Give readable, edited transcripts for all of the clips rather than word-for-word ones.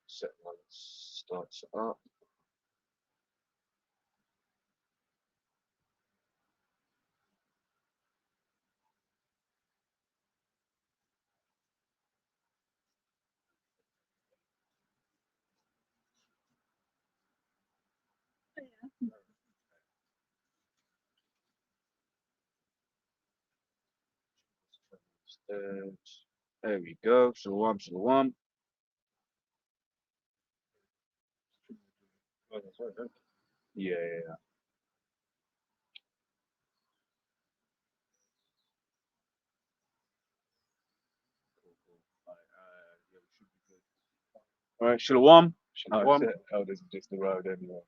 Set one starts up. There we go. Shalom, shalom. Yeah, yeah, yeah. All right, shalom. Shalom. Oh, this is just the road anyway.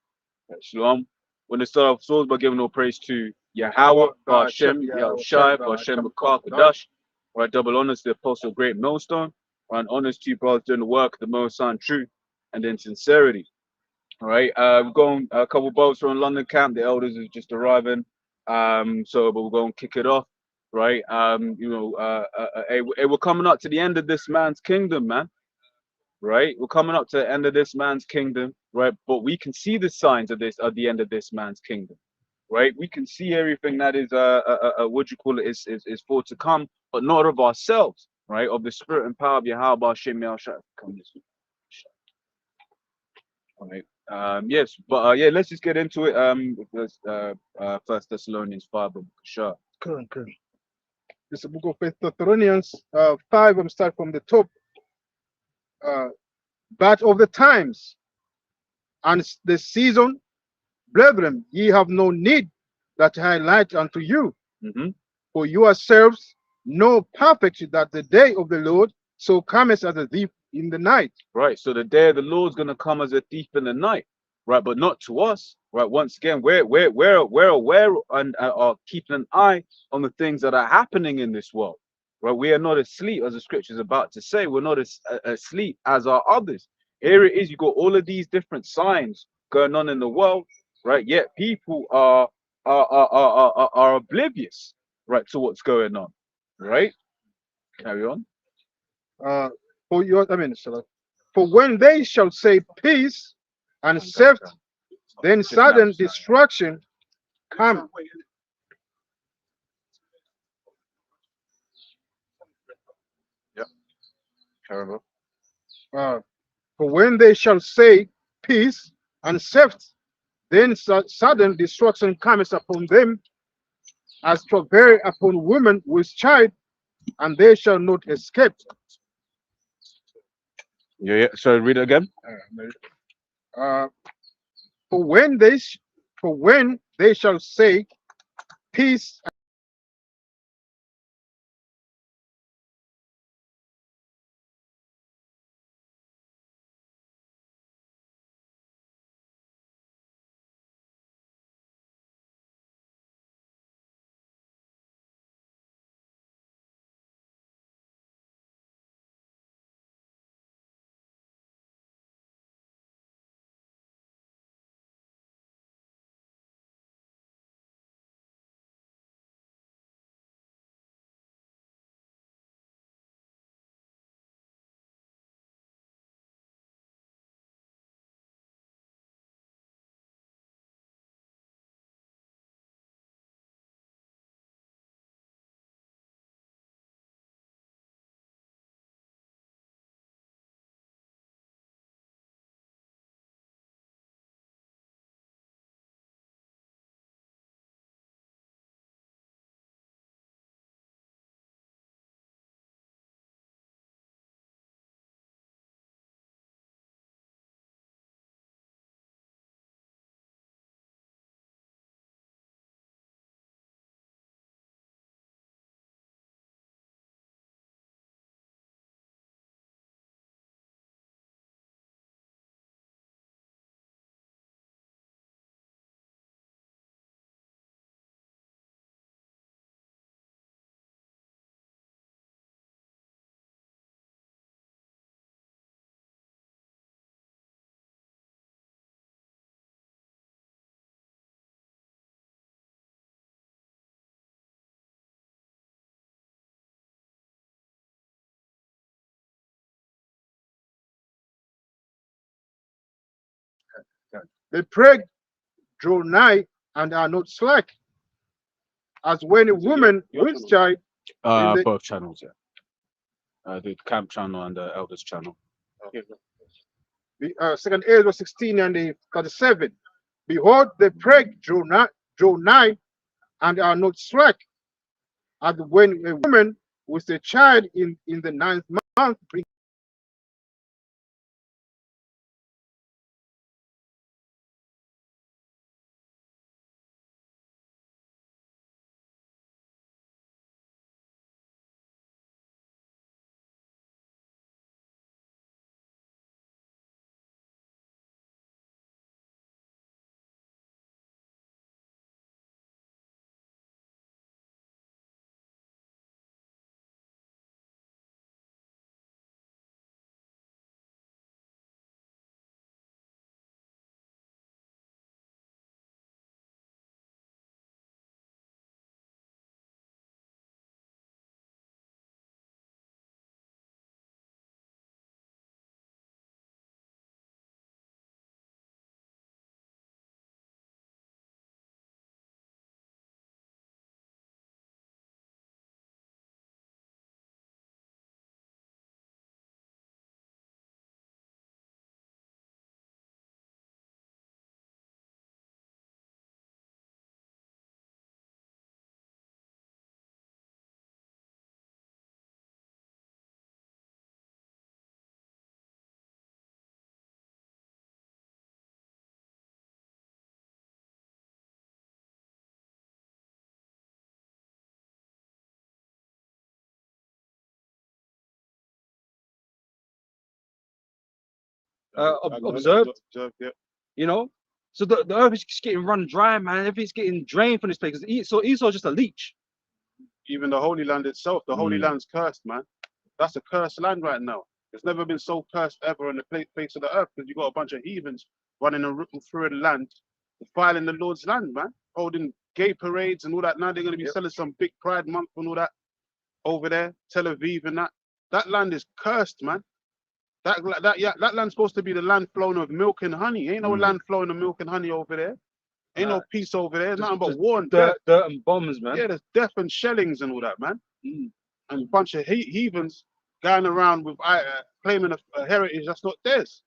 Shalom. When they start off souls by giving all praise to Yahweh, Hashem, Yahushai, Hashem, Kadash. Right, double honors to the apostle great millstone. Right, honors to you brothers doing the work, the most on truth, and then sincerity. All right, we're going a couple boats from London camp. The elders is just arriving. But we're going to kick it off. Right, hey, we're coming up to the end of this man's kingdom, man. Right, we're coming up to the end of this man's kingdom, right? But we can see the signs of this at the end of this man's kingdom, right? We can see everything that is what you call it is for to come, but not of ourselves, right? Of the spirit and power of Yahweh Hashem Yahushua. Come this way. All right. Yes, but yeah, let's just get into it. First Thessalonians 5, sure. Correct. This is the book of First Thessalonians 5. I'm start from the top. But of the times and the season, brethren, ye have no need that I highlight unto you. For yourselves know perfectly that the day of the Lord so cometh as a thief in the night. Right. So the day of the Lord's gonna come as a thief in the night, right? But not to us, right? Once again, we're aware and are keeping an eye on the things that are happening in this world, right? We are not asleep, as the scripture is about to say. We're not asleep as are others. Here it is. You got all of these different signs going on in the world, right? Yet people are oblivious, right, to what's going on, right? Carry on. For when they shall say peace and safety, then sudden destruction come. Yeah. Carry on. For when they shall say peace and safety, then sudden destruction comes upon them, as travail upon women with child, and they shall not escape. Yeah. So read it again. Uh, for when they shall say peace The plague draw nigh and are not slack, as when a woman with child in the Both channels, yeah. The camp channel and the elders channel. Second Ezra 16 and the 37. Behold, the plague draw nigh and are not slack, as when a woman with a child in the 9th month brings Observed, you know. So the earth is just getting run dry, man. Everything's getting drained from this place. So Esau's just a leech. Even the Holy Land itself, the Holy Land's cursed, man. That's a cursed land right now. It's never been so cursed ever on the face of the earth, because you got a bunch of heathens running through the land, defiling the Lord's land, man. Holding gay parades and all that. Now they're going to be selling some big Pride Month and all that over there, Tel Aviv and that. That land is cursed, man. That land's supposed to be the land flowing of milk and honey. Ain't no land flowing of milk and honey over there. Ain't no peace over there. Nothing but war and dirt and bombs, man. Yeah, there's death and shellings and all that, man. And a bunch of heathens going around with claiming a heritage that's not theirs.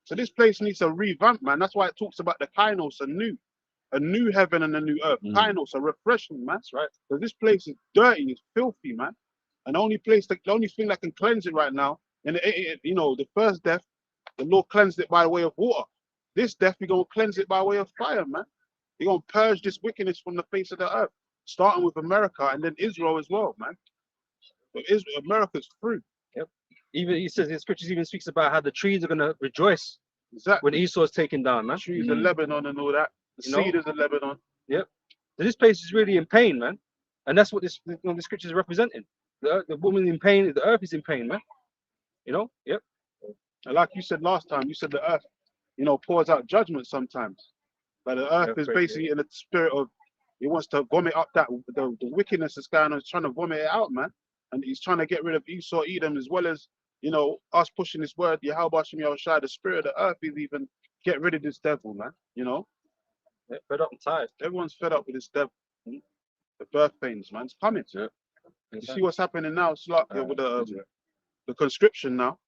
So this place needs a revamp, man. That's why it talks about the kainos, a new heaven and a new earth. Kainos, a refreshing, man. That's right. Because this place is dirty, it's filthy, man. And the only thing that can cleanse it right now, and you know, the first death, the Lord cleansed it by way of water. This death, we're gonna cleanse it by way of fire, man. We're gonna purge this wickedness from the face of the earth, starting with America and then Israel as well, man. But America's through. Yep. Even he says, the scriptures even speaks about how the trees are gonna rejoice when Esau is taken down, man. Trees of Lebanon and all that. The cedars of Lebanon. Yep. So this place is really in pain, man, and that's what the scriptures are representing. The woman in pain, the earth is in pain, man. You know. Yep. And like you said last time, you said the earth, you know, pours out judgment sometimes. But the earth is basically in the spirit of, he wants to vomit up the wickedness that's going on. He's trying to vomit it out, man. And he's trying to get rid of Esau, Edom, as well as, you know, us pushing this word, Yahweh Hashem Yahushua, the spirit of the earth is even get rid of this devil, man. You know? Yeah, fed up and tired. Everyone's fed up with this devil. The birth pains, man. It's coming. Yeah. You see what's happening now? It's like with the conscription now.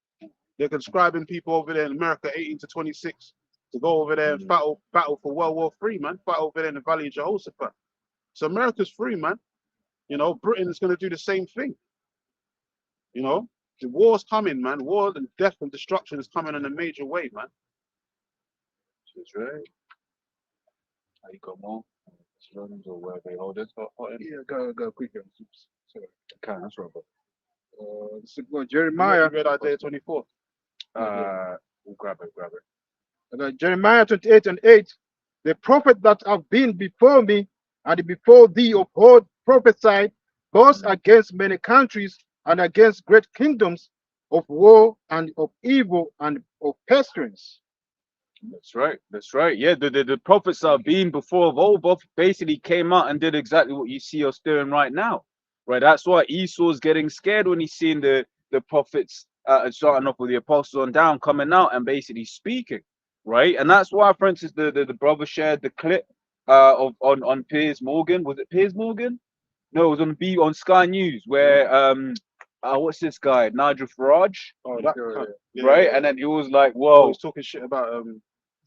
They're conscribing people over there in America, 18 to 26, to go over there and battle for World War III, man. Fight over there in the Valley of Jehoshaphat. So America's free, man. You know, Britain is going to do the same thing. You know, the war's coming, man. War and death and destruction is coming in a major way, man. That's right. You got more? Or where they hold it? Yeah, go quicker. Sorry. That's right. This is Jeremiah. Read Isaiah 24. We'll grab it. Jeremiah 28 and 8. The prophet that have been before me and before thee of old prophesied both against many countries and against great kingdoms of war and of evil and of pestilence. That's right. That's right. Yeah, the prophets that have been before of old both basically came out and did exactly what you see us doing right now. Right. That's why Esau's getting scared when he's seeing the prophets starting off with the apostles on down coming out and basically speaking. right? And that's why, for instance, the brother shared the clip of on Piers Morgan. Was it Piers Morgan? No, it was on Sky News where what's this guy? Nigel Farage, Oh, that cunt. Yeah, right? yeah. And then he was like, Oh, "Whoa, he's talking shit about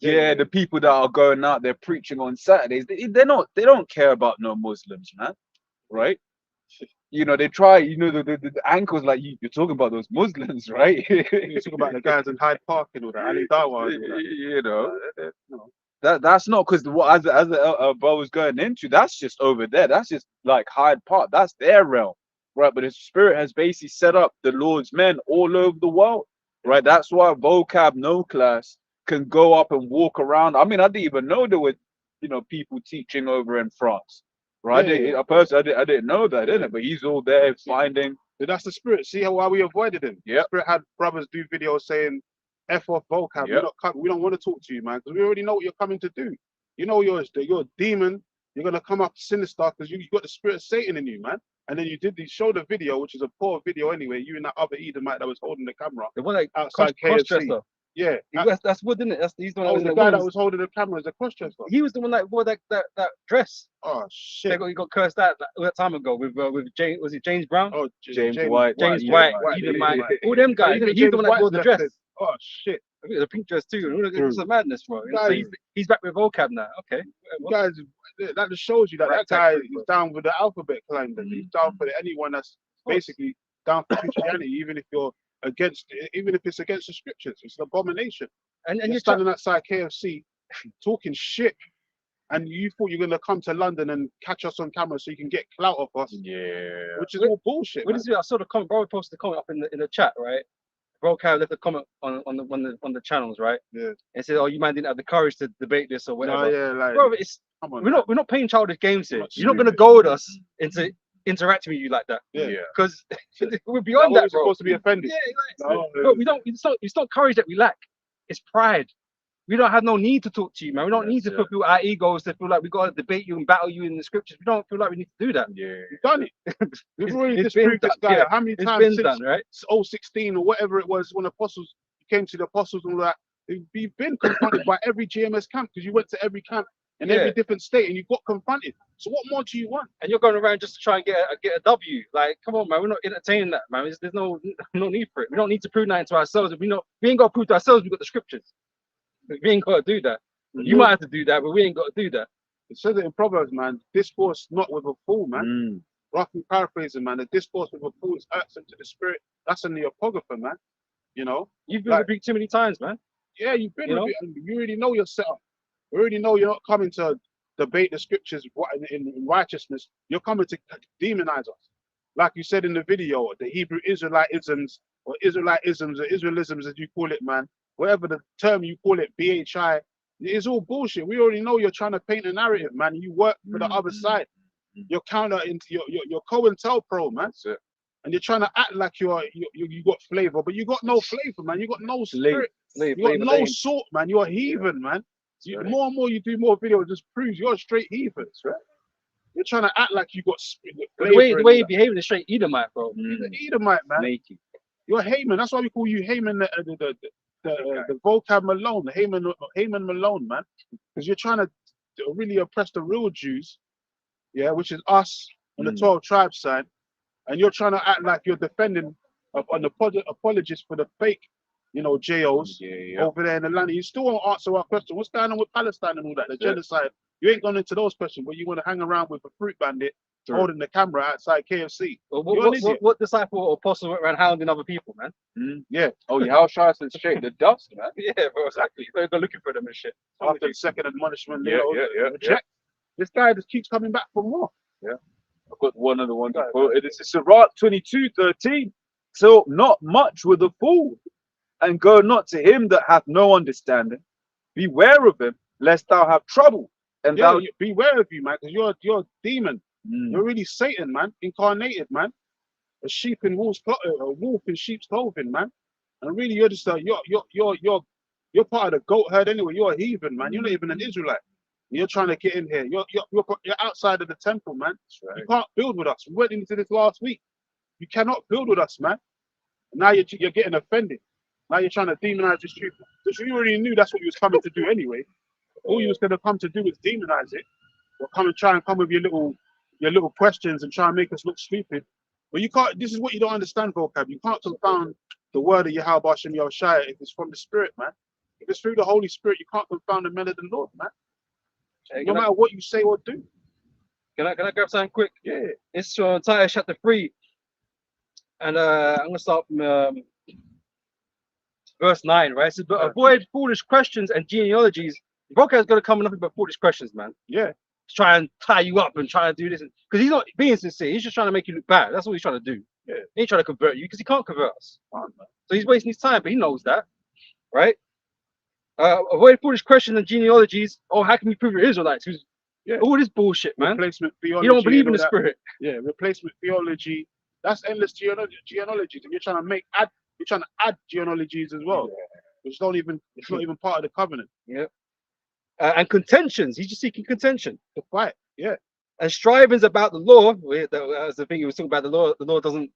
yeah, the people that are going out there preaching on Saturdays, they don't care about no Muslims, man, right? You know, they try, you know, the ankles like you're talking about those Muslims, right? You talk about the guys in Hyde Park and all that, Ali Dawa and all that. You know, No. that's not because what as the bro was going into, that's just over there. That's just like Hyde Park. That's their realm, right? But the Spirit has basically set up the Lord's men all over the world, right? That's why vocab no class can go up and walk around. I mean, I didn't even know there were, you know, people teaching over in France, right? Yeah, I didn't know that, didn't it? But he's all there finding. But that's the Spirit. See why we avoided him. Yep. Spirit had brothers do videos saying F off vocab. Yep. We don't want to talk to you, man, because we already know what you're coming to do. You know you're a demon. You're gonna come up sinister because you got the spirit of Satan in you, man. And then you showed a video, which is a poor video anyway. You and that other Edomite that was holding the camera The one like outside KFC. cross-dresser. Yeah, That's Wood, isn't it? He's the one that was the in guy that women's- was holding the camera is a cross-dresser. He was the one that wore that dress. Oh shit. He got cursed out that time ago with James. Was it James Brown? Oh, James White. James yeah, White, yeah, Edomite, yeah. all them guys. Even He's James the one that White wore the left dress. it. Oh shit. I think the pink dress too. It's a madness, bro. Guys- So he's back with vocab now. Okay. You guys, that just shows you that Right, that guy tactic, is down with the alphabet clan. He's down for anyone that's basically down for Christianity, even if you're against, even if it's against the scriptures. It's an abomination. And You're you're standing outside KFC talking shit, and you thought you're gonna come to London and catch us on camera so you can get clout off us, Yeah. which is all bullshit. What man. is it? I saw the comment. Bro posted the comment up in the chat, right? Vocab left a comment on the channels, right? Yeah. And said, "Oh, you man didn't have the courage to debate this or whatever." No, yeah, like, Bro, it's come on. we're not playing childish games here. Not You're not gonna stupid. goad us into interacting with you like that Yeah. because we're Like, beyond what that, we're bro. supposed to be offended. Yeah, No, bro, we don't. It's not courage that we lack. It's pride. We don't have no need to talk to you, man. We don't need to That's it. fulfill our egos to feel like we got to debate you and battle you in the scriptures. We don't feel like we need to do that. Yeah. We've done it. We've already it's been disproved this done, guy yeah. how many It's times been since done, right? 016 or whatever it was when apostles came to the apostles and all that. You've been confronted by every GMS camp because you went to every camp in every Yeah. different state and you got confronted. So what more do you want? And you're going around just to try and get a W. Like, come on, man. We're not entertaining that, man. There's no need for it. We don't need to prove nothing to ourselves. If we ain't got to prove to ourselves. We got the scriptures. We ain't got to do that. You might have to do that, but we ain't got to do that. It says it in Proverbs, man. Discourse not with a fool, man. Mm. Roughly paraphrasing, man. The discourse with a fool is irksome to the spirit. That's in the apocrypha, man. You know? You've been Like- rebuked too many times, man. Yeah, you've been You know? with it, and you already know your setup. You already know you're not coming to debate the scriptures in righteousness. You're coming to demonize us. Like you said in the video, the Hebrew Israelitisms or Israelitisms or Israelisms as you call it, man. Whatever the term you call it, BHI, it's all bullshit. We already know you're trying to paint a narrative, man. You work for the other side. You're counter into your COINTELPRO, man. That's it. And you're trying to act like you got flavor, but you got no flavor, man. You got no spirit. You got no salt, man. You're a heathen, man. right. More and more you do more videos, just proves you're a straight heathen, right? You're trying to act like you got But the way you're behaving is straight Edomite, bro. You're an Edomite, man. Naked. You're Haman. That's why we call you Haman, the vocab Malone, the Haman Malone, man. Because you're trying to really oppress the real Jews, yeah, which is us on the 12 tribes side, and you're trying to act like you're defending an apologist for the fake, JOs over there in the land. You still won't answer our question. What's going on with Palestine and all that, the genocide? You ain't gone into those questions, but you want to hang around with a fruit bandit holding the camera outside KFC. Well, You're an idiot. what disciple or apostle went around hounding other people, man? Yeah, Oh, yeah, how shy and straight the dust, man. Yeah, bro, exactly. They're looking for them and shit. after the second admonishment, Yeah, reject. This guy just keeps coming back for more. I've got one other one to quote. It's Sirach 22:13. So not much with a fool, and go not to him that hath no understanding. Beware of him, lest thou have trouble. And Yeah, thou beware of you, man, because you're a demon. You're really Satan, man, incarnated, man. A sheep in a wolf in sheep's clothing, man. And really, you're just you're part of the goat herd anyway. You're a heathen, man. You're not even an Israelite. You're trying to get in here. You're outside of the temple, man. You can't build with us. We went into this last week. You cannot build with us, man. Now you're getting offended. Now you're trying to demonize this truth. Because you already knew that's what you was coming to do anyway. All you was going to come to do was demonize it, or come and try and come with your little questions and try and make us look stupid. But you can't. This is what you don't understand, vocab. You can't confound the word of Yahweh Hashem Yahushua if it's from the Spirit, man. If it's through the Holy Spirit, you can't confound the men of the Lord, man. Hey, No matter what you say or do. Can I grab something quick? Yeah. It's from Titus chapter 3. And I'm gonna start from verse 9, right? It says, but avoid foolish questions and genealogies. Broker is gonna come with nothing but foolish questions, man. Yeah. Try and tie you up and try to do this, because he's not being sincere. He's just trying to make you look bad. That's what he's trying to do. Yeah. He ain't trying to convert you, because he can't convert us. So he's wasting his time, but he knows that, right? Avoid foolish questions and genealogies. Oh, how can you prove you're Israelites? Who's all this bullshit, man? Replacement theology. You don't believe in the that. Spirit. Yeah, replacement theology. That's endless genealogies, and you're trying to add genealogies as well, which it's not even part of the covenant. Yeah. And contentions. He's just seeking contention to fight. Yeah. And strivings about the law. That's the thing he was talking about. The law doesn't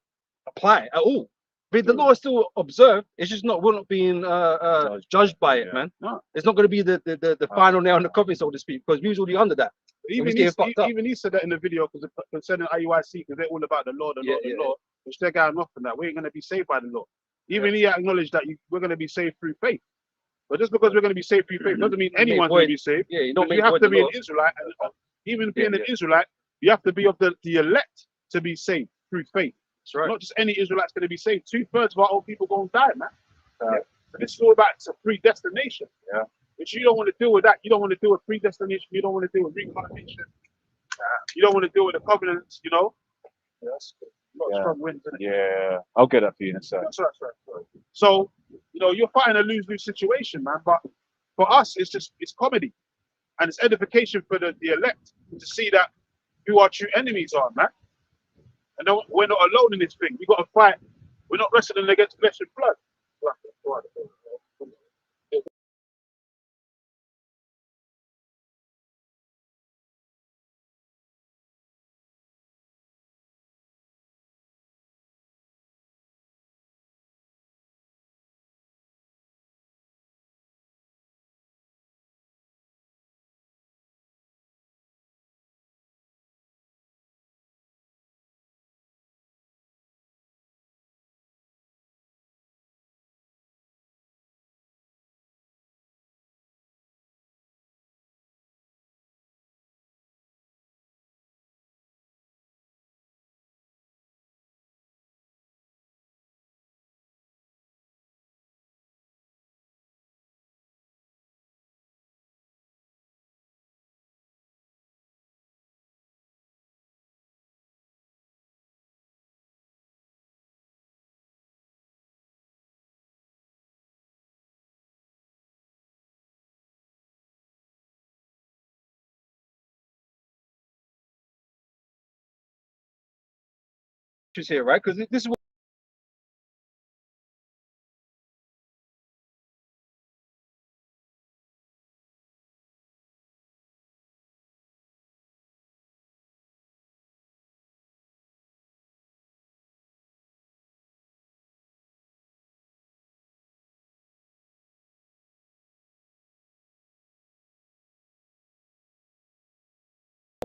apply at all. But the law is still observed. It's just we're not being judged by it, man. No. It's not going to be the final nail in the coffin, so to speak, because we was already under that. Even he said that in the video, because concerning IUIC, because they're all about the law, the law, which they're going off on that. We ain't going to be saved by the law. Even he acknowledged that we're going to be saved through faith. But just because we're going to be saved through faith doesn't mean anyone's going to be saved. Yeah, you have to be an Israelite. And even being an Israelite, you have to be of the elect to be saved through faith. That's right. Not just any Israelite's going to be saved. 2/3 of our old people going to die, man. So this is all about predestination. Yeah. But you don't want to deal with that. You don't want to deal with predestination. You don't want to deal with reincarnation. You don't want to deal with the covenants, you know. Yes. Strong winds, yeah, I'll get that for you in a second. That's right. So, you're fighting a lose-lose situation, man. But for us, it's comedy. And it's edification for the elect to see that who our true enemies are, man. And we're not alone in this thing. We got to fight. We're not wrestling against flesh and blood. Here, right? Because this is what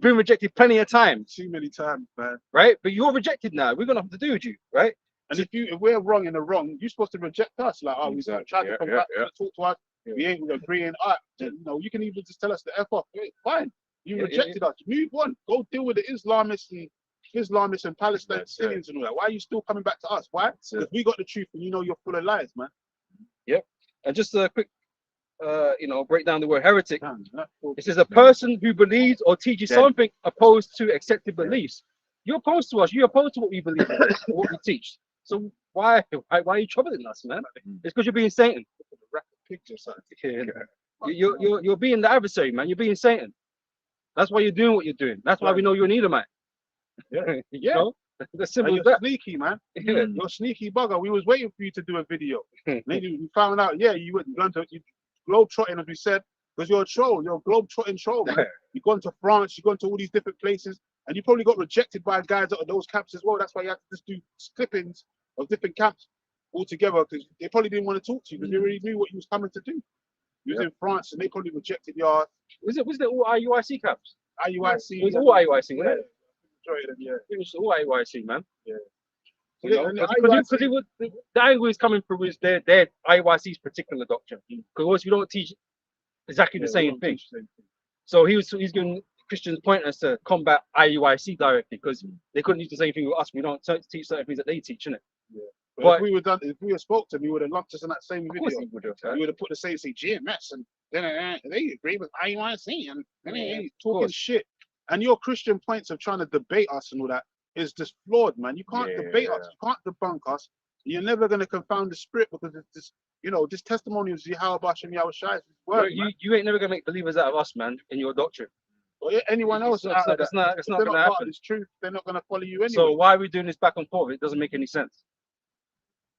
been rejected plenty of times. Too many times, man. Right? But you're rejected now. We're gonna have to do with you, right? And if we're wrong in the wrong, you're supposed to reject us. Like, we tried to come back and talk to us. We ain't agreeing. You can even just tell us to F off. Fine. You rejected us. Move on. Go deal with the Islamists and Palestinians and all that. Why are you still coming back to us? Why? Because we got the truth and you're full of lies, man. Yep. And just a quick break down the word heretic. It says a person who believes or teaches something opposed to accepted beliefs. You're opposed to us. You're opposed to what we believe in, or what we teach. So why are you troubling us, man? It's because you're being Satan. You're being the adversary, man. You're being Satan. That's why you're doing what you're doing. That's why we know you're an Edomite. Yeah. That's simple. You're sneaky, man. You're sneaky bugger. We was waiting for you to do a video. Then you found out, you went globe trotting, as we said, because you're a troll. You're a globe trotting troll, man. You've gone to France. You've gone to all these different places, and you probably got rejected by guys out of those camps as well. That's why you have to just do clippings of different camps. altogether because they probably didn't want to talk to you because they already knew what you was coming to do. You was in France and they probably rejected your Was it all IUIC camps? IUIC. It was all IUIC, wasn't Yeah. it? Majority of them, yeah. It was all IUIC, man. Yeah. You know, because it was the angle is coming through is their IUIC's particular doctrine. Because we don't teach exactly the same thing. So he's giving Christians pointers to combat IUIC directly because they couldn't teach the same thing with us. We don't teach certain things that they teach, innit? Yeah. But if we had spoke to him, he would have lumped us in that same video. He would have. We would have put the same GMS and then they agree with IUIC and then talking shit. And your Christian points of trying to debate us and all that is just flawed, man. You can't debate us, you can't debunk us. You're never gonna confound the spirit because it's just, you know, this testimony of Yahweh Bashem Yahweh Shai is word. You ain't never gonna make believers out of us, man, in your doctrine. Or anyone else It's not gonna happen. It's true. They're not gonna follow you anyway. So why are we doing this back and forth? It doesn't make any sense.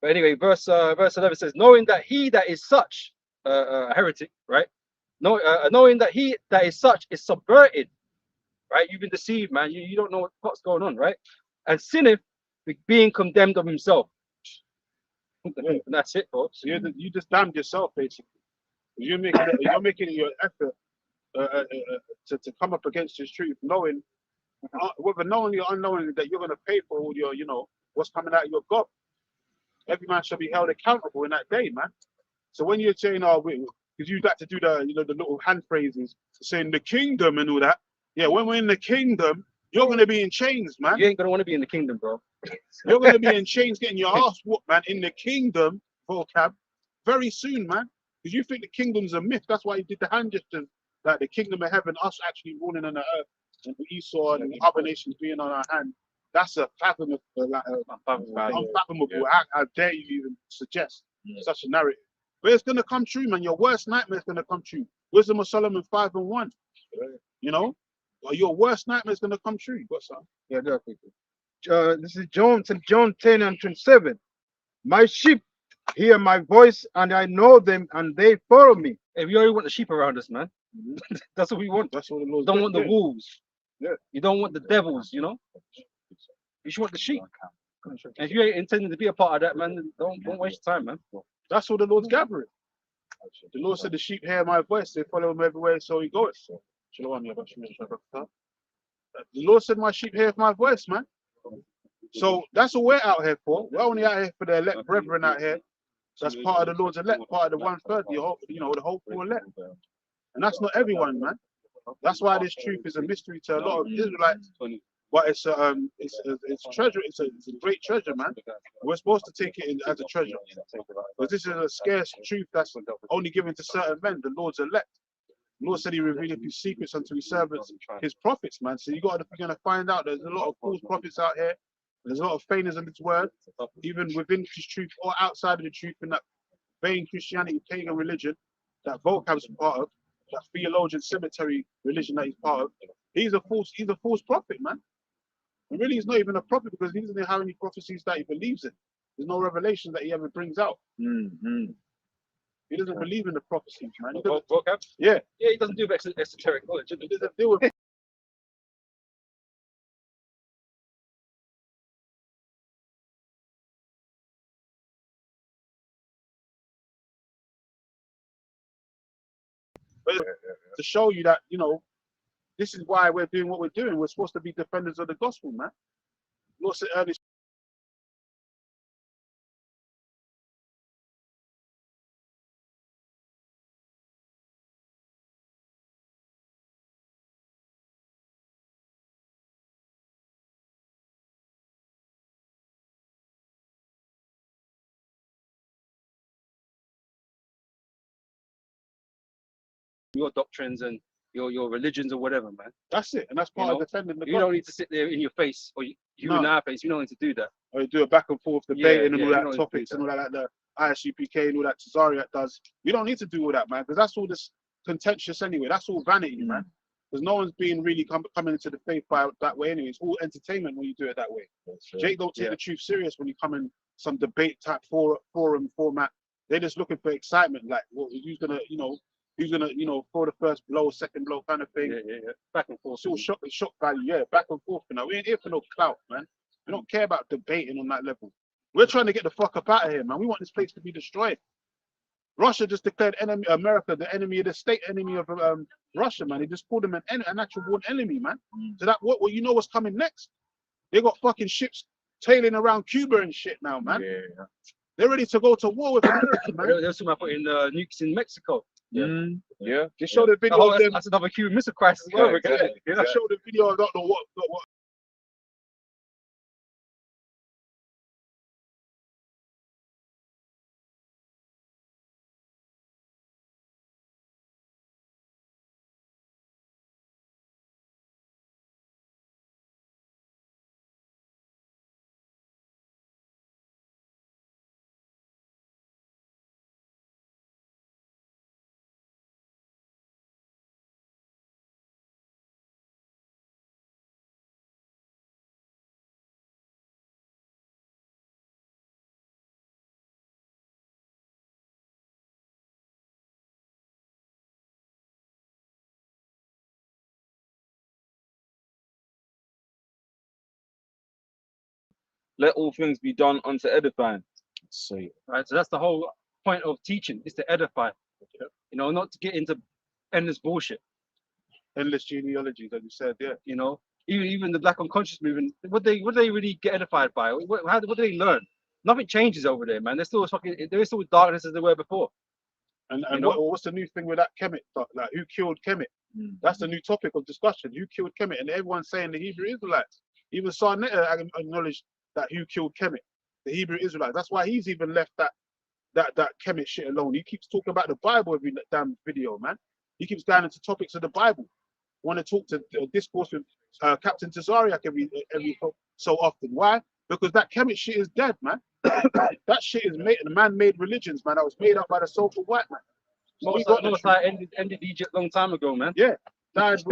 But anyway, verse 11 says, knowing that he that is such a heretic, right? Knowing that he that is such is subverted, right? You've been deceived, man. You don't know what's going on, right? And sinneth, being condemned of himself. And that's it, folks. So you just damned yourself, basically. You're making it your effort to come up against this truth, knowing whether knowingly or unknowingly that you're going to pay for all your, you know, what's coming out of your gob. Every man shall be held accountable in that day, man. So when you're saying, because you got to do the, you know, the little hand phrases saying the kingdom and all that. Yeah, when we're in the kingdom, you're going to be in chains, man. You ain't going to want to be in the kingdom, bro. You're going to be in chains, getting your ass whooped, man, in the kingdom, vocab, very soon, man. Because you think the kingdom's a myth. That's why you did the hand gestures, like the kingdom of heaven, us actually ruling on the earth, and Esau and the other nations being on our hand. That's a unfathomable. How dare you even suggest such a narrative? But it's going to come true, man. Your worst nightmare is going to come true. Wisdom of Solomon 5:1. You know, your worst nightmare is going to come true. What's up? Yeah, this is John 10:27. My sheep hear my voice, and I know them, and they follow me. Hey, we already want the sheep around us, man. That's what we want. That's what the Lord. Don't want the wolves. Yeah. You don't want the devils, you know. You should want the sheep. And if you ain't intending to be a part of that, man, don't waste your time, man. That's what the Lord's gathering. The Lord said, "The sheep hear my voice; they follow him everywhere, so he goes." The Lord said, "My sheep hear my voice, man." So that's what we're out here for. We're only out here for the elect brethren out here. That's part of the Lord's elect, part of the 1/3, the whole full elect. And that's not everyone, man. That's why this truth is a mystery to a lot of Israelites. But it's treasure. It's a great treasure, man. We're supposed to take it in as a treasure, because this is a scarce truth that's only given to certain men, the Lord's elect. The Lord said He revealed His secrets unto His servants, His prophets, man. So you're gonna find out there's a lot of false prophets out here. There's a lot of feigners in this word, even within this truth or outside of the truth, in that vain Christianity, pagan religion that Vocab's part of, that theologian cemetery religion that he's part of. He's a false prophet, man. And really, he's not even a prophet because he doesn't have any prophecies that he believes in. There's no revelation that he ever brings out. He doesn't believe in the prophecies, man. Vocab? Yeah. Yeah, he doesn't do esoteric knowledge. He doesn't deal with to show you that, you know, this is why we're doing what we're doing. We're supposed to be defenders of the gospel, man. Lord said earlier, your doctrines and your religions or whatever, man. that's it. And that's part of defending the You gospel. don't need to sit there in your face or you No. in our face. You don't need to do that. Or you do a back and forth debating and yeah, all you that don't need to topics do and all that, like the ISUPK and all that Tazariak does. You don't need to do all that, man, because that's all this contentious anyway. That's all vanity, man. Because no one's being really coming into the faith by that way anyway. It's all entertainment when you do it that way. Jake don't take the truth serious when you come in some debate type forum format. They're just looking for excitement, like, well, who's gonna throw the first blow, second blow kind of thing. Yeah. Back and forth. It's all shock value, yeah, back and forth. You know, we ain't here for no clout, man. We don't care about debating on that level. We're trying to get the fuck up out of here, man. We want this place to be destroyed. Russia just declared enemy America the enemy of the state, enemy of Russia, man. They just called them a natural born enemy, man. So that what you know what's coming next? They got fucking ships tailing around Cuba and shit now, man. Yeah. They're ready to go to war with America, man. They're talking about putting nukes in Mexico. Yeah. They showed a video of them. That's another Cuban Missile Crisis. Yeah, Over exactly. again. They showed a video. I don't know what Let all things be done unto edifying. So Right. So that's the whole point of teaching, is to edify. You know, not to get into endless bullshit. endless genealogies, as you said, yeah. You know, even the Black Unconscious movement, what they really get edified by? What do they learn? Nothing changes over there, man. There's still there is still darkness as there were before. And You know? what's the new thing with that Kemet stuff? Like, who killed Kemet? That's the new topic of discussion. Who killed Kemet? And everyone's saying the Hebrew Israelites. Even Sarnetta acknowledged that who killed Kemet, the Hebrew Israelites. That's why he's even left that Kemet shit alone. He keeps talking about the Bible every damn video, man. He keeps going into topics of the Bible. Want to talk to discourse with Captain Tazariak every so often. Why? Because that Kemet shit is dead, man. That shit is man-made religions, man. That was made up by the so-called white man. So we got the truth. Ended Egypt a long time ago, man. Yeah, died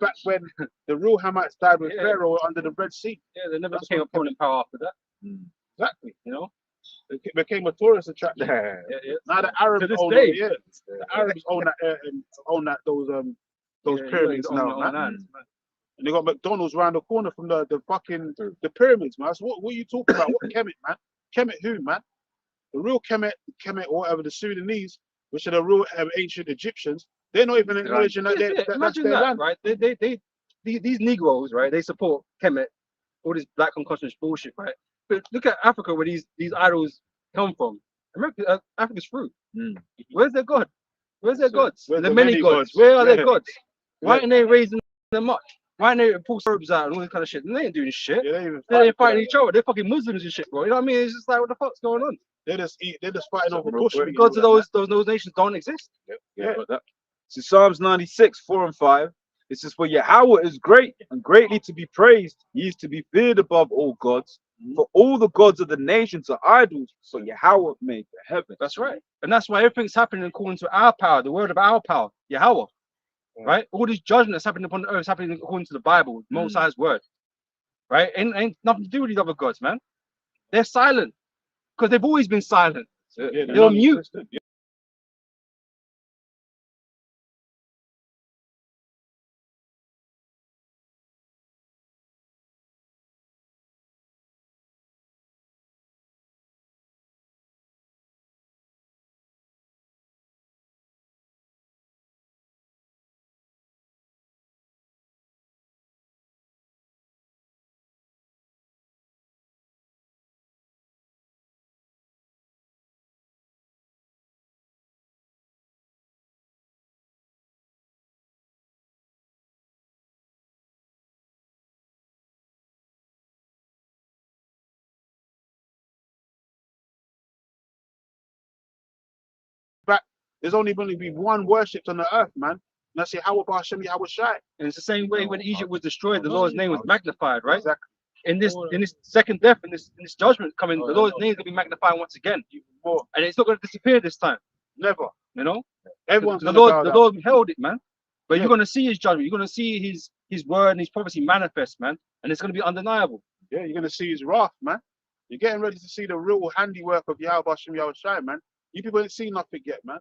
back when the real Hamites died with Yeah. Pharaoh under the Red Sea. Yeah, they never That's became a what- opponent power after that. Exactly. You know. It became a tourist attraction. yeah. Yeah. Now the Arabs To this own day. it, yeah. The Arabs own that those Yeah, pyramids you got now, your own man. lands, man. And they got McDonald's around the corner from the pyramids, man. So what are you talking about? What Kemet, man? Kemet who, man? The real Kemet or whatever, the Sudanese, which are the real ancient Egyptians, they're not even acknowledging that, Yeah, that's imagine their that, land. right? These Negroes, right? They support Kemet, all this Black unconscious bullshit, right? But look at Africa, where these idols come from. Africa's fruit. Where's their God? Where's their gods? where's The the many many gods. gods? Where are Yeah. their gods? Why Yeah. aren't they raising them up? Why aren't they pull robes out and all this kind of shit? And they ain't doing shit. Yeah, they even They ain't for fighting that. each other. They're fucking Muslims and shit, bro. You know what I mean? It's just like, what the fuck's going on? They're just fighting over real bush quick. meat and Gods of all that, those nations don't exist. Yeah. Got that. So Psalms 96, 4 and 5. It says, for Yahweh is great and greatly to be praised. He is to be feared above all gods. For all the gods of the nations are idols. So Yahweh made the heaven. That's right. And that's why everything's happening according to our power, the word of our power, Yahweh. Right? All this judgment that's happening upon the earth is happening according to the Bible, Most High's word. Right? Ain't nothing to do with these other gods, man. They're silent. Because they've always been silent. Yeah, They're on mute. non-existent. Back, there's only going to be one worshipped on the earth, man. And that's Yahweh Ba'Shem Yahweh Shai. And it's the same way when Egypt was destroyed, the Lord's name was magnified, right? Exactly. In this second death, in this judgment coming, the Lord's name is gonna be magnified once again. More. And it's not gonna disappear this time, Never. you know? Everyone's The gonna bow Lord down. held it, man. But Yeah. you're gonna see his judgment, you're gonna see his word and his prophecy manifest, man. And it's gonna be undeniable. Yeah, you're gonna see his wrath, man. You're getting ready to see the real handiwork of Yahweh Ba'Shem Yahweh Shai, man. You people ain't seen nothing yet, man.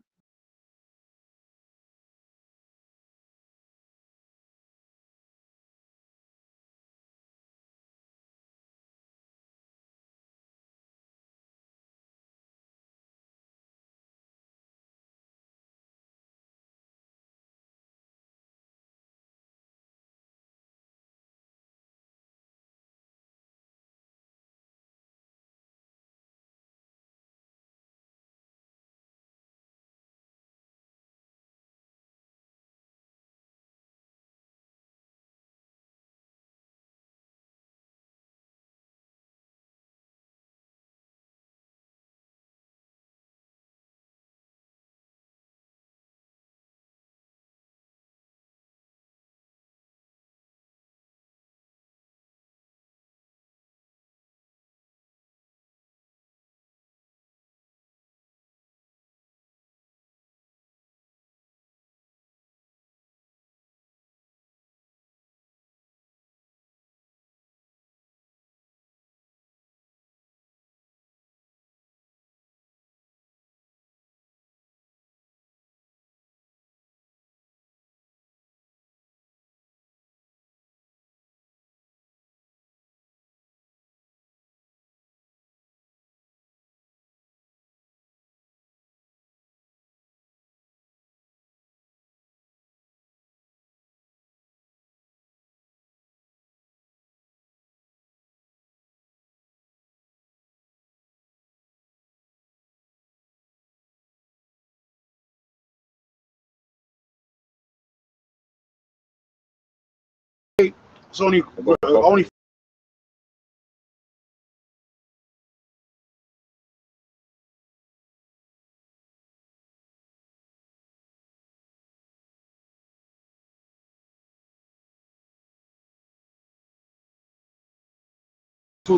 It's only it was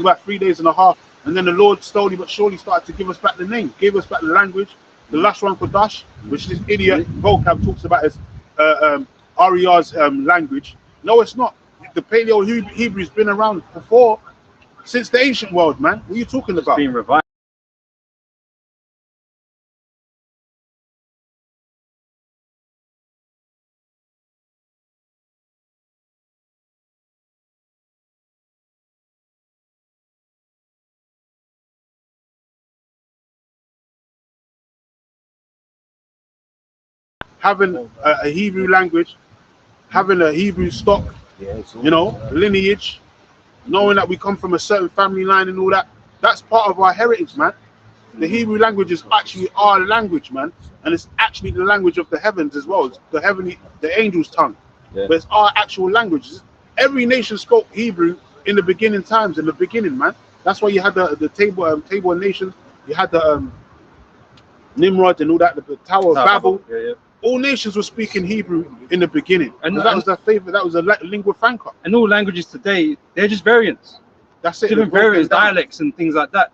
about 3.5 days, and then the Lord slowly but surely started to give us back the name, gave us back the language, the Lashon Kodash, which this idiot vocab talks about as Ariya's language. No, it's not. The Paleo Hebrew's been around before, since the ancient world, man. What are you talking about? Being revived. Having a Hebrew language, having a Hebrew stock, you know, lineage, knowing that we come from a certain family line and all that, that's part of our heritage, man. The Hebrew language is actually our language, man, and it's actually the language of the heavens as well. It's the angel's tongue, but it's our actual language. Every nation spoke Hebrew in the beginning times, in the beginning, man. That's why you had the table of nations, you had the Nimrod and all that, the Tower of Babel. All nations were speaking Hebrew in the beginning, and that was their favorite. That was a lingua franca. And all languages today, they're just variants. That's it. Different variants, dialects, and things like that.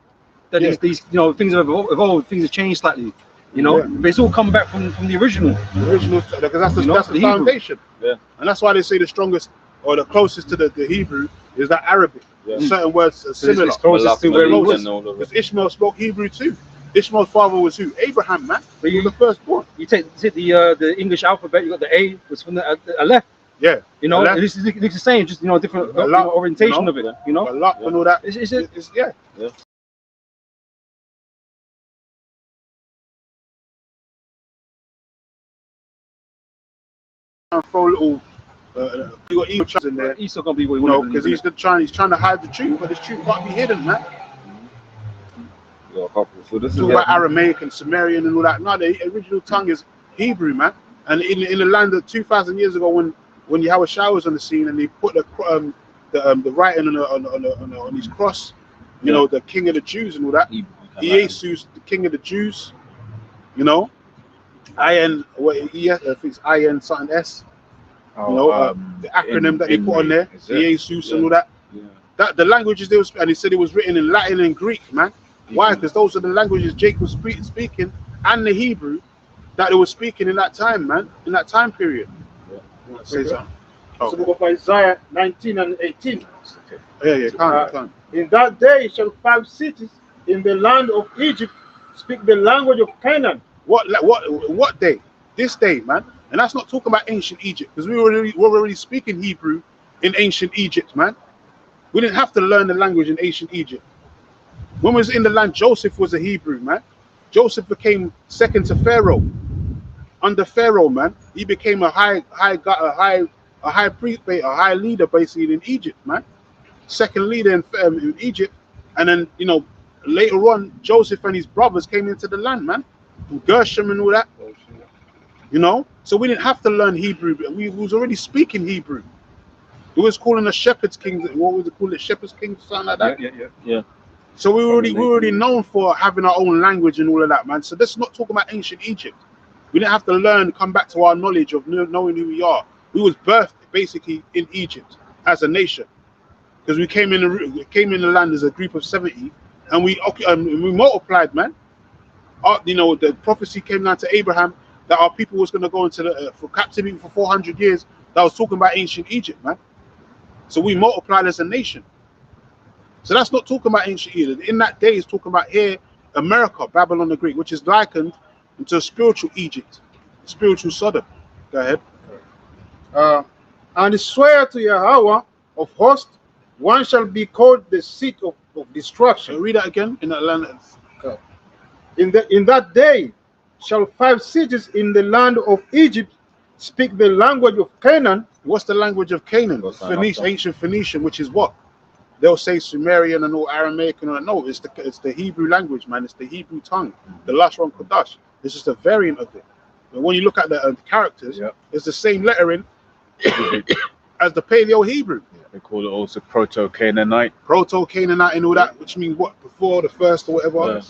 These you know, things have evolved, things have changed slightly. You know, but it's all come back from the original. The original, because that's the foundation. Yeah. And that's why they say the strongest or the closest to the Hebrew is that Arabic. Certain words are similar. It's closest to where he was. Because Ishmael spoke Hebrew too. Ishmael's father was who? Abraham, man. But he was the firstborn. You take the English alphabet. You got the A was from the Aleph. Yeah. You know, it's the same, just different orientation of it. You know, and all that. It's yeah. And throw a little. You got Esau in there. Esau gonna be what because he's trying to hide the truth, but the truth can't be hidden, man. So this is about Aramaic and Sumerian and all that. No, the original tongue is Hebrew, man. And in the land of 2,000 years ago, when Yahweh Shai was on the scene and he put the writing on his cross, you know, the King of the Jews and all that. Jesus, the King of the Jews. You know, I think it's IN something S. You know, the acronym that they put on there, Jesus and all that. That the languages they was, and he said it was written in Latin and Greek, man. Why? Because those are the languages Jacob was speaking, and the Hebrew that they were speaking in that time, man, in that time period. Say something. So we go by Isaiah 19 and 18. Can't. In that day shall 5 cities in the land of Egypt speak the language of Canaan. What day? This day, man. And that's not talking about ancient Egypt, because we were already speaking Hebrew in ancient Egypt, man. We didn't have to learn the language in ancient Egypt. When we was in the land, Joseph was a Hebrew, man. Joseph became second to Pharaoh. Under Pharaoh, man, he became a high priest, a high leader basically in Egypt, man. Second leader in Egypt, and then later on, Joseph and his brothers came into the land, man. Gershom and all that. So we didn't have to learn Hebrew. We was already speaking Hebrew. It was calling the shepherds kings. What was it called? The shepherds kings, something like that. Yeah. So we already known for having our own language and all of that, man. So this is not talking about ancient Egypt. We didn't have to come back to our knowledge of knowing who we are. We was birthed basically in Egypt as a nation, because we came in the land as a group of 70, and we multiplied, man. The prophecy came down to Abraham that our people was going to go into for captivity for 400 years. That was talking about ancient Egypt, man. So we multiplied as a nation. So that's not talking about ancient Egypt. In that day, it's talking about here, America, Babylon the Great, which is likened into a spiritual Egypt, spiritual Sodom. Go ahead. And swear to Yahweh of hosts, one shall be called the seat of destruction. So read that again in that land. In that day shall 5 cities in the land of Egypt speak the language of Canaan. What's the language of Canaan? Ancient Phoenician, which is what? They'll say Sumerian and all Aramaic and all that. No, it's the Hebrew language, man. It's the Hebrew tongue, the Lashon Kodash. It's just a variant of it. But when you look at the characters, it's the same lettering as the Paleo Hebrew. They call it also Proto-Canaanite. Proto-Canaanite and all that, which means what? Before the first or whatever.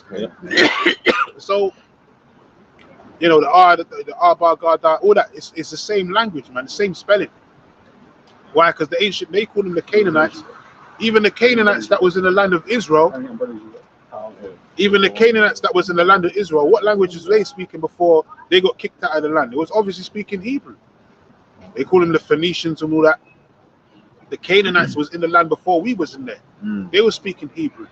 So, you know, the Arba Gada, all that, it's the same language, man, the same spelling. Why? Because the ancient, they call them the Canaanites. Even the Canaanites that was in the land of Israel, even the Canaanites that was in the land of Israel, what languages were they speaking before they got kicked out of the land? It was obviously speaking Hebrew. They call them the Phoenicians and all that. The Canaanites was in the land before we was in there. They were speaking Hebrew.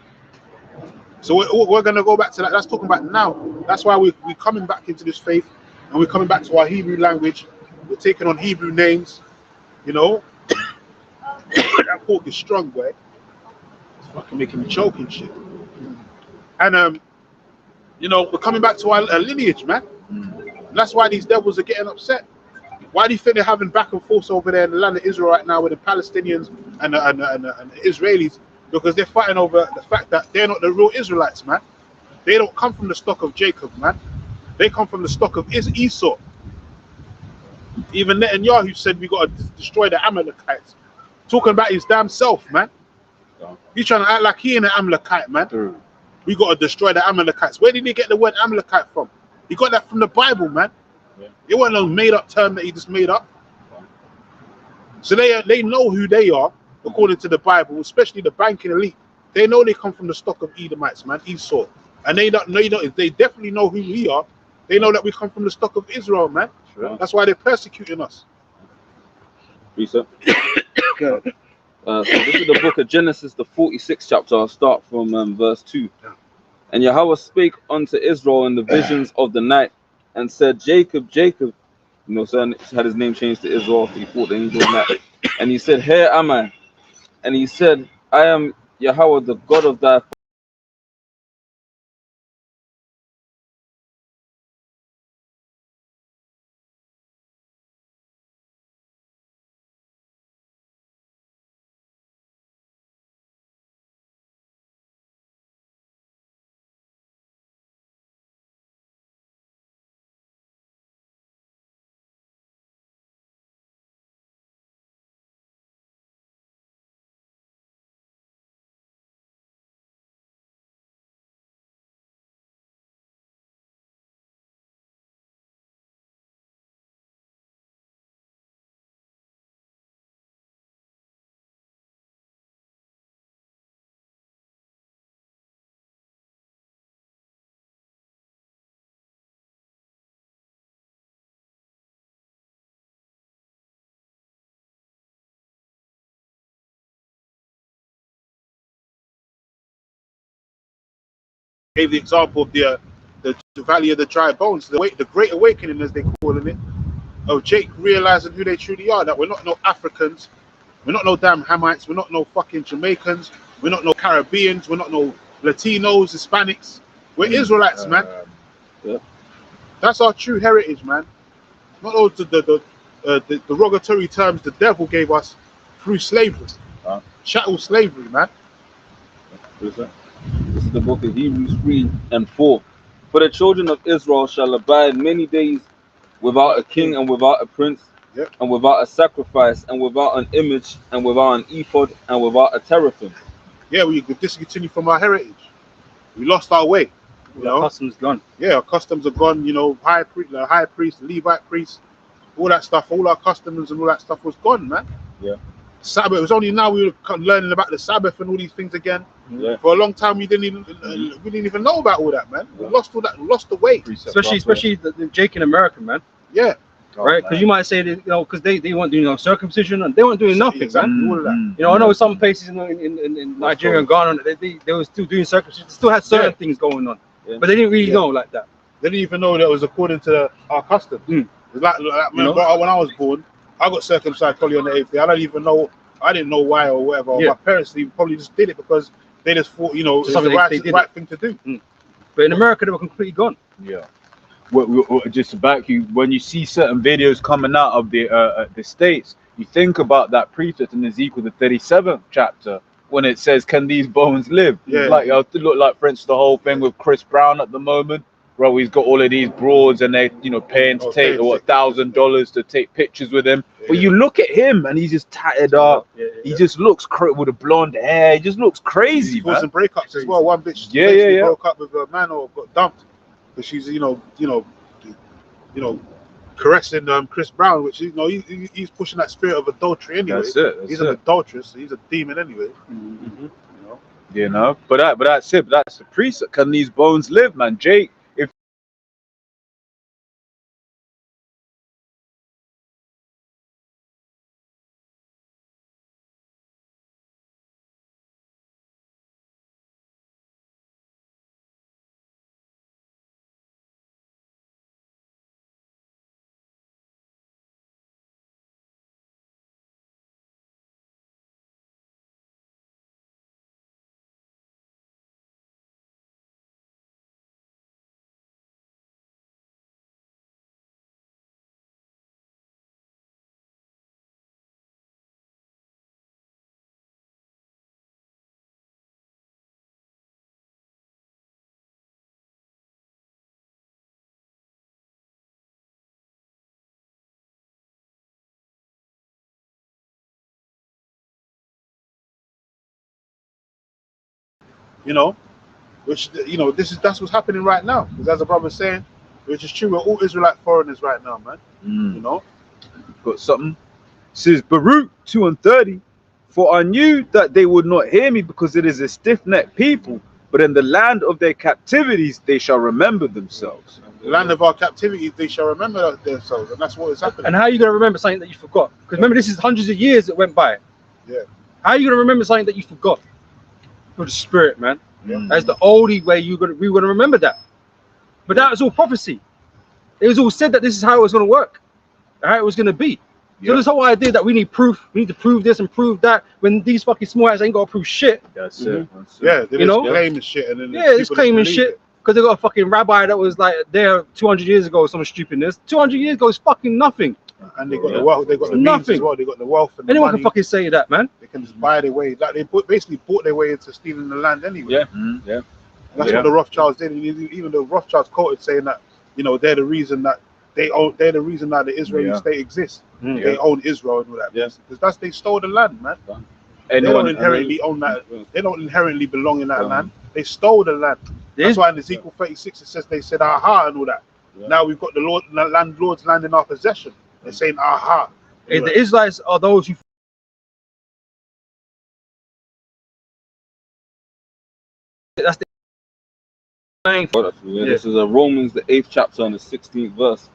So we're going to go back to that. That's talking about now. That's why we're coming back into this faith, and we're coming back to our Hebrew language. We're taking on Hebrew names, you know. That pork is strong, boy. It's fucking making me choke and shit. And you know, we're coming back to our lineage, man. And that's why these devils are getting upset. Why do you think they're having back and forth over there in the land of Israel right now with the Palestinians and the Israelis? Because they're fighting over the fact that they're not the real Israelites, man. They don't come from the stock of Jacob, man. They come from the stock of Esau. Even Netanyahu said we got to destroy the Amalekites. Talking about his damn self, man. He's trying to act like he ain't an Amalekite, man. We got to destroy the Amalekites. Where did he get the word Amalekite from? He got that from the Bible, man. It wasn't no made-up term that he just made up. So they know who they are, according to the Bible, especially the banking elite. They know they come from the stock of Edomites, man, Esau. And they definitely know who we are. They know that we come from the stock of Israel, man. That's why they're persecuting us. So this is the book of Genesis, the 46th chapter. I'll start from verse 2. And Yahweh spake unto Israel in the visions of the night, and said, Jacob, Jacob. You know, so had his name changed to Israel. He thought that he was doing that. And he said, Here am I. And he said, I am Yahweh, the God of thy Gave the example of the Valley of the Dry Bones, the Great Awakening, as they calling it, of Jake realizing who they truly are. That we're not no Africans, we're not no damn Hamites, we're not no fucking Jamaicans, we're not no Caribbeans, we're not no Latinos, Hispanics. We're Israelites, man. That's our true heritage, man. Not all the derogatory terms the devil gave us through slavery, chattel slavery, man. This is the book of Hebrews 3 and 4. For the children of Israel shall abide many days without a king and without a prince, and without a sacrifice, and without an image, and without an ephod, and without a teraphim. Yeah, we could discontinue from our heritage. We lost our way. Our customs gone. Yeah, our customs are gone. You know, high priest, the Levite priest, all that stuff, all our customs and all that stuff was gone, man. Sabbath. It was only now we were learning about the Sabbath and all these things again. For a long time, we didn't even know about all that, man. We lost all that, lost the way. Especially the Jake in America, man. Yeah. Right, because you might say that, you know, because they weren't doing circumcision and they weren't doing nothing, man. All of that. You know, I know some places in Nigeria and Ghana, they were still doing circumcision, still had certain things going on, but they didn't really know like that. They didn't even know that it was according to our customs. It's like man, when I was born, I got circumcised probably on the 8th day. I didn't know why or whatever. My parents probably just did it because they just thought, you know, it's the right thing to do. But in America, they were completely gone. Just to back you, when you see certain videos coming out of the States, you think about that precept in Ezekiel, the 37th chapter, when it says, "Can these bones live?" Like, it look like, for instance, the whole thing with Chris Brown at the moment, bro, he's got all of these broads and they, you know, paying to take $1,000 to take pictures with him. Yeah. But you look at him and he's just tatted up. He just looks with the blonde hair. He just looks crazy, He's man. causing breakups as well. One bitch Yeah. broke up with a man or got dumped because she's, you know, caressing Chris Brown, which, you know, he's pushing that spirit of adultery anyway. That's it. He's an adulteress. He's a demon anyway. You know, but that's it. But that's the precept. Can these bones live, man? Jake, if You know, which, you know, that's what's happening right now. Because as the brother's saying, which is true, we're all Israelite foreigners right now, man. You know, got something. Says Baruch 2:30. For I knew that they would not hear me because it is a stiff-necked people, but in the land of their captivities they shall remember themselves. the land of our captivity, they shall remember themselves, and that's what is happening. And how are you going to remember something that you forgot? Because remember, this is hundreds of years that went by. Yeah. How are you going to remember something that you forgot? For the spirit, man. Yeah. That's the only way we were going to remember that. But that was all prophecy. It was all said that this is how it was going to work, how it was going to be. So this whole idea that we need proof, we need to prove this and prove that, when these fucking small guys ain't got to prove shit. That's it. Yeah, they You know? just claiming shit, and then It's claiming shit because they got a fucking rabbi that was like there 200 years ago or some stupidness. 200 years ago is fucking nothing. And they got the wealth, they got the means Nothing. as well. They got the wealth and the Anyone money. can fucking say that, man. They can just buy their way. Like they basically bought their way into stealing the land anyway. Yeah. And that's what the Rothschilds did. And even the Rothschilds quoted saying that, you know, they're the reason that they're the reason that the Israeli state exists. They own Israel and all that. Because they stole the land, man. They don't inherently own that. They don't inherently belong in that land. They stole the land. That's why in Ezekiel 36 it says they said aha and all that. Now we've got the landlord's land in our possession. They're saying aha. The Israelites are those who. That's the thing. This is Romans, the 8th chapter and the 16th verse.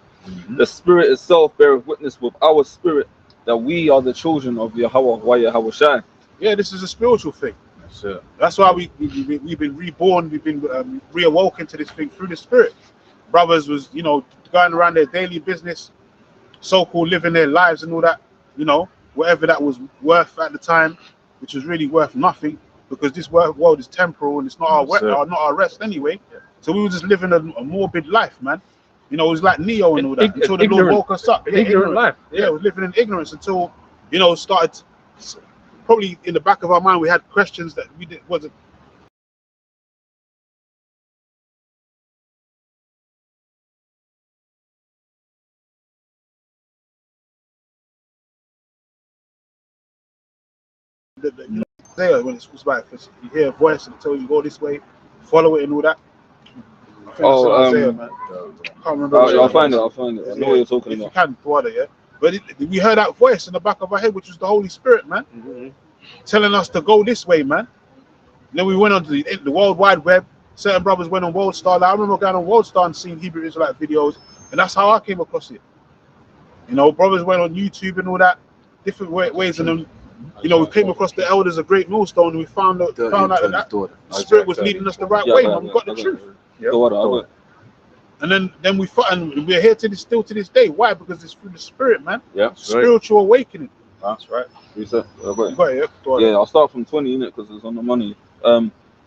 The Spirit itself beareth witness with our spirit that we are the children of Yahweh Shai. Yeah, this is a spiritual thing. That's it. That's why we've been reborn. We've been reawoken to this thing through the Spirit. Brothers was, you know, going around their daily business, so-called living their lives and all that, you know, whatever that was worth at the time, which was really worth nothing, because this world is temporal and it's not our rest anyway. So we were just living a morbid life, man. You know, it was like Neo and all that until the Lord woke us up. Ignorant life. Yeah, we were living in ignorance until, you know, started. Probably in the back of our mind, we had questions that we wasn't. You know, there when it's about, you hear a voice and it tells you go this way, follow it and all that. I think that's Isaiah, man. I can't remember. I'll find it. I know what you're talking if about. you can, brother, yeah. But we heard that voice in the back of our head, which was the Holy Spirit, man, telling us to go this way, man. And then we went on to the World Wide Web. Certain brothers went on World Star. Like, I remember going on World Star and seeing Hebrew Israelite videos, and that's how I came across it. You know, brothers went on YouTube and all that, different ways, and then, you know, we came across the elders of Great Millstone, and we found out that the Spirit was leading us the right way, man. We got the truth. And then we fought, and we're here still to this day. Why? Because it's through the Spirit, man. Yeah, spiritual awakening. That's right. I'll start from 20 in it because it's on the money.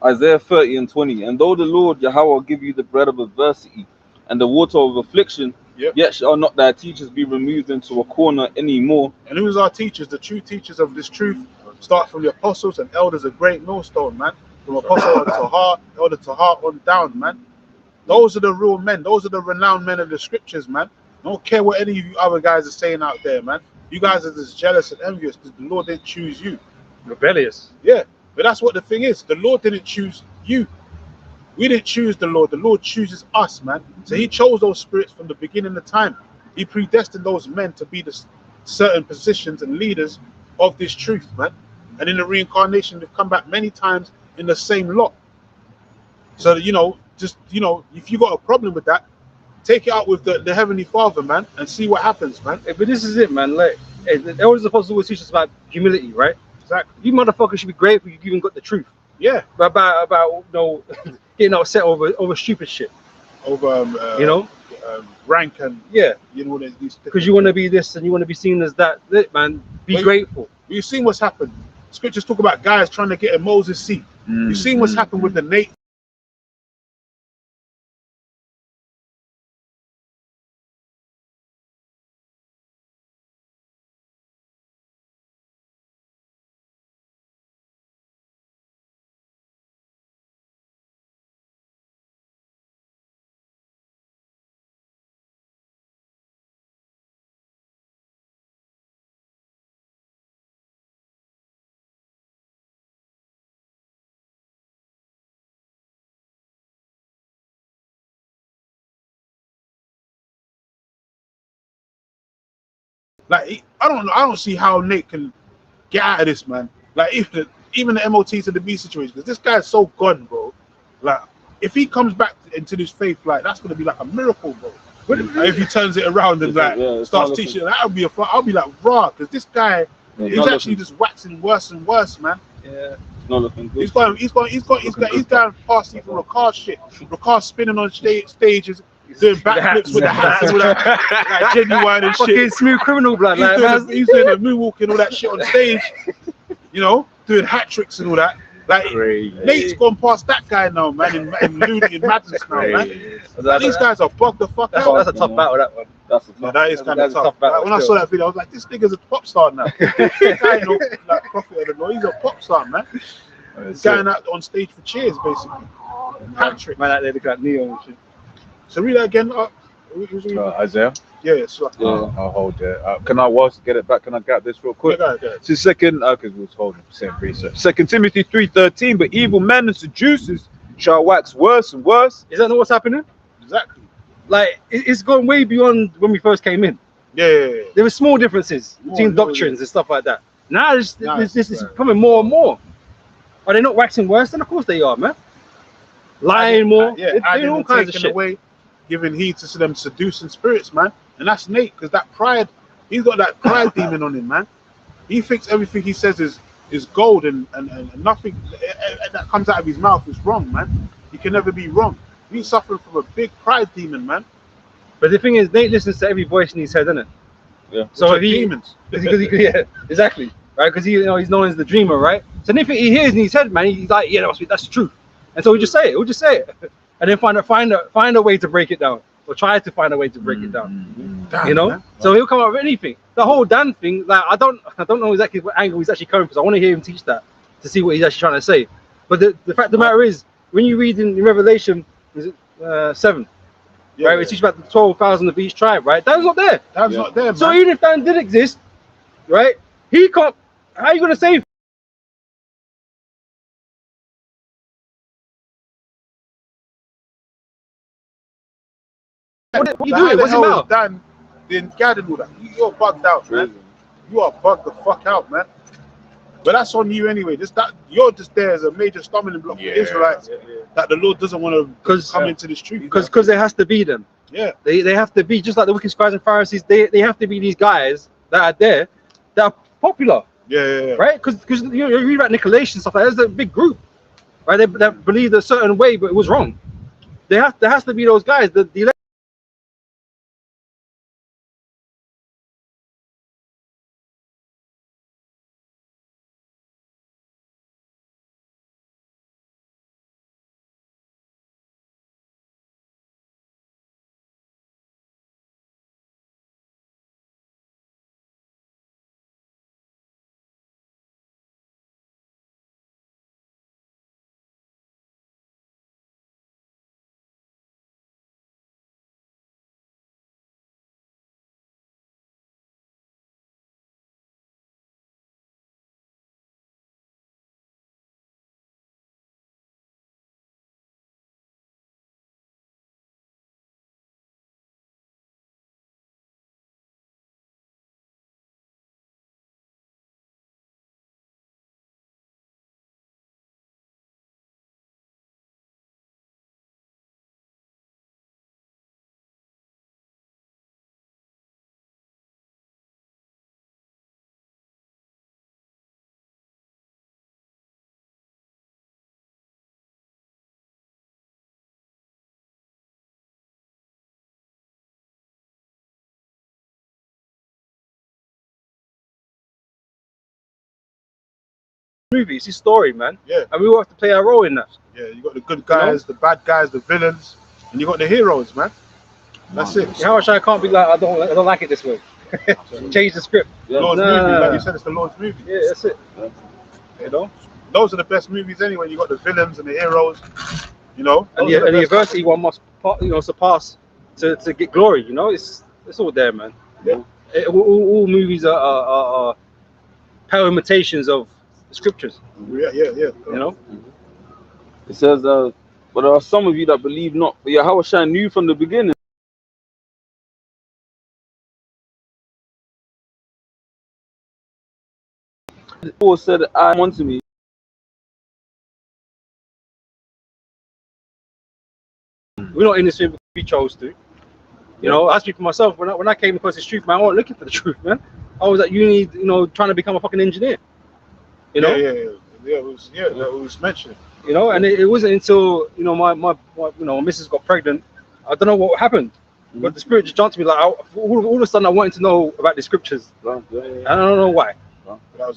Isaiah 30 and 20. And though the Lord Yahweh will give you the bread of adversity and the water of affliction, yet shall not thy teachers be removed into a corner anymore. And who's our teachers? The true teachers of this truth start from the apostles and elders of Great Millstone, man. From apostle to heart, elder to heart on down, man. Those are the real men. Those are the renowned men of the scriptures, man. Don't care what any of you other guys are saying out there, man. You guys are just jealous and envious because the Lord didn't choose you. Rebellious. Yeah, but that's what the thing is. The Lord didn't choose you. We didn't choose the Lord. The Lord chooses us, man. So He chose those spirits from the beginning of time. He predestined those men to be the certain positions and leaders of this truth, man. And in the reincarnation, they've come back many times in the same lot. So you know, just if you got a problem with that, take it out with the Heavenly Father, man, and see what happens, man. Hey, but this is it, man. Like, hey, the elders apostles always teach us about humility, right? Exactly. You motherfuckers should be grateful you even got the truth. Yeah. But about getting upset over stupid shit. Over rank and Yeah. These Because you want to be this and you want to be seen as that. Look, man, be grateful. You've seen what's happened. Scriptures talk about guys trying to get a Moses seat. You've seen what's happened with the Nate. Like I don't see how Nate can get out of this, man. Like even the MOT to the B situation, because this guy's so gone, bro. Like if he comes back into this faith, like that's gonna be like a miracle, bro. Like, if he turns it around and starts teaching, I'll be like raw, because this guy is actually just waxing worse and worse, man. Yeah. Not looking good. He's going past even Ricard shit. Ricard spinning on stages, doing backflips with the hats and all that, like Genuine and shit. Fucking smooth criminal blood. He's doing the moonwalk and all that shit on stage, doing hat tricks and all that. Like Nate's gone past that guy now, man, in lunacy and madness now, man. Like, these guys are bugged the fuck out. That's a tough battle, that one. That is kind of tough. battle, When I saw that video, I was like, this nigga's a pop star now. This guy ain't no like prophet of the Lord. He's a pop star, man. He's going out on stage for cheers, basically. Hat trick. Man, out there looking like Neo and shit. So read that again. Isaiah. Yeah, so I'll hold it. Can I get it back? Can I get this real quick? go ahead. So second, because we was holding the same research. 2 Timothy 3:13. But evil men and seducers shall wax worse and worse. Is that not what's happening? Exactly. Like, it's gone way beyond when we first came in. Yeah. There were small differences between More, doctrines and stuff like that. Now this is right. becoming more and more. Are they not waxing worse? Then of course they are, man. Lying more. They're doing all kinds of shit. Away, giving heed to them seducing spirits, man. And that's Nate, because that pride, he's got that pride demon on him, man. He thinks everything he says is gold and nothing that comes out of his mouth is wrong, man. He can never be wrong. He's suffering from a big pride demon, man. But the thing is, Nate listens to every voice in his head, isn't it? Yeah. So Which if are he, demons. yeah, exactly, right? Because he's known as the dreamer, right? So anything he hears in his head, man, he's like, yeah, that's the truth. And so we just say it, and then find a way to break it down, or try to find a way to break it down. Damn, man. So he'll come up with anything. The whole Dan thing, like I don't know exactly what angle he's actually coming from. So I want to hear him teach that to see what he's actually trying to say. But the fact of the matter is, when you read in Revelation, is it 7? Yeah, right, we teach about the 12,000 of each tribe, right? Dan's not there. Dan's not there, man. So even if Dan did exist, right, he can't. How are you gonna save? What are you doing? What's your mouth? Dan didn't gather all that. You're bugged out, man. You are bugged the fuck out, man. But that's on you anyway. You're just there as a major stumbling block for Israelites that the Lord doesn't want to come into this truth. Because there has to be them. Yeah. They have to be just like the wicked scribes and Pharisees. They have to be these guys that are there that are popular. Yeah. Right? Because you read about Nicolaitans and stuff like that. There's a big group, right? That believed a certain way, but it was wrong. There has to be those guys. The movie. It's his story, man. Yeah. And we all have to play our role in that. Yeah, you got the good guys, the bad guys, the villains, and you got the heroes, man. That's it. How much I can't be like, I don't like it this way. Change the script. Lord's movie, like you said, it's the Lord's movie. Yeah, that's it. You know? Those are the best movies anyway. You got the villains and the heroes, you know. And Those are the best. adversity one must, surpass to get glory. You know, it's all there, man. Yeah. All movies are pale imitations of the scriptures. Yeah. You know. It says, but there are some of you that believe not. But Yahushua knew from the beginning. Paul said, I want to me. We're not in this thing because we chose to. You know, I speak for myself. When I came across this truth, man, I wasn't looking for the truth, man. I was at uni, you know, trying to become a fucking engineer. You know. Yeah. It was mentioned. You know, and it wasn't until, you know, my missus got pregnant. I don't know what happened, but the spirit just jumped to me like all of a sudden I wanted to know about the scriptures. And I don't know why.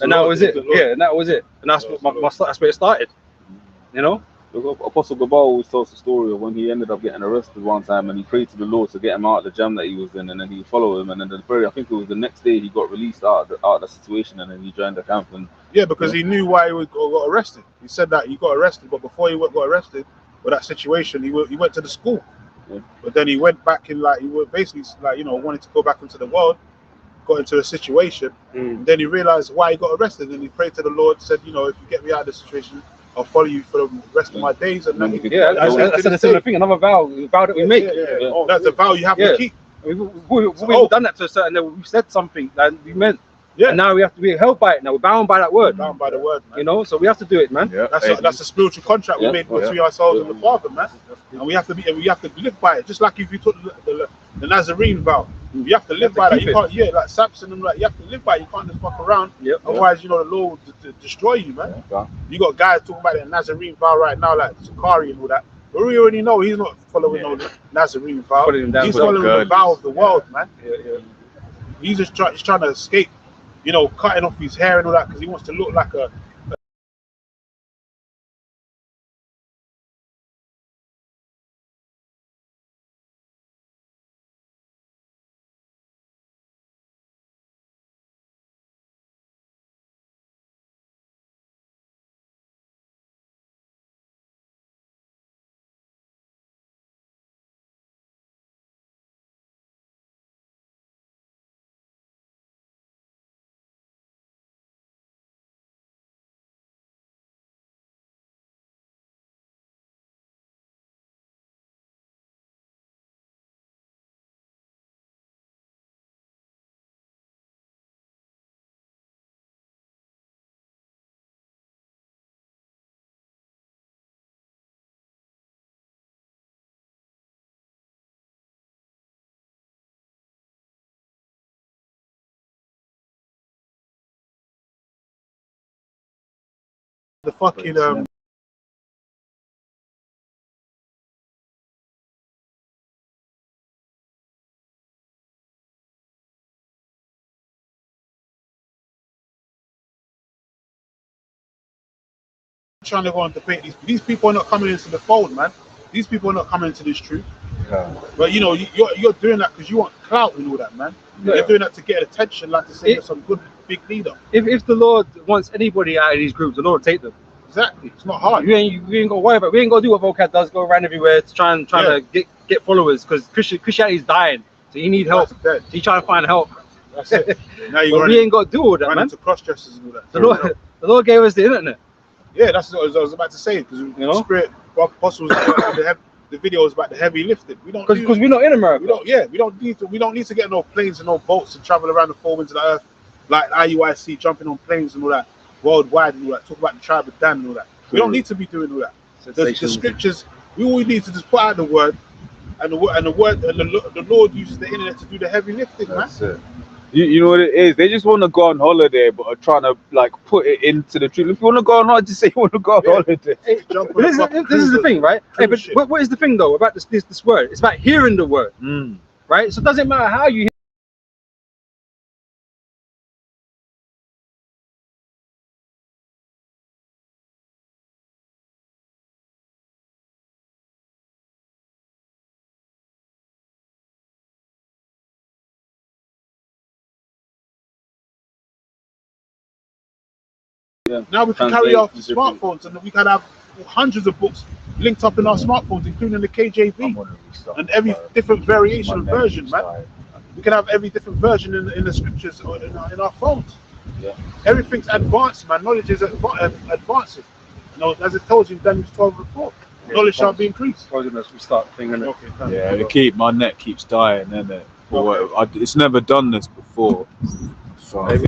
And that was it. Yeah, and that was it. And that's that's where it started. You know. Apostle Gabal always tells the story of when he ended up getting arrested one time, and he prayed to the Lord to get him out of the jam that he was in, and then he followed him, and then I think it was the next day he got released out of the situation, and then he joined the camp. And yeah, because he knew why he got arrested. He said that he got arrested, but before he got arrested with that situation, he went to the school. Yeah. But then he went back in, like, he was basically like, you know, wanted to go back into the world, got into a situation, and then he realized why he got arrested, and he prayed to the Lord, said, you know, if you get me out of this situation, I'll follow you for the rest of my days. And then I said a similar thing. Another vow that we make. Oh, that's a vow you have to keep. We've done that to a certain level. We said something that we meant. Yeah. And now we're held by it. Now we're bound by that word. Bound by the word, man. You know, so we have to do it, man. Yeah. That's a spiritual contract we made between ourselves and the Father, man. And we have to live by it. Just like if you took the Nazarene vow, you have to live by that. You can't, like Samson and you have to live by it. You can't just fuck around. Otherwise, you know, the Lord will destroy you, man. You got guys talking about the Nazarene vow right now, like Sakari and all that. But we already know he's not following no Nazarene vow. He's following the vow of the world, man. He's just trying to escape, you know, cutting off his hair and all that because he wants to look like a the fucking trying to go and debate these people are not coming into the fold, man. These people are not coming into this truth. But you know, you're doing that because you want clout and all that, man. You're doing that to get attention, like to say you're some good big leader. If the Lord wants anybody out of these groups, the Lord will take them. Exactly. It's not hard. You ain't got to worry about it. We ain't got to do what Vocad does, go around everywhere to try to get followers, because Christianity is dying. So you need help. So you trying to find help. That's it. Now we ain't got to do all that, man. Into cross-dressers and all that. The Lord gave us the internet. Yeah, that's what I was about to say, because the Spirit, Apostles, the videos about the heavy lifting. We don't because we're not in America. We don't need to get no planes and no boats and travel around the four winds of the earth like IUIC, jumping on planes and all that worldwide and all that. Talk about the tribe of Dan and all that. We don't need to be doing all that. The scriptures, we all need to just put out the word, and the Lord uses the internet to do the heavy lifting, man. You know what it is? They just want to go on holiday, but are trying to like put it into the truth. If you want to go on holiday, just say you want to go on holiday. Hey, this is the thing, right? Hey, but what is the thing though about this word? It's about hearing the word, right? So it doesn't matter how you hear Yeah. Now we can carry our Translate smartphones, and we can have hundreds of books linked up in our smartphones, including the KJV and every different variation of version, man. We can have every different version in the scriptures or in our phones. Yeah. Everything's advanced, man. Knowledge is advancing. You know, as it tells you in Daniel 12:4, knowledge shall be increased. As we start thinking. Okay, Yeah, my net keeps dying, isn't it? It's never done this before. So Maybe.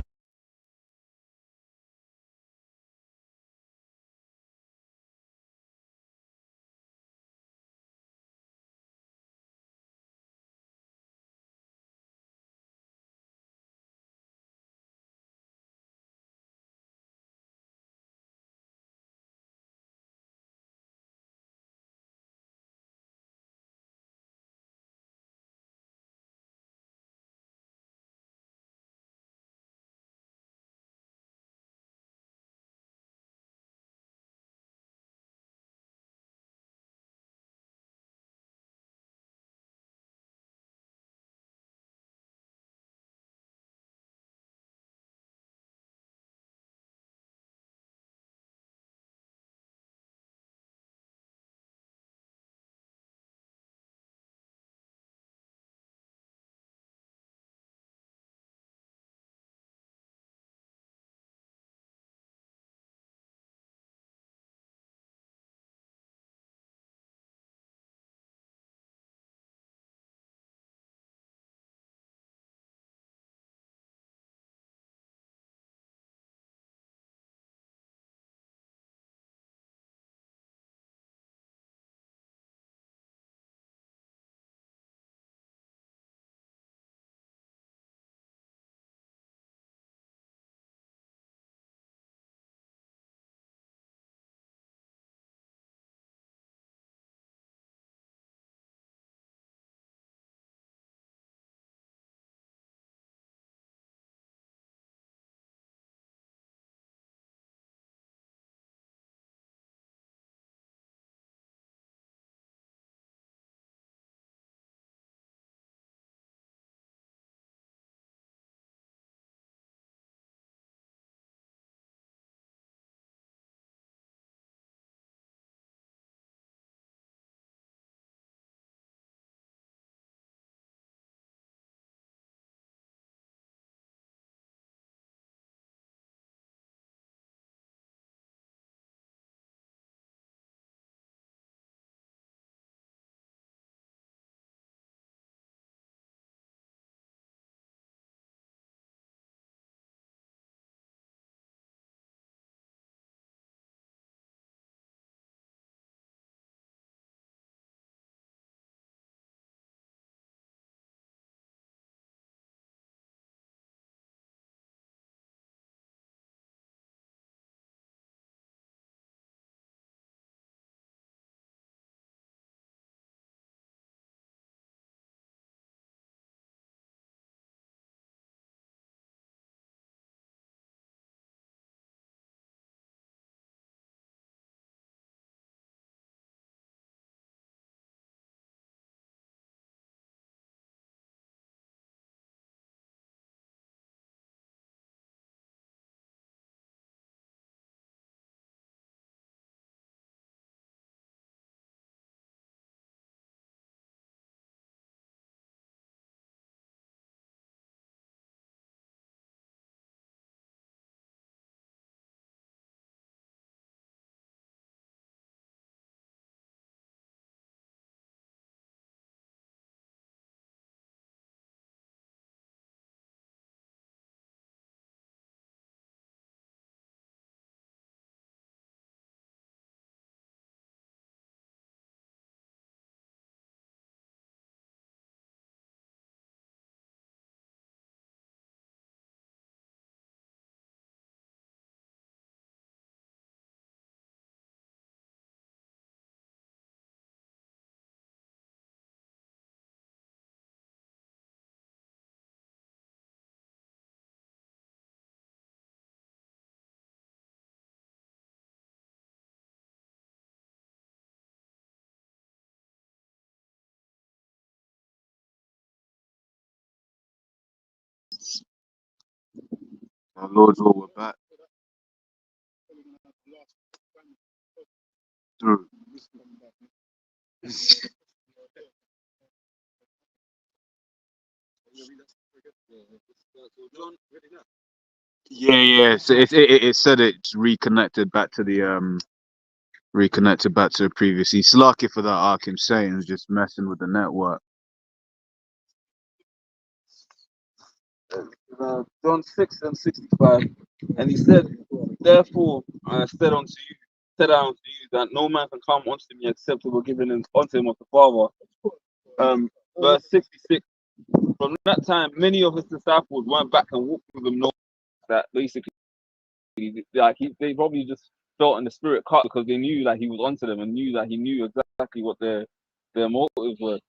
Lord, we're back. Mm. Yeah. So it said it's reconnected back to the previous. He's lucky for that arc. Him saying it's just messing with the network. John 6:65, and he said, "Therefore I said unto you that no man can come unto me except it were given unto him of the Father." Verse 66. From that time, many of his disciples went back and walked with him. Know that basically, they probably just felt in the spirit cut because they knew that he was onto them and knew that he knew exactly what their motives were.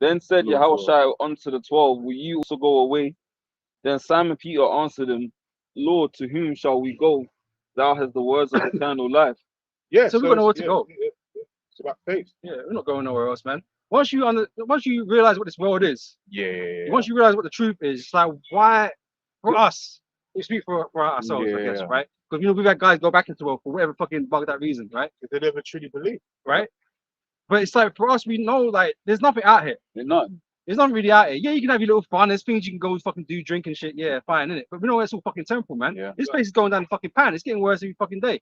Then said Yahushua unto the 12, "Will you also go away?" Then Simon Peter answered him, "Lord, to whom shall we go? Thou hast the words of eternal life." Yeah, So we got nowhere to go. It's about faith. Yeah, we're not going nowhere else, man. Once you realize what this world is, Yeah. once you realize what the truth is, it's like why for us, we speak for ourselves, I guess, Yeah. right? Because we've had guys go back into the world for whatever fucking bug that reason, right? They never truly believe. Right? But it's like for us, we know like there's nothing out here. They're not. There's nothing really out here. Yeah, you can have your little fun. There's things you can go fucking do, drink and shit. Yeah, fine, innit? But we know it's all fucking temporal, man. Yeah. This place is going down the fucking pan. It's getting worse every fucking day.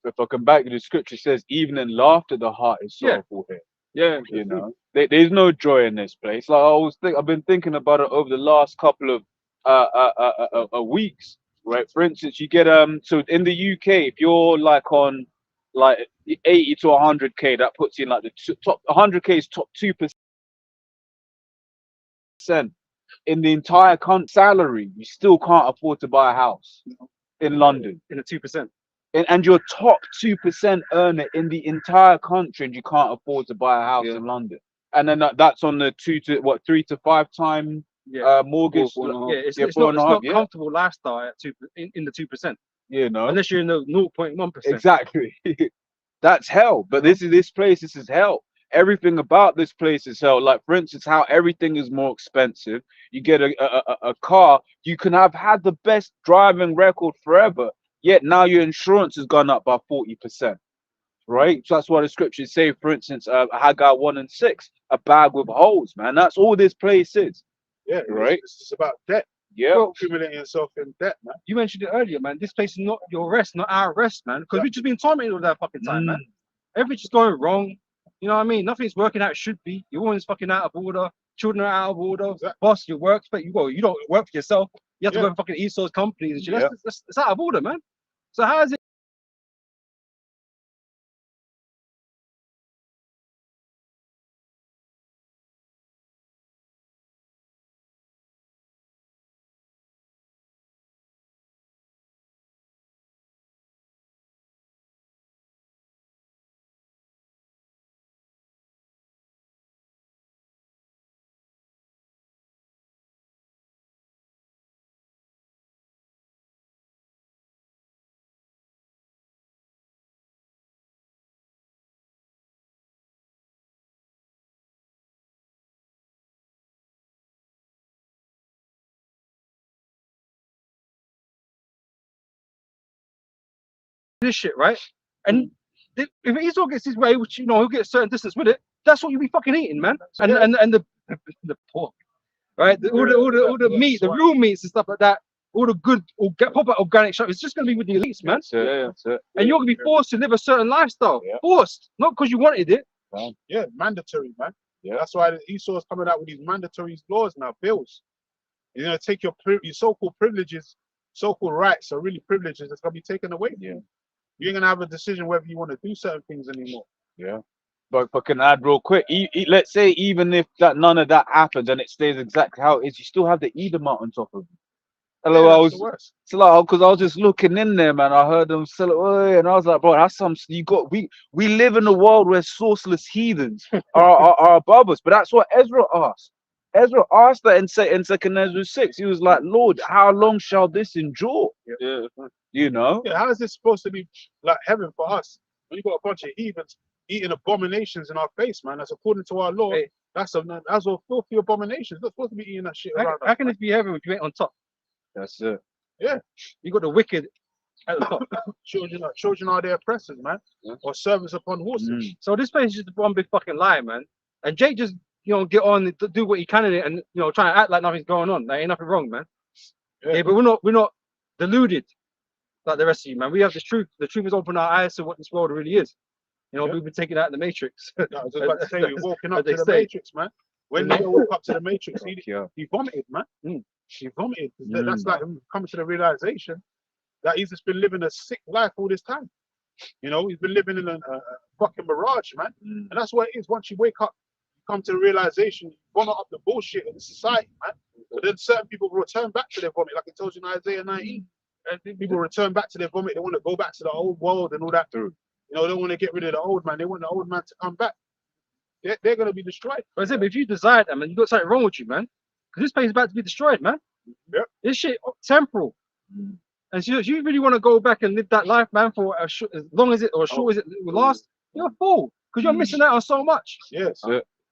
If I come back to the scripture, it says even in laughter the heart is sorrowful here. Yeah, You know, there's no joy in this place. Like I've been thinking about it over the last couple of weeks, right? For instance, you get so in the UK, if you're like on like 80 to 100k, that puts you in like the top 100k is top 2% in the entire country. Salary, you still can't afford to buy a house in London. In the 2%. And you're top 2% earner in the entire country, and you can't afford to buy a house Yeah. in London. And then that's on the 3 to 5 time mortgage. Four and a half. Yeah, it's four and a half, not yeah. comfortable lifestyle at in the 2%. You know, Unless you're in the 0.1%. exactly. That's hell. But this is hell. Everything about this place is hell. Like for instance, how everything is more expensive. You get a car, you can have had the best driving record forever, yet now your insurance has gone up by 40%. Right? So that's why the scriptures say, for instance, Haggai 1:6, a bag with holes, man. That's all this place is. Yeah, Right. It's about debt. Yeah. Well, Accumulating yourself in debt, man. you mentioned it earlier, man. This place is not your rest, not our rest, man. Because we've just been tormented all that fucking time, man. Everything's just going wrong. You know what I mean? Nothing's working out it should be. You're always fucking out of order. Children are out of order. Exactly. Boss, your work, but you don't work for yourself. You have to Yeah. go for fucking e-source companies and shit. Yeah. That's out of order, man. So how is it? This shit, right? And if Esau gets his way, which he'll get a certain distance with it, that's what you'll be fucking eating, man. And the pork, right? All the meat, the real meats and stuff like that, all the good proper organic stuff, it's just gonna be with the elites, man. That's it. And you're gonna be forced to live a certain lifestyle. Yeah. Forced, not because you wanted it. Yeah, mandatory, man. Yeah. That's why Esau is coming out with these mandatory laws now, bills. You're gonna take your so-called privileges, so-called rights, or really privileges, it's gonna be taken away. Yeah. You ain't gonna have a decision whether you want to do certain things anymore. Yeah. But if I can add real quick, let's say even if none of that happens and it stays exactly how it is, you still have the Edomite on top of it. Hello, Yeah, I that's was the worst. it's like because I was just looking in there, man. I heard them sell it, "Oi," and I was like, bro, that's some we live in a world where sourceless heathens are above us. But that's what Ezra asked. Ezra asked that in Second Ezra 6. He was like, Lord, how long shall this endure? Yeah. You know? Yeah, how is this supposed to be like heaven for us? When you got a bunch of heathens eating abominations in our face, man. That's according to our law. Hey. That's all filthy abominations. Not supposed to be eating that shit around How us. can this be heaven if you ain't on top? That's it. You got the wicked at the top. Children are their oppressors, man. Yeah. Or servants upon horses. So this place is just one big fucking lie, man. And Jake just, get on and do what he can in it, and try and act like nothing's going on. There ain't nothing wrong, man. Yeah, but we're not deluded like the rest of you, man. We have the truth. The truth has opened our eyes to what this world really is. We've been taken out of the matrix. I was just about to say, you're walking up they to the say. Matrix, man. When Neo woke up to the Matrix, he vomited, man. He vomited. That's like him coming to the realization that he's just been living a sick life all this time. He's been living in a fucking mirage, man. And that's what it is. Once you wake up, you come to the realization, you vomit up the bullshit in the society, man. But then certain people return back to their vomit, like it tells you in Isaiah 19. And people return back to their vomit. They want to go back to the old world and all that. They don't want to get rid of the old man. They want the old man to come back. They're going to be destroyed. But if you desire that, man, you got something wrong with you, man. Because this place is about to be destroyed, man. Yep. This shit temporal. And so if you really want to go back and live that life, man, for as long as it or short as it will last, you're a fool. Because you're missing out on so much. Yes.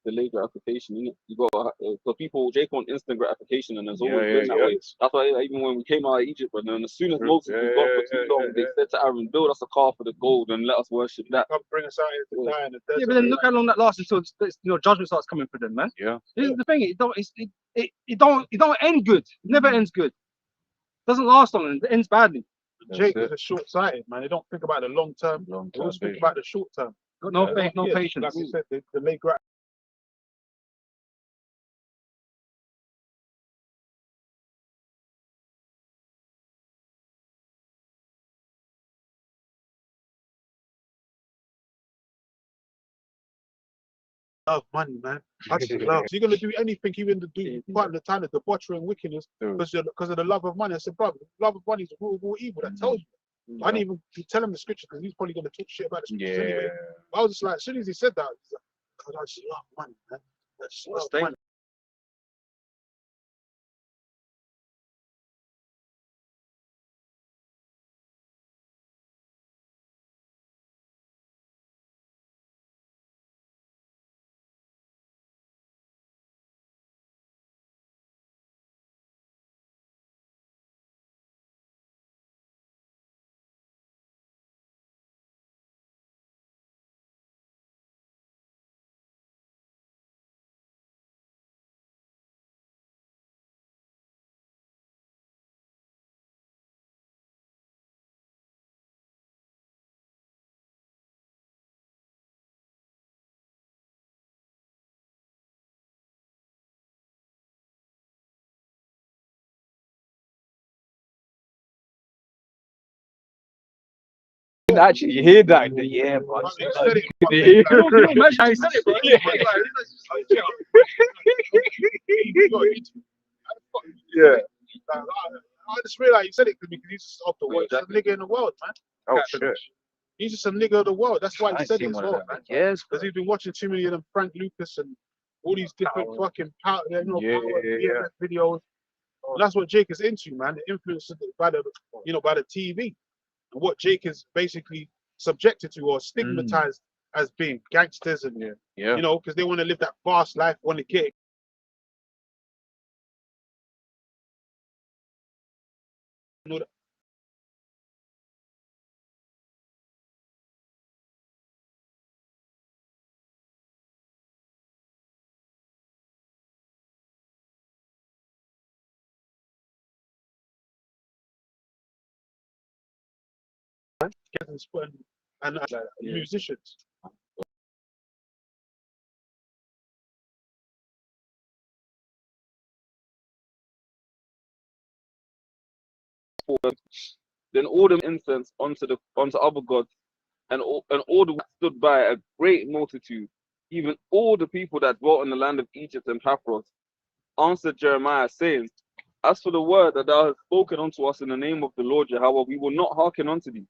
Delayed gratification, innit? You got for people, Jake want instant gratification, and there's always been that way. That's why even when we came out of Egypt, and then as soon as Moses was gone for too long, they said to Aaron, build us a calf for the gold and let us worship that. Come bring us out here to die in the desert. Yeah, but then look how long that lasts until judgment starts coming for them, man. Yeah. This is the thing. It don't end good. It never ends good. It doesn't last long, and it ends badly. Jake is a short-sighted, man. They don't think about the long term. They always think about the short term. No faith, no patience. Like we said, they make gratification. Love money, man. I just love. So you're gonna do anything, even to do part of the time of debauchery and wickedness because of the love of money. I said, brother, love of money is the root of all evil. That tells you. I didn't even tell him the scripture because he's probably gonna talk shit about the scriptures anyway. I was just like, as soon as he said that, he's like, I just love money, man. I just love money. Actually, you hear that? Yeah, bro. Imagine how he said it, bro. Yeah. I just realized he said it because he's just off the world. He's a nigga in the world, man. Oh shit. He's just a nigga of the world. That's why he said it as well, man. Yes, because he's been watching too many of them Frank Lucas and all these different fucking power, BMF videos. And that's what Jake is into, man. The influence by the by the TV and what Jake is basically subjected to or stigmatized as being gangsters and because they want to live that fast life, want to get it. And musicians. Then all them incense onto other gods, and all the stood by a great multitude, even all the people that dwelt in the land of Egypt and Paphros, answered Jeremiah, saying, as for the word that thou hast spoken unto us in the name of the Lord Jehovah, we will not hearken unto thee,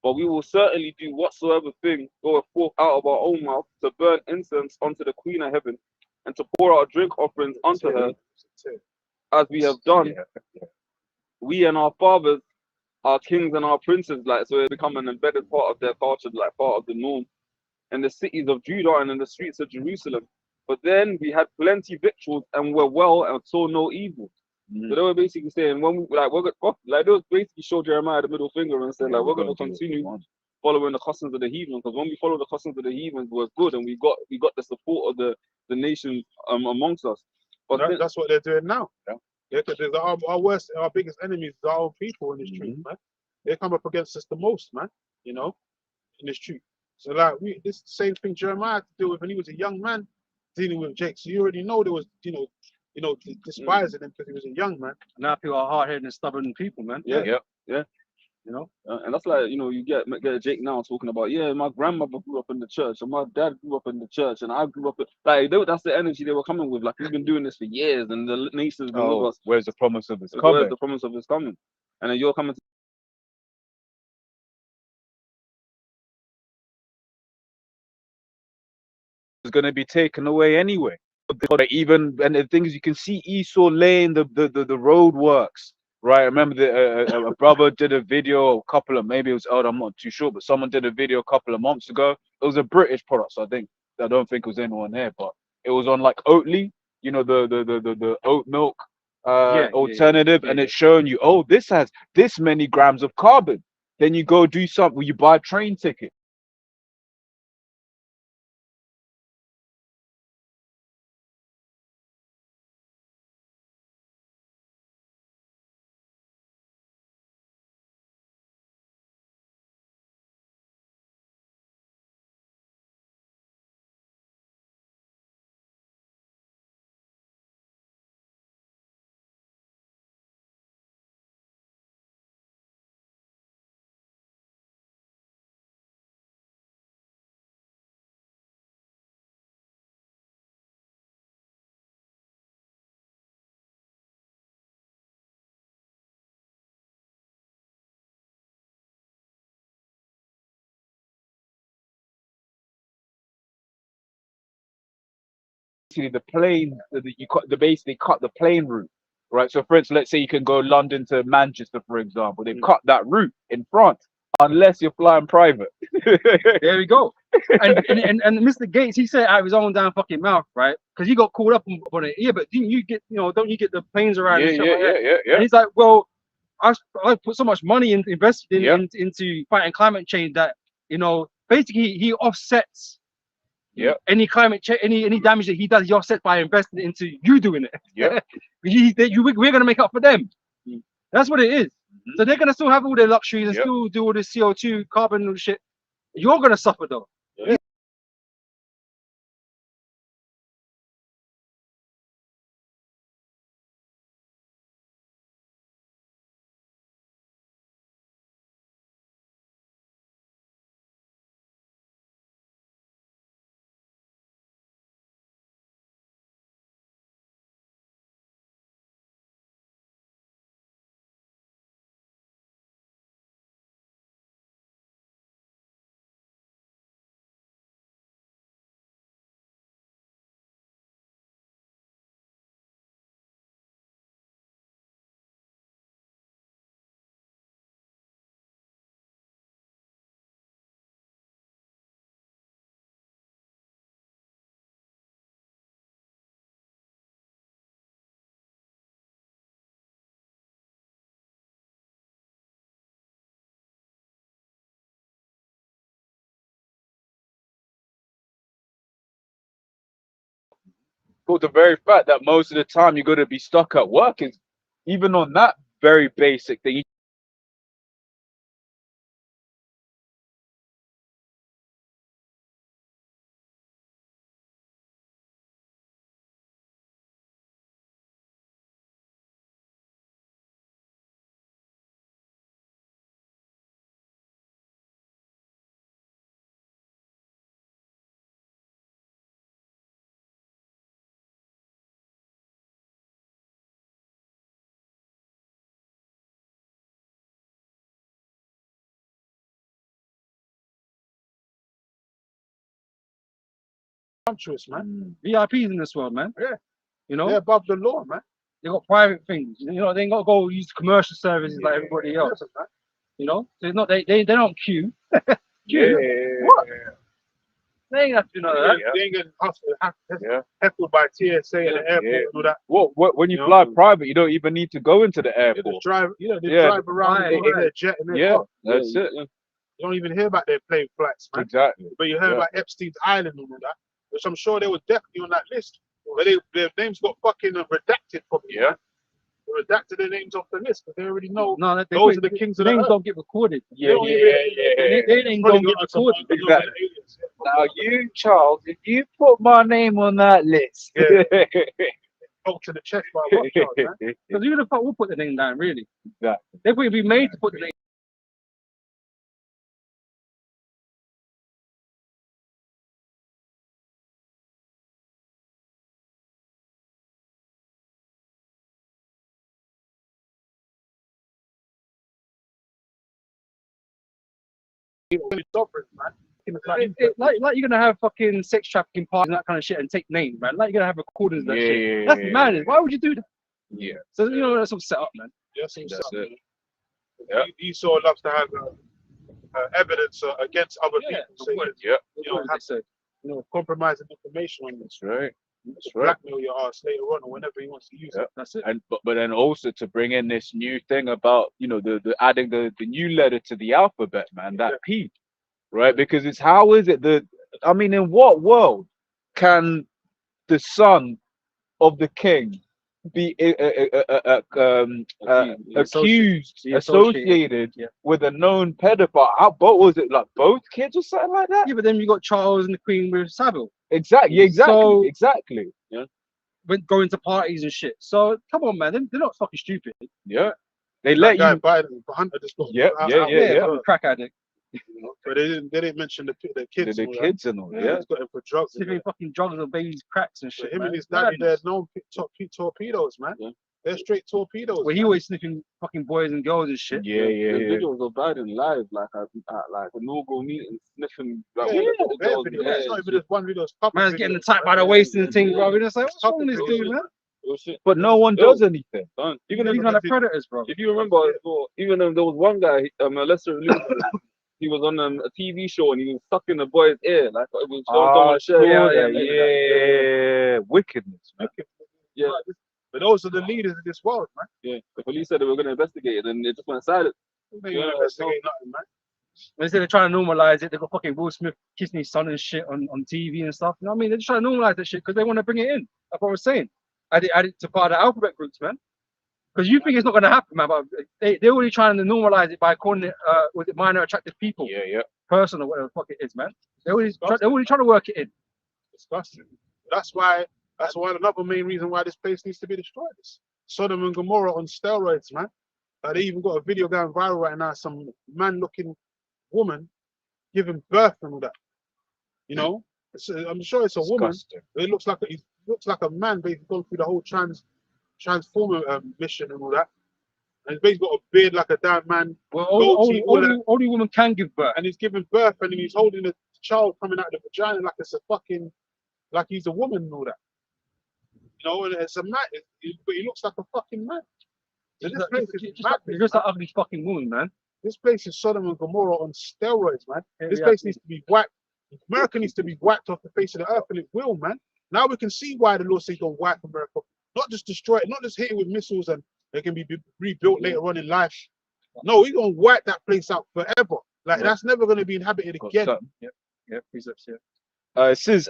but we will certainly do whatsoever thing goeth forth out of our own mouth, to burn incense unto the Queen of Heaven, and to pour out drink offerings unto her, as we have done. We and our fathers, our kings and our princes, so it become an embedded part of their culture, part of the norm, in the cities of Judah and in the streets of Jerusalem. But then we had plenty victuals and were well and saw no evil. So they were basically saying when we like like they was basically showed Jeremiah the middle finger and said like we're gonna continue following the customs of the heathen, because when we follow the customs of the heathens was good, and we got the support of the nations amongst us. But that's what they're doing now. Yeah, because our biggest enemies is our own people in this truth, man. They come up against us the most, man. You know, in this truth. So like this is the same thing Jeremiah had to deal with when he was a young man dealing with Jake. So you already know there was, despising him because he was a young man. Now people are hard-headed and stubborn people, man. Yeah. You know, and that's like, you get Jake now talking about, my grandmother grew up in the church and my dad grew up in the church and I grew up that's the energy they were coming with. Like, we've been doing this for years and the nation's been with us. Where's the promise of his Where's coming? the promise of his coming? And then you're coming to Is going to be taken away anyway. But even and the things you can see Esau laying the road works. Right, I remember a brother did a video a couple of, maybe it was I'm not too sure, but someone did a video a couple of months ago. It was a British product, so I don't think it was anyone here, but it was on like Oatly, the oat milk alternative, and it's showing you, oh, this has this many grams of carbon. Then you go do something, you buy a train ticket. The plane, they basically cut the plane route, right? So, for instance, let's say you can go London to Manchester, for example. They've cut that route in France, unless you're flying private. There we go. And Mr. Gates, he said out of his own damn fucking mouth, right? Because he got caught up on it. Yeah, but didn't you get, don't you get the planes around? And And he's like, well, I put so much money invested into fighting climate change that, basically he offsets. Any climate change, any damage that he does, he offsets by investing into you doing it. We're gonna make up for them. That's what it is. So they're gonna still have all their luxuries and still do all this CO2, carbon and shit. You're gonna suffer though. But the very fact that most of the time you're going to be stuck at work is, even on that very basic thing, Man. VIPs in this world, man. Yeah. They're above the law, man. They got private things. They ain't got to go use commercial services like everybody else. So it's not they don't queue. What? They ain't have to do none of that. They ain't getting Yeah. heckled by TSA at the airport Yeah. and all that. What when you You know? fly private, you don't even need to go into the They airport. just drive, they Yeah. drive around Right, in their jet and their Yeah, car. that's it. You don't even hear about their plane flights, man. Exactly. But you heard Yeah. about Epstein's Island and all that, which I'm sure they were definitely on that list. But their names got fucking redacted from it. Yeah. They redacted their names off the list because they already know No, they those are the kings of the names earth. don't get recorded. Yeah, don't yeah, even- yeah. They ain't Probably don't get got some recorded. Exactly. aliens. Now you, Charles, if you put my name on that list, Yeah. Poked to the chest by a Rothschild, man. Because who the fuck will put the name down, really? Exactly. They probably be made to put the name. Sovereign, man. Like you're gonna have fucking sex trafficking parties and that kind of shit and take names, man. Like you're gonna have recordings of that shit. Yeah. That's madness. Why would you do that? Yeah. So you know that's all set up, man. That's That's it. Yeah. Esau loves to have evidence against other Yeah, people. So would. Yeah. you know, have said. compromising information on this. That's right. That's right. Blackmail your ass later on or whenever he wants to use Yeah. it. That's it. And but then also to bring in this new thing about the adding the new letter to the alphabet, man, that P, right? Because it's how is it that I mean, in what world can the son of the king be accused, associated Yeah. with a known pedophile? How both was it like both kids or something like that? Yeah, but then you got Charles and the Queen with Savile. Exactly, exactly, So- exactly. Went going to parties and shit. So come on, man. They're not fucking stupid. Yeah, they That let guy you. Biden, Hunter just got Yeah, yeah. Fucking crack addict. But they didn't mention the kids. The and all that. kids and all. Yeah, Yeah, he's got him for drugs. and all Sniffing that. fucking drugs or babies cracks and So shit. him man. and his daddy, they're Madness. known torpedoes, man. Yeah. They're straight torpedoes. Well, he always sniffing fucking boys and girls and shit. yeah, The yeah. videos of Biden live, like at a no-go meeting, sniffing. Like, Yeah, all the bare girls, videos. yeah, It's not even just one video. It's a couple Man's getting videos, attacked by man. the waist and thing, bro. We're just like, what's wrong with this Couple dude, videos. man? oh, shit. But no one Yo. does anything. Son, Even never these are the did- predators, bro. if you remember, even there was one guy, Lester Luke, he was on a TV show and he was sucking a boy's ear, like it was Ah, showing sure, someone yeah. Wickedness, man. Yeah, But those are the leaders of this world, man. yeah. The police said they were going to investigate it, and they just went silent. They don't investigate nothing, man. Instead of trying to normalize it, they got fucking Will Smith kissing his son and shit on TV and stuff. You know what I mean? They're just trying to normalize that shit because they want to bring it in. That's what I was saying. Add it to part of the alphabet groups, man. Because you think it's not going to happen, man. But they're already trying to normalize it by calling it, was it minor attractive people, Yeah, yeah. person or whatever the fuck it is, man. They're already trying to work it in. Disgusting. That's why another main reason why this place needs to be destroyed. It's Sodom and Gomorrah on steroids, man. They even got a video going viral right now. Some man-looking woman giving birth and all that. You know, I'm sure it's a woman. Disgusting. But it looks like a man basically going through the whole transformer mission and all that. And he's basically got a beard like a damn man, Well, goatee, all that. only woman can give birth. And he's giving birth and he's holding a child coming out of the vagina like it's a fucking, like he's a woman and all that. You know, and it's a man, but he looks like a fucking man. So this place is madness, Just man. an ugly fucking woman, man. This place is Sodom and Gomorrah on steroids, man. This Yeah. place needs to be wiped. America needs to be wiped off the face of the earth, and it will, man. Now we can see why the Lord says he's gonna wipe America. Not just destroy it, not just hit it with missiles and it can be rebuilt later on in life. No, he's gonna wipe that place out forever. Like that's never gonna be inhabited Got again. something. Yeah, precepts, yeah. It says,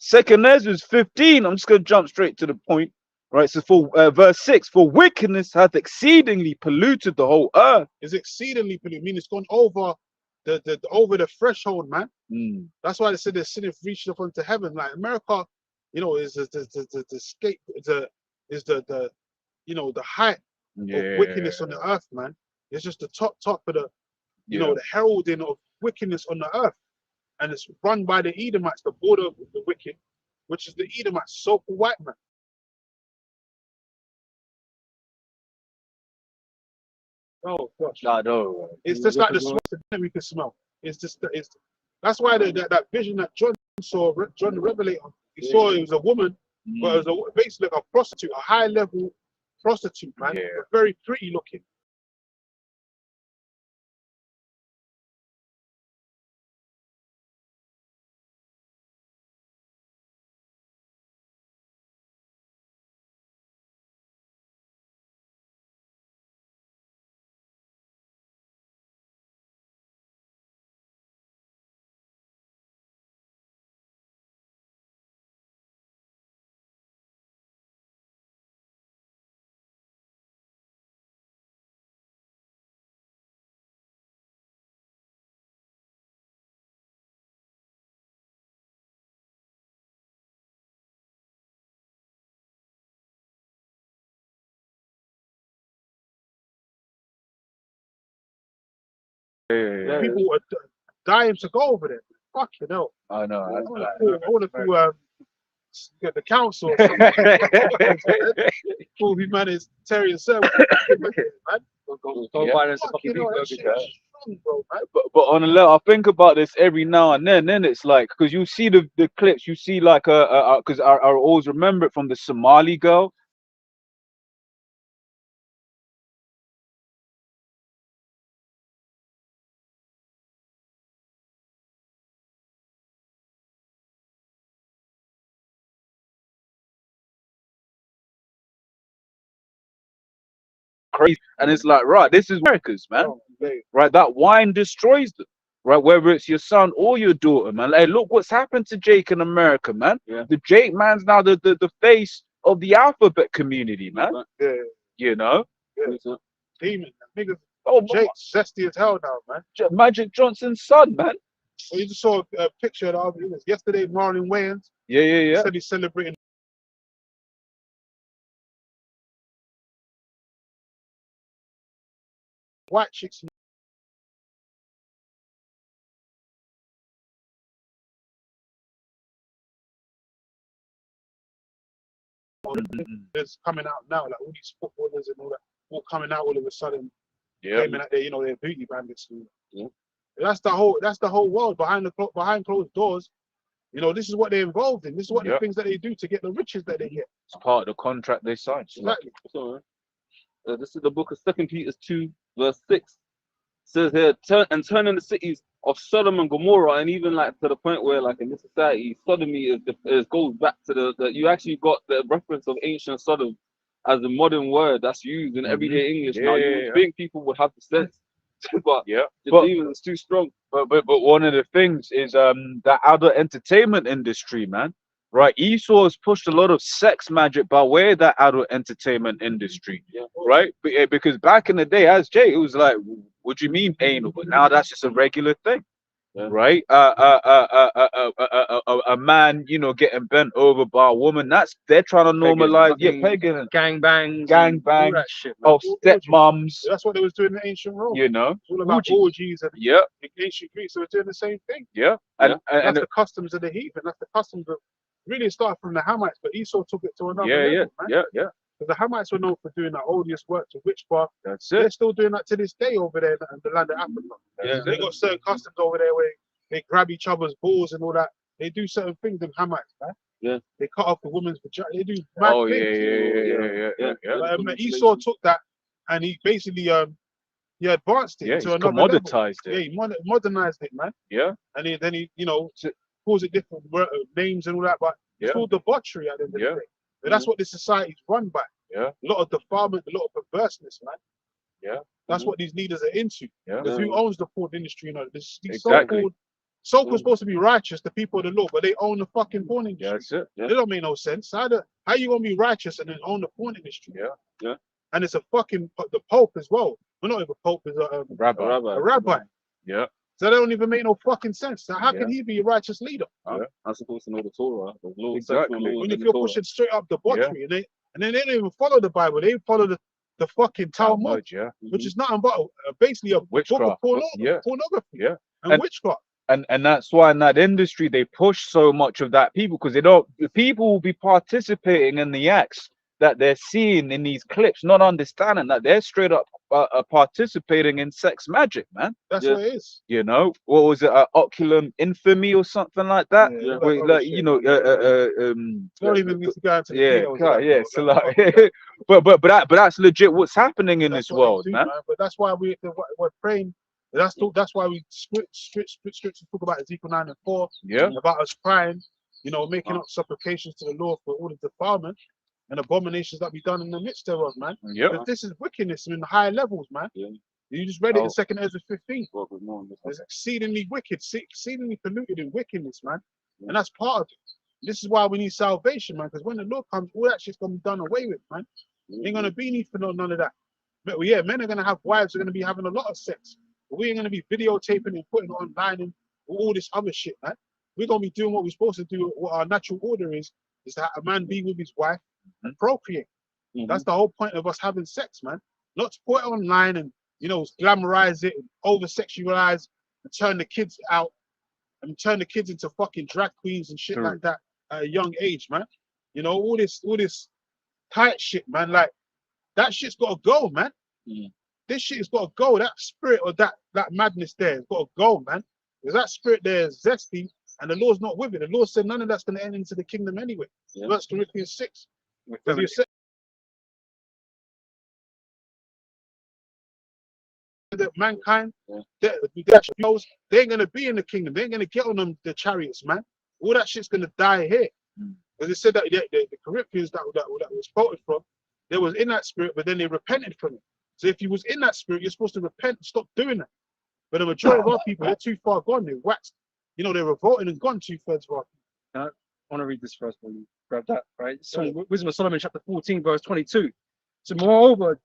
Second Ezra's 15. I'm just going to jump straight to the point. Right. So for verse 6, for wickedness hath exceedingly polluted the whole earth. It's exceedingly polluted. I mean, it's gone over the threshold, man. That's why they said the sin have reached up onto heaven. Like America, you know, is the scape, is the you know, the height of wickedness on the earth, man. It's just the top of the, you know, the heralding of wickedness on the earth. And it's run by the Edomites, the border of the wicked, which is the Edomites, so-called white man. Oh gosh. I know. It's just like the smoke that we can smell. That's why that vision that John saw, John the Revelator, he saw it was a woman, but it was basically like a prostitute, a high-level prostitute, man, Yeah. but very pretty looking. Yeah. People were dying to go over there. Fucking hell. I know. I want to do get the council or something. Full humanitarian service. Man. Go Yeah. violence a Fucking fucking hell, beef that shit burger. is strong, bro, man. But on a level, I think about this every now and then it's like, because you see the clips, you see like because I always remember it from the Somali girl. Crazy, and it's like, right, this is America's, man. Oh, mate. Right, that wine destroys them. Right, whether it's your son or your daughter, man. Hey, look what's happened to Jake in America, man. Yeah. The Jake man's now the face of the alphabet community, man. Yeah, You know. demon. Niggas, Oh, Jake's zesty as hell now, man. Magic Johnson's son, man. Well, you just saw a picture of the other yesterday. Marlon Wayans Yeah. said he's celebrating white chicks. That's coming out now, like all these footballers and all that, all coming out all of a sudden, Yeah. claiming that they're beauty bandits. Yeah. That's the whole world behind closed doors. This is what they're involved in. This is what the Yeah. things that they do to get the riches that they get. It's part of the contract they signed. Exactly. So, this is the book of 2 Peter 2, verse 6. It says here, turning the cities of Sodom and Gomorrah, and even like to the point where, like in this society, sodomy goes back to the you actually got the reference of ancient Sodom as a modern word that's used in everyday English now. You would think people would have the sense, but Yeah. the But demon is too strong. but one of the things is the adult entertainment industry, man. Right, Esau has pushed a lot of sex magic by way of that adult entertainment industry, Yeah. right? Because back in the day, as Jay, it was like, what do you mean anal? But now that's just a regular thing, Yeah. right? A man, getting bent over by a woman. They're trying to normalize, fucking pagan, Gangbangs. Gangbang. All that shit, man. oh, stepmoms, That's what they was doing in ancient Rome. you know, It's all about orgies and yeah, in ancient Greece. They were doing the same thing. yeah, That's and the customs of the heathen. That's the customs of really started from the Hamites, but Esau took it to another level, man. yeah. Because the Hamites were known for doing that odious work to witchcraft. That's They're it. still doing that to this day over there in the land of Africa. Yeah. They got certain customs over there where they grab each other's balls and all that. They do certain things in Hamites, man. Yeah. They cut off the woman's vagina. They do mad Oh things. yeah. But Esau took that and he basically he advanced it Yeah, he's to another level. commoditized Yeah, it. he modernized it, man. Yeah, And then he calls it different names and all that, but it's Yeah. all debauchery at the end of the Yeah. day. But that's what this society is run by. Yeah. A lot of defilement, a lot of perverseness, man. Yeah. That's what these leaders are into. Yeah. Because who owns the porn industry? These Exactly. so-called supposed to be righteous, the people of the law, but they own the fucking porn industry. Yeah, that's it. It don't make no sense. How you gonna be righteous and then own the porn industry? Yeah. And it's a fucking the Pope as well. Well, not even Pope, is a rabbi. Yeah. So that don't even make no fucking sense. So how Yeah. can he be a righteous leader? I'm supposed to know the Torah. The law, Exactly. sexual laws When in if the you're Torah. pushing straight up debauchery and then they don't even follow the Bible, they follow the fucking Talmud, Yeah. which is nothing but basically a book of Witchcraft. Yeah. pornography Yeah. and And- witchcraft. And that's why in that industry they push so much of that people, because the people will be participating in the acts that they're seeing in these clips, not understanding that they're straight up participating in sex magic, man. That's Yeah. what it is. What was it, oculum infamy or something like that? Yeah, all that Where, other like, shit. Don't even need to go into the yeah, details of that, yeah. bro. So That's like, but that's legit what's happening in this what they world, do, man. But that's why we're praying. That's why we scriptures talk about Ezekiel 9 and 4 Yeah, about us crying, making up supplications to the Lord for all the defilement and abominations that we done in the midst thereof, man. yeah, But this is wickedness in the higher levels, man. Yeah. You just read it Oh. in 2 Ezra 15. Well, with more on this. It's exceedingly wicked, exceedingly polluted in wickedness, man. And that's part of it. This is why we need salvation, man. Because when the Lord comes, all that shit's gonna be done away with, man. Ain't gonna be need for none of that. But yeah, men are gonna have wives, are gonna be having a lot of sex. But we ain't gonna be videotaping and putting it online and all this other shit, man. We're gonna be doing what we're supposed to do. What our natural order is that a man be with his wife and procreate. Mhm. That's the whole point of us having sex, man. Not to put it online and you know, glamorize it, over sexualize, and turn the kids out, and turn the kids into fucking drag queens and shit True. like that at a young age, man. You know, all this tight shit, man. Like that shit's got to go, man. Mm. This shit has got to go. That spirit or that madness there has got to go, man. Because that spirit there is zesty, and the Lord's not with it. The Lord said none of that's going to end into the kingdom anyway. Yeah. 1 Corinthians 6. With Because you said that mankind, Yeah. they ain't going to be in the kingdom. They ain't going to get on them the chariots, man. All that shit's going to die here. Mm. Because it said that the Corinthians that was quoted from, they was in that spirit, but then they repented from it. So if you was in that spirit, you're supposed to repent and stop doing that. But the majority of our people, they're too far gone. They're waxed. You know, they're revolting and gone 2/3 of our people. I want to read this first when you grab that, right? So Wisdom of Solomon, chapter 14, verse 22. So moreover,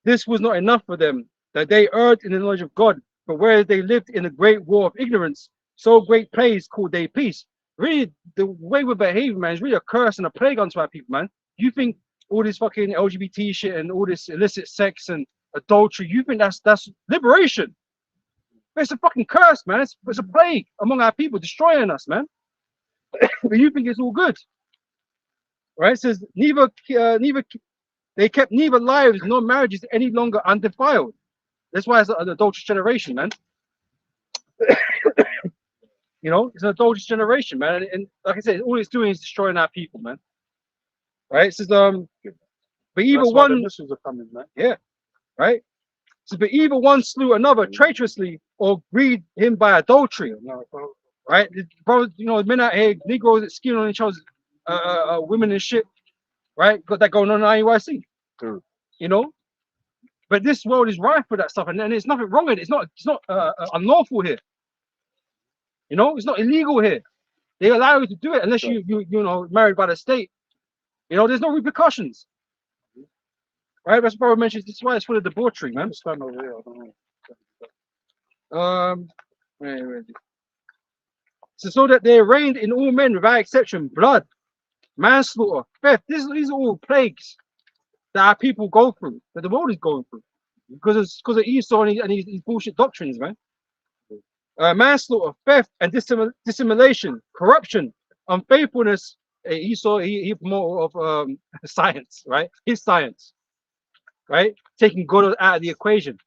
this was not enough for them, that they erred in the knowledge of God, but whereas they lived in a great war of ignorance, so great plagues called they peace. Really, the way we behave, man, is really a curse and a plague unto our people, man. You think all this fucking LGBT shit and all this illicit sex and adultery, you think that's liberation? But it's a fucking curse, man. It's a plague among our people, destroying us, man. But you think it's all good, right? It says neither they kept neither lives nor marriages any longer undefiled. That's why it's an adulterous generation, man. You know, it's an adulterous generation, man. And like I said, all it's doing is destroying our people, man. Right? It says but either That's why the one, missiles are coming, man. right? So, but either one slew another traitorously or greed him by adultery. Right? Bro, you know, men out here, Negroes that skin on each other's women and shit, right? Got that going on in IUIC. True. You know? But this world is rife for that stuff, and there's nothing wrong with it. It's not unlawful here. You know, it's not illegal here. They allow you to do it unless you know, married by the state. You know, there's no repercussions. Right? That's what I mentioned. This is why it's full of debauchery, man. Stand over here. I don't know. Wait. So that they reigned in all men without exception, blood, manslaughter, theft. These are all plagues that our people go through, that the world is going through, because of Esau and his bullshit doctrines, man. Manslaughter, theft, and dissimulation, corruption, unfaithfulness. Esau, he more of science, right? His science, right? Taking God out of the equation,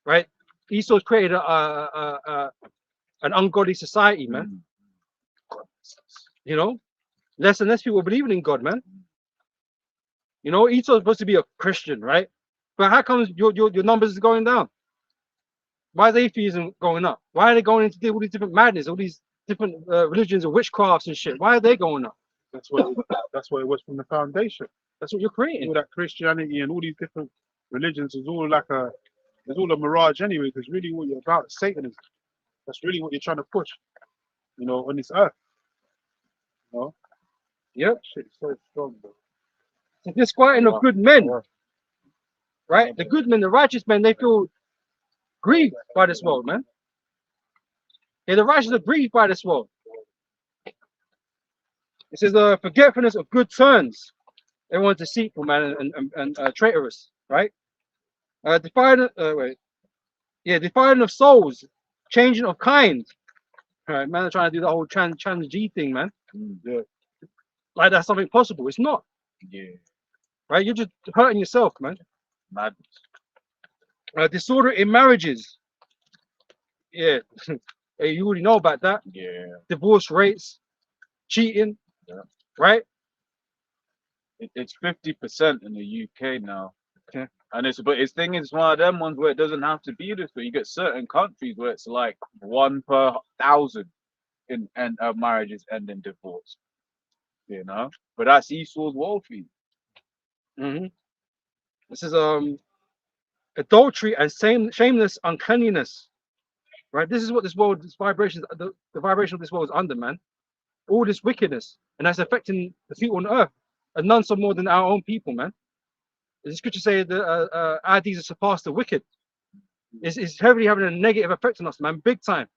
right? Esau's created an ungodly society, man. You know, less and less people believing in God, man. You know, Esau's supposed to be a Christian, right? But how come your numbers is going down? Why is atheism going up? Why are they going into all these different madness, all these different religions and witchcrafts and shit? Why are they going up? That's what it was from the foundation. That's what you're creating. All that Christianity and all these different religions is all like it's all a mirage anyway, because really what you're about is Satanism. That's really what you're trying to push, you know, on this earth. You know? Yep. Shit's so strong, bro. The disquieting of good men, right? The good men, the righteous men, they feel grieved by this world, man. Yeah, the righteous are grieved by this world. It says the forgetfulness of good turns. Everyone's deceitful, man, and traitorous, right? Defiant of souls, changing of kind. All right, man, are trying to do the whole trans G thing, man. Yeah. Like that's something possible. It's not. Yeah. Right? You're just hurting yourself, man. Madness. Disorder in marriages. Yeah. Hey, you already know about that. Yeah. Divorce rates, cheating. Yeah. Right? It's 50% in the UK now. Okay. And it's thing is one of them ones where it doesn't have to be this way. You get certain countries where it's like 1 per 1,000 in marriages end in divorce. You know? But that's Esau's world for you. This is adultery and shameless uncleanliness. Right? This is what this world, the vibration of this world is under, man. All this wickedness, and that's affecting the people on earth, and none so more than our own people, man. The scripture say that our deeds surpass the wicked. It's heavily having a negative effect on us, man, big time.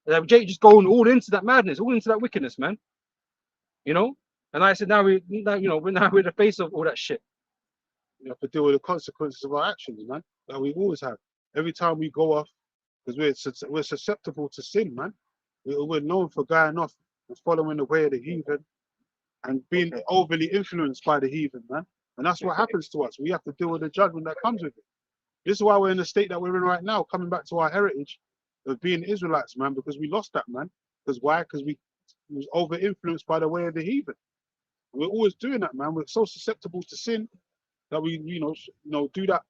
That just going all into that madness, all into that wickedness, man. You know. And like I said, we're the face of all that shit. You have to deal with the consequences of our actions, man. that we always have. Every time we go off, because we're susceptible to sin, man. We're known for going off and following the way of the heathen and being overly influenced by the heathen, man. And that's what happens to us. We have to deal with the judgment that comes with it. This is why we're in the state that we're in right now, coming back to our heritage of being Israelites, man, because we lost that, man. Because why? Because we was over influenced by the way of the heathen. We're always doing that, man. We're so susceptible to sin that we, do that,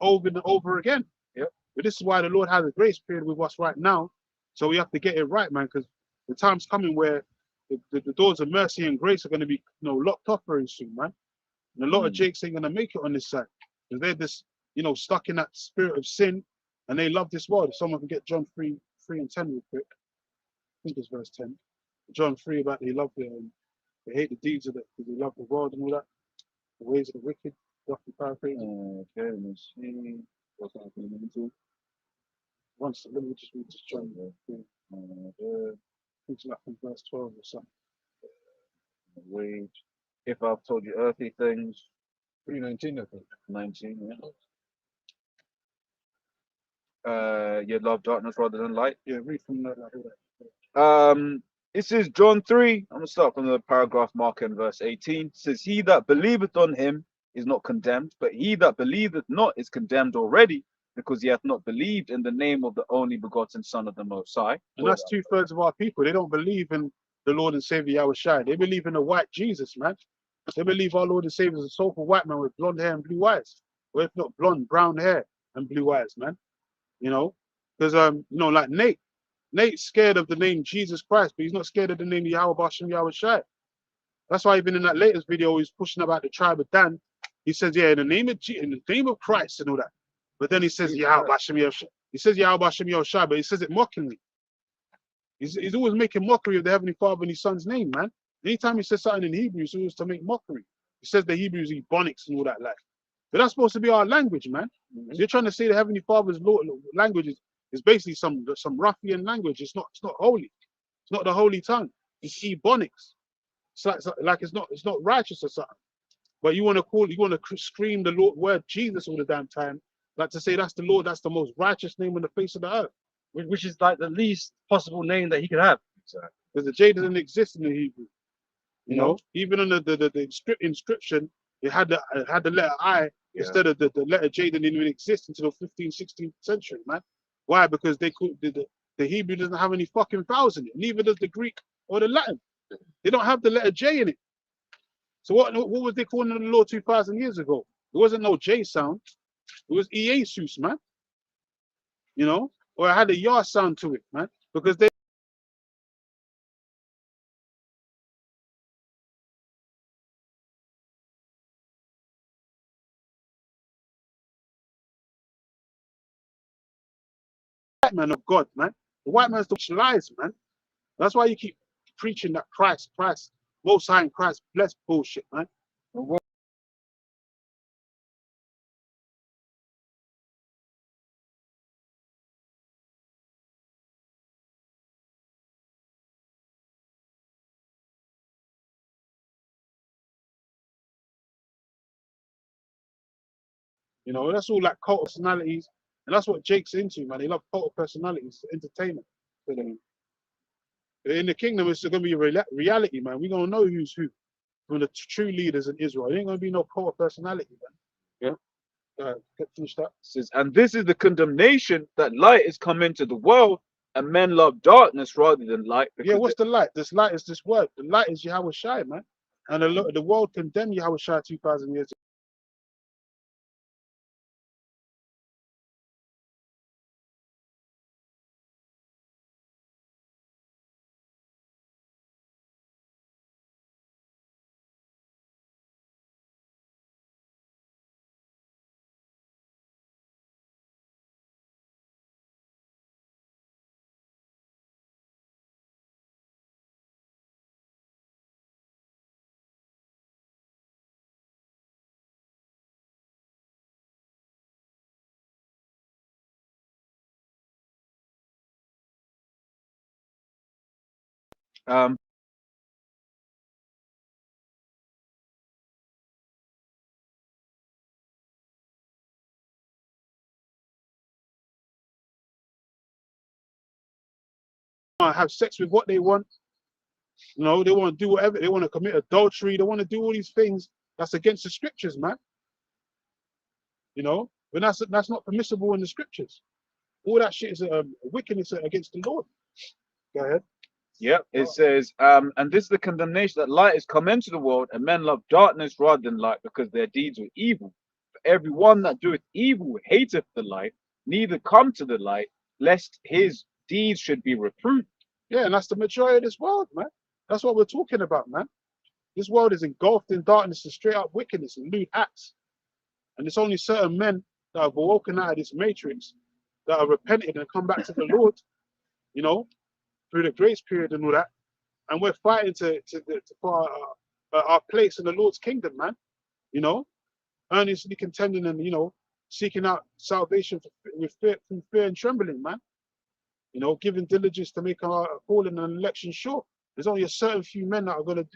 over and over again. Yep. But this is why the Lord has a grace period with us right now. So we have to get it right, man, because the time's coming where the doors of mercy and grace are going to be, locked off very soon, man. And a lot of Jakes ain't going to make it on this side because they're just, stuck in that spirit of sin, and they love this world. If someone can get John 3:10 real quick, I think it's verse 10. John 3 about they hate the deeds of they love the world and all that, the ways of the wicked. Roughly paraphrasing. Okay, let me see. What's happening into? Once, let me just read this John. It's like from verse 12 or something. Wait. If I've told you earthly things. 3:19, I think. 19, yeah. You love darkness rather than light. Yeah, read from that. This is John 3. I'm gonna start from the paragraph mark in verse 18. It says, "He that believeth on him is not condemned, but he that believeth not is condemned already, because he hath not believed in the name of the only begotten Son of the Most High." And that's 2/3 of our people. They don't believe in the Lord and Savior Yahushua. They believe in the white Jesus, man. They believe our Lord and Savior is a soulful white man with blonde hair and blue eyes. Or if not blonde, brown hair and blue eyes, man. Because like Nate's scared of the name Jesus Christ, but he's not scared of the name Yahweh Bashem Yahushua. That's why even in that latest video, he's pushing about the tribe of Dan. He says, yeah, in the name of Christ and all that. But then he says Yahweh Bashem Yahushua. He says Yahweh Bashem Yahushua, but he says it mockingly. He's always making mockery of the Heavenly Father and his Son's name, man. Anytime he says something in Hebrew, it's always to make mockery. He says the Hebrew is Ebonics and all that, like. But that's supposed to be our language, man. So you're trying to say the Heavenly Father's language is basically some ruffian language. It's not holy. It's not the holy tongue. It's Ebonics. It's like it's not righteous or something. But you want to scream the Lord word Jesus all the damn time, like to say that's the Lord, that's the most righteous name on the face of the earth. Which is like the least possible name that he could have. Because the J doesn't exist in the Hebrew. Even in the inscription, it had the letter I instead of the letter J didn't even exist until the 15th, 16th century, man. Why? Because the Hebrew doesn't have any fucking vowels in it. Neither does the Greek or the Latin. They don't have the letter J in it. So what was they calling the Lord 2,000 years ago? There wasn't no J sound. It was Jesus, man. Or it had a Yah sound to it, man. Because they white man of God, man. The white man's the lies, man. That's why you keep preaching that Christ, Most High and Christ blessed bullshit, man. That's all like cult personalities, and that's what Jake's into, man. They love cult personalities, entertainment. In the kingdom, it's gonna be reality, man. We're gonna know who's who from the true leaders in Israel. It ain't gonna be no cult personality, man. Yeah. Finish that. It says, "And this is the condemnation, that light is come into the world, and men love darkness rather than light." Yeah, what's the light? This light is this word. The light is Yahweh Shai, man. And the world condemned Yahweh Shai 2,000 years ago. Um, want to have sex with what they want. You know, they want to do whatever. They want to commit adultery. They want to do all these things that's against the scriptures, man. You know, but that's not permissible in the scriptures. All that shit is wickedness against the Lord. Go ahead. Yep, it says, and this is the condemnation that light has come into the world, and men love darkness rather than light, because their deeds were evil. For everyone that doeth evil hateth the light, neither come to the light, lest his deeds should be reproved. Yeah, and that's the majority of this world, man. That's what we're talking about, man. This world is engulfed in darkness and straight up wickedness and lewd acts. And it's only certain men that have awoken out of this matrix, that have repented and come back to the Lord, you know, through the grace period and all that. And we're fighting for our place in the Lord's kingdom, man. You know, earnestly contending and, you know, seeking out salvation with fear, through fear and trembling, man. You know, giving diligence to make our calling and election sure. There's only a certain few men that are going to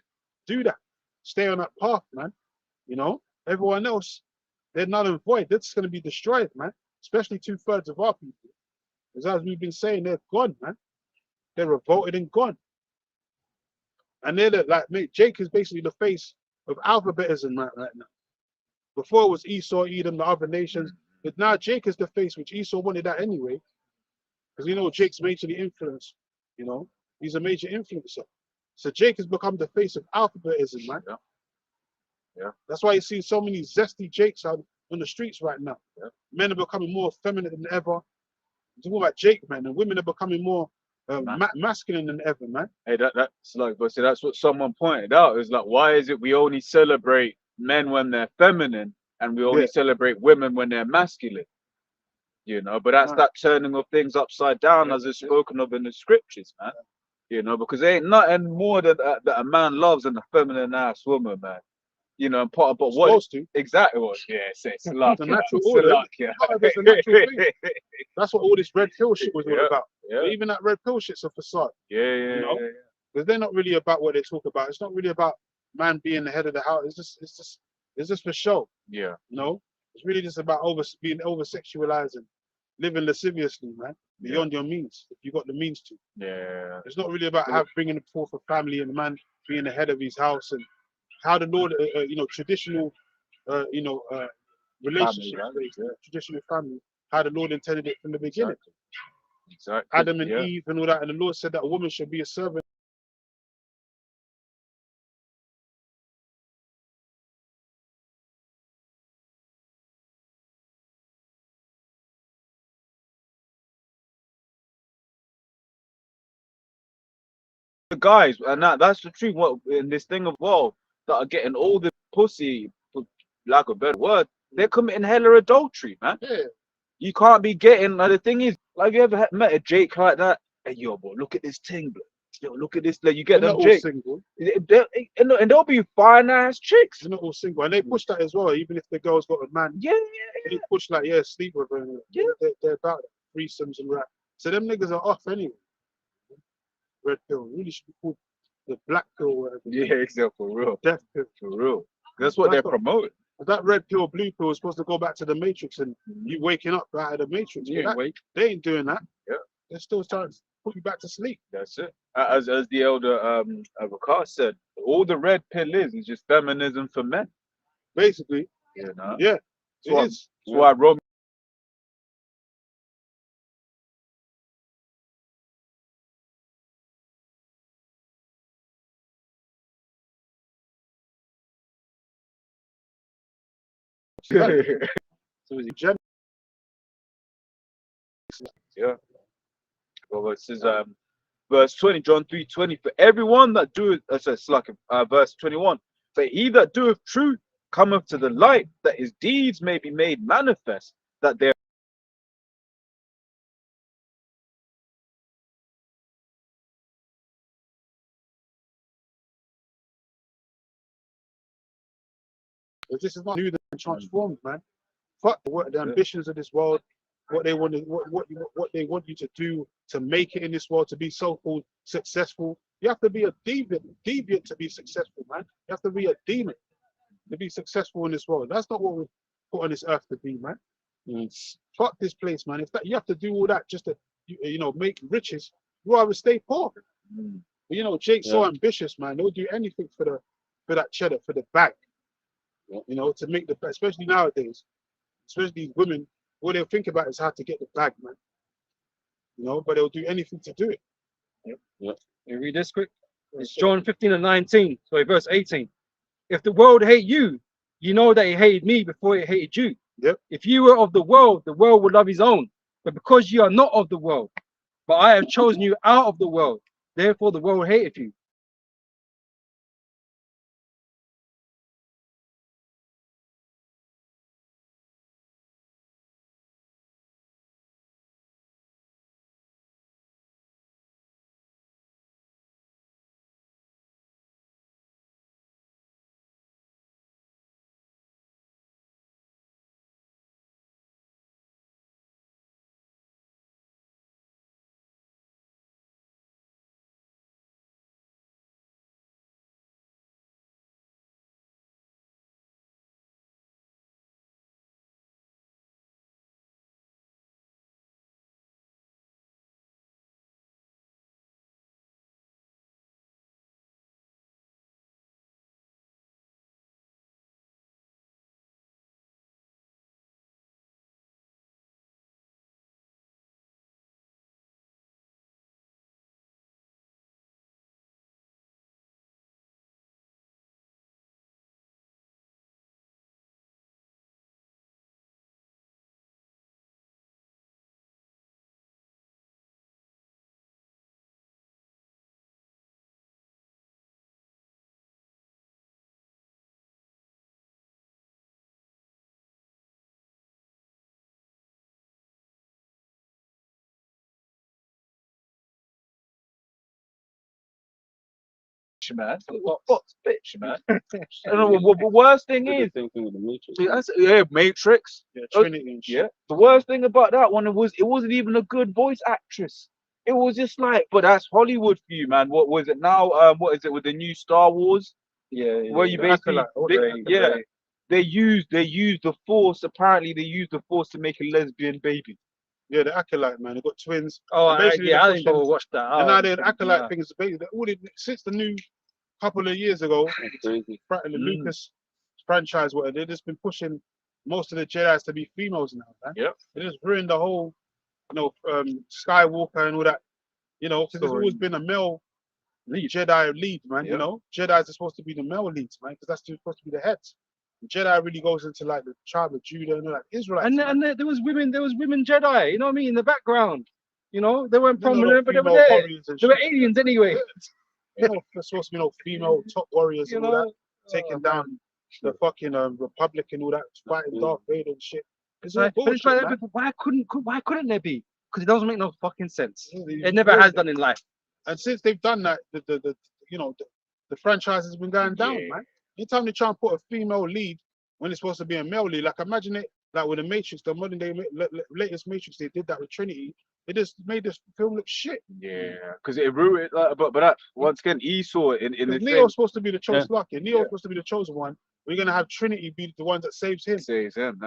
do that, stay on that path, man. You know, everyone else, they're null and void. That's going to be destroyed, man. Especially 2/3 of our people. Because as we've been saying, they're gone, man. They're revolted and gone. And they're like, mate, Jake is basically the face of alphabetism right now. Before it was Esau, Edom, the other nations. But now Jake is the face, which Esau wanted that anyway. Because you know Jake's majorly influenced, you know. He's a major influencer. So Jake has become the face of alphabetism, man. Yeah. Yeah. That's why you see so many zesty Jakes out on the streets right now. Yeah. Men are becoming more feminine than ever. It's all about Jake, man, and women are becoming more masculine than ever, man. Hey, that's like, but see, that's what someone pointed out. Is like, why is it we only celebrate men when they're feminine, and we only celebrate women when they're masculine? You know, but that's that turning of things upside down, as it's spoken of in the scriptures, man. You know, because there ain't nothing more that a man loves than a feminine ass woman, man. You know, and part, but what supposed to. Exactly what? Yeah, it's luck. It's a natural order. Yeah. It's a natural thing. That's what all this red pill shit was all about. Yeah. Even that red pill shit's a facade. Yeah. You know? Because they're not really about what they talk about. It's not really about man being the head of the house. It's just for show. Yeah. You know? It's really just about being over sexualized and living lasciviously, man. Beyond your means, if you got the means to. Yeah. It's not really about bringing forth a family and the man being the head of his house and how the Lord, you know, traditional, relationship, traditional family, how the Lord intended it from the beginning. Exactly. Adam and Eve and all that, and the Lord said that a woman should be a servant. The guys, and that's the truth. What in this thing of that are getting all the pussy, for lack of a better word, they're committing hella adultery, man. Yeah. You can't be getting. Like, the thing is, like, you ever met a Jake like that? Hey, yo, bro, look at this thing, bro. Yo, look at this. Like, you get They're them not all Jake. single. And they'll be fine ass chicks. They're not all single, and they push that as well. Even if the girl's got a man, Yeah. they push like sleep with her. Yeah. They're about it. Threesomes and that. So them niggas are off anyway. Red pill really should be called the black pill or whatever. Yeah, exactly, for real. Death pill. For real. That's what they're promoting. That red pill, blue pill is supposed to go back to the matrix and you waking up out of the matrix. Yeah, they ain't doing that. Yeah. They're still trying to put you back to sleep. That's it. As the elder Avocado said, all the red pill is just feminism for men. Basically. You know? Yeah. It is. That's why Romeo. So is it Yeah. Well, this is verse 20, John 3:20. For everyone that doeth, it's like verse 21. For he that doeth truth cometh to the light, that his deeds may be made manifest, that they this is not new and transformed, man. Fuck the ambitions of this world, what they want you to do to make it in this world, to be so-called successful. You have to be a deviant to be successful, man. You have to be a demon to be successful in this world. That's not what we're put on this earth to be, man. Fuck this place, man. If that you have to do all that just to make riches, You rather stay poor. Mm. But you know, Jake's so ambitious, man. They'll do anything for that cheddar, for the bag. You know, to make the, especially nowadays, especially women, all they'll think about is how to get the bag, man. You know, but they'll do anything to do it. You read this quick? It's John 15:19, sorry, verse 18. If the world hate you, you know that it hated me before it hated you. Yep. If you were of the world would love his own. But because you are not of the world, but I have chosen you out of the world, therefore the world hated you. Man, what's bitch, man? I don't know what the worst thing is. Same thing with the Matrix. See, yeah, Matrix. Yeah, Trinity and shit. Yeah. The worst thing about that one was it wasn't even a good voice actress. It was just like, but that's Hollywood for you, man. What was it now? What is it with the new Star Wars? Where you basically, they use the Force. Apparently, they use the Force to make a lesbian baby. Yeah, the Acolyte, man. They got twins. Oh, And basically yeah, I they're didn't go pushing- watch that. And Oh, now the Acolyte yeah. thing is basically since the new couple of years ago, That's crazy. the Lucas franchise, whatever, they've just been pushing most of the Jedi's to be females now, man. Yep. They just ruined the whole, Skywalker and all that, because there's always been a male Jedi lead, man. Yeah. You know, Jedi's are supposed to be the male leads, man, because that's supposed to be the heads. Jedi really goes into like the tribe of Judah and all that. Israelites. And man. there was women Jedi, you know what I mean, in the background. You know, they weren't You know, prominent, but they were female there. warriors and They were shit. aliens anyway. There's supposed to be no female top warriors You and all that, know, taking down the fucking Republic and all that, fighting Darth Vader and shit. It's all But it's bullshit, like, man. but why couldn't there be? Because it doesn't make no fucking sense. Yeah, It never has done in life. And since they've done that, the franchise has been going down, man. Anytime they try and put a female lead when it's supposed to be a male lead, like imagine it like with the Matrix, the modern day latest Matrix, they did that with Trinity. It just made this film look shit. Yeah, because it ruined. But that, once again, Esau in the Neo's supposed to be the chosen Yeah. one. Neo's supposed to be the chosen one. We're gonna have Trinity be the one that saves him. says him.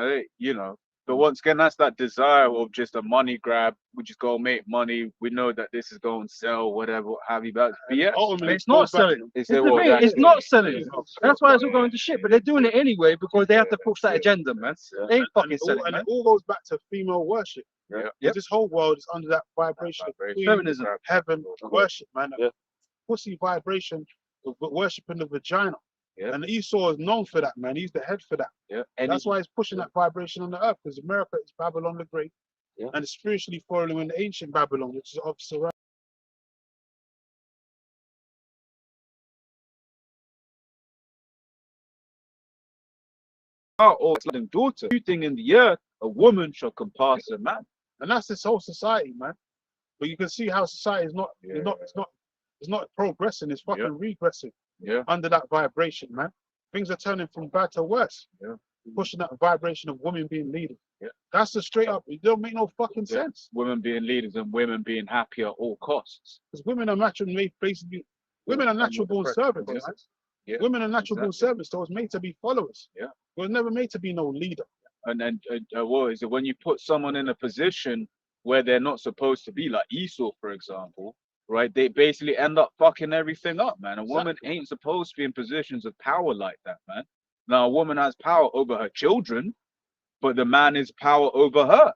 But once again, that's that desire of just a money grab. We just go make money. We know that this is going to sell, whatever, what have you. But yeah, Ultimately, But it's it not goes back selling. to- it's It's, the thing, it's not selling. That's why it's all going to shit. But they're doing it anyway because they have to push that agenda, man. They ain't fucking selling, and man. it all goes back to female worship. Yeah. 'Cause Yep. This whole world is under that vibration of queen, Feminism. heaven, worship, man. Yeah. Pussy vibration of worshiping the vagina. Yeah. And Esau is known for that, man. He's the head for that. Yeah, And that's why he's pushing that vibration on the earth, because America is Babylon the Great. Yeah. And it's spiritually following the ancient Babylon, which is of Sarai. or son daughter. New thing in the earth, a woman shall compass a man. And that's this whole society, man. But you can see how society is not, it's not progressing, it's fucking regressing Yeah. under that vibration, man. Things are turning from bad to worse. Yeah. Pushing that vibration of women being leaders. Yeah. That's the straight up, it don't make no fucking Yeah. sense. Women being leaders and women being happy at all costs. Because women are naturally basically, women are natural born servants, man. Yeah. Women are natural born servants, so it's made to be followers. Yeah. It was never made to be no leader. And what is it when you put someone in a position where they're not supposed to be, like Esau, for example? right? They basically end up fucking everything up, man. A woman ain't supposed to be in positions of power like that, man. Now, a woman has power over her children, but the man is power over her.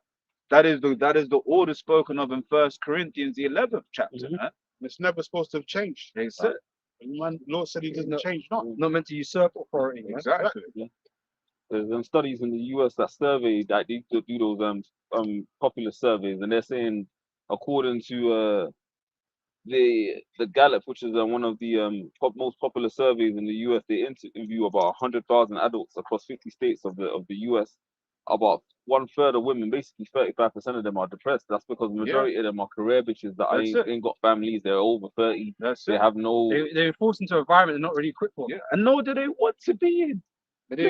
That is the order spoken of in 1 Corinthians, the 11th chapter, man. It's never supposed to have changed. That's it. Man, Lord said he doesn't change not. Not meant to usurp authority. Man. Exactly. There's studies in the US that survey that they do those popular surveys, and they're saying, according to the Gallup, which is one of the most popular surveys in the US, they interview about 100,000 adults across 50 states of the US. About 1/3 of women, basically 35% of them, are depressed. That's because the majority of them are career bitches that ain't got families. They're over 30. They have no. They're forced into an environment they're not really equipped for. Yeah, and nor do they want to be in.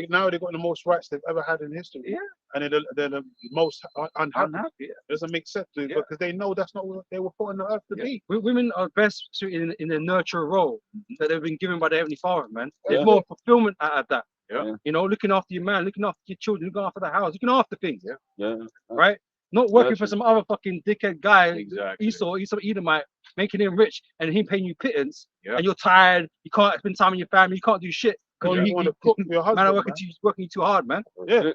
Now they've got the most rights they've ever had in history. Yeah. And they're the most unhappy. Yeah. Doesn't make sense to because they know that's not what they were put on the earth to be. Women are best suited in their nurture role that they've been given by the Heavenly Father, man. There's more fulfillment out of that. Yeah. You know, looking after your man, looking after your children, looking after the house, looking after things. Yeah. Right? Not working for some other fucking dickhead guy, Exactly. Esau Edomite, making him rich and him paying you pittance, Yeah. and you're tired, you can't spend time with your family, you can't do shit. Because you want to cook for your husband. Man, are working too hard, man. Yeah.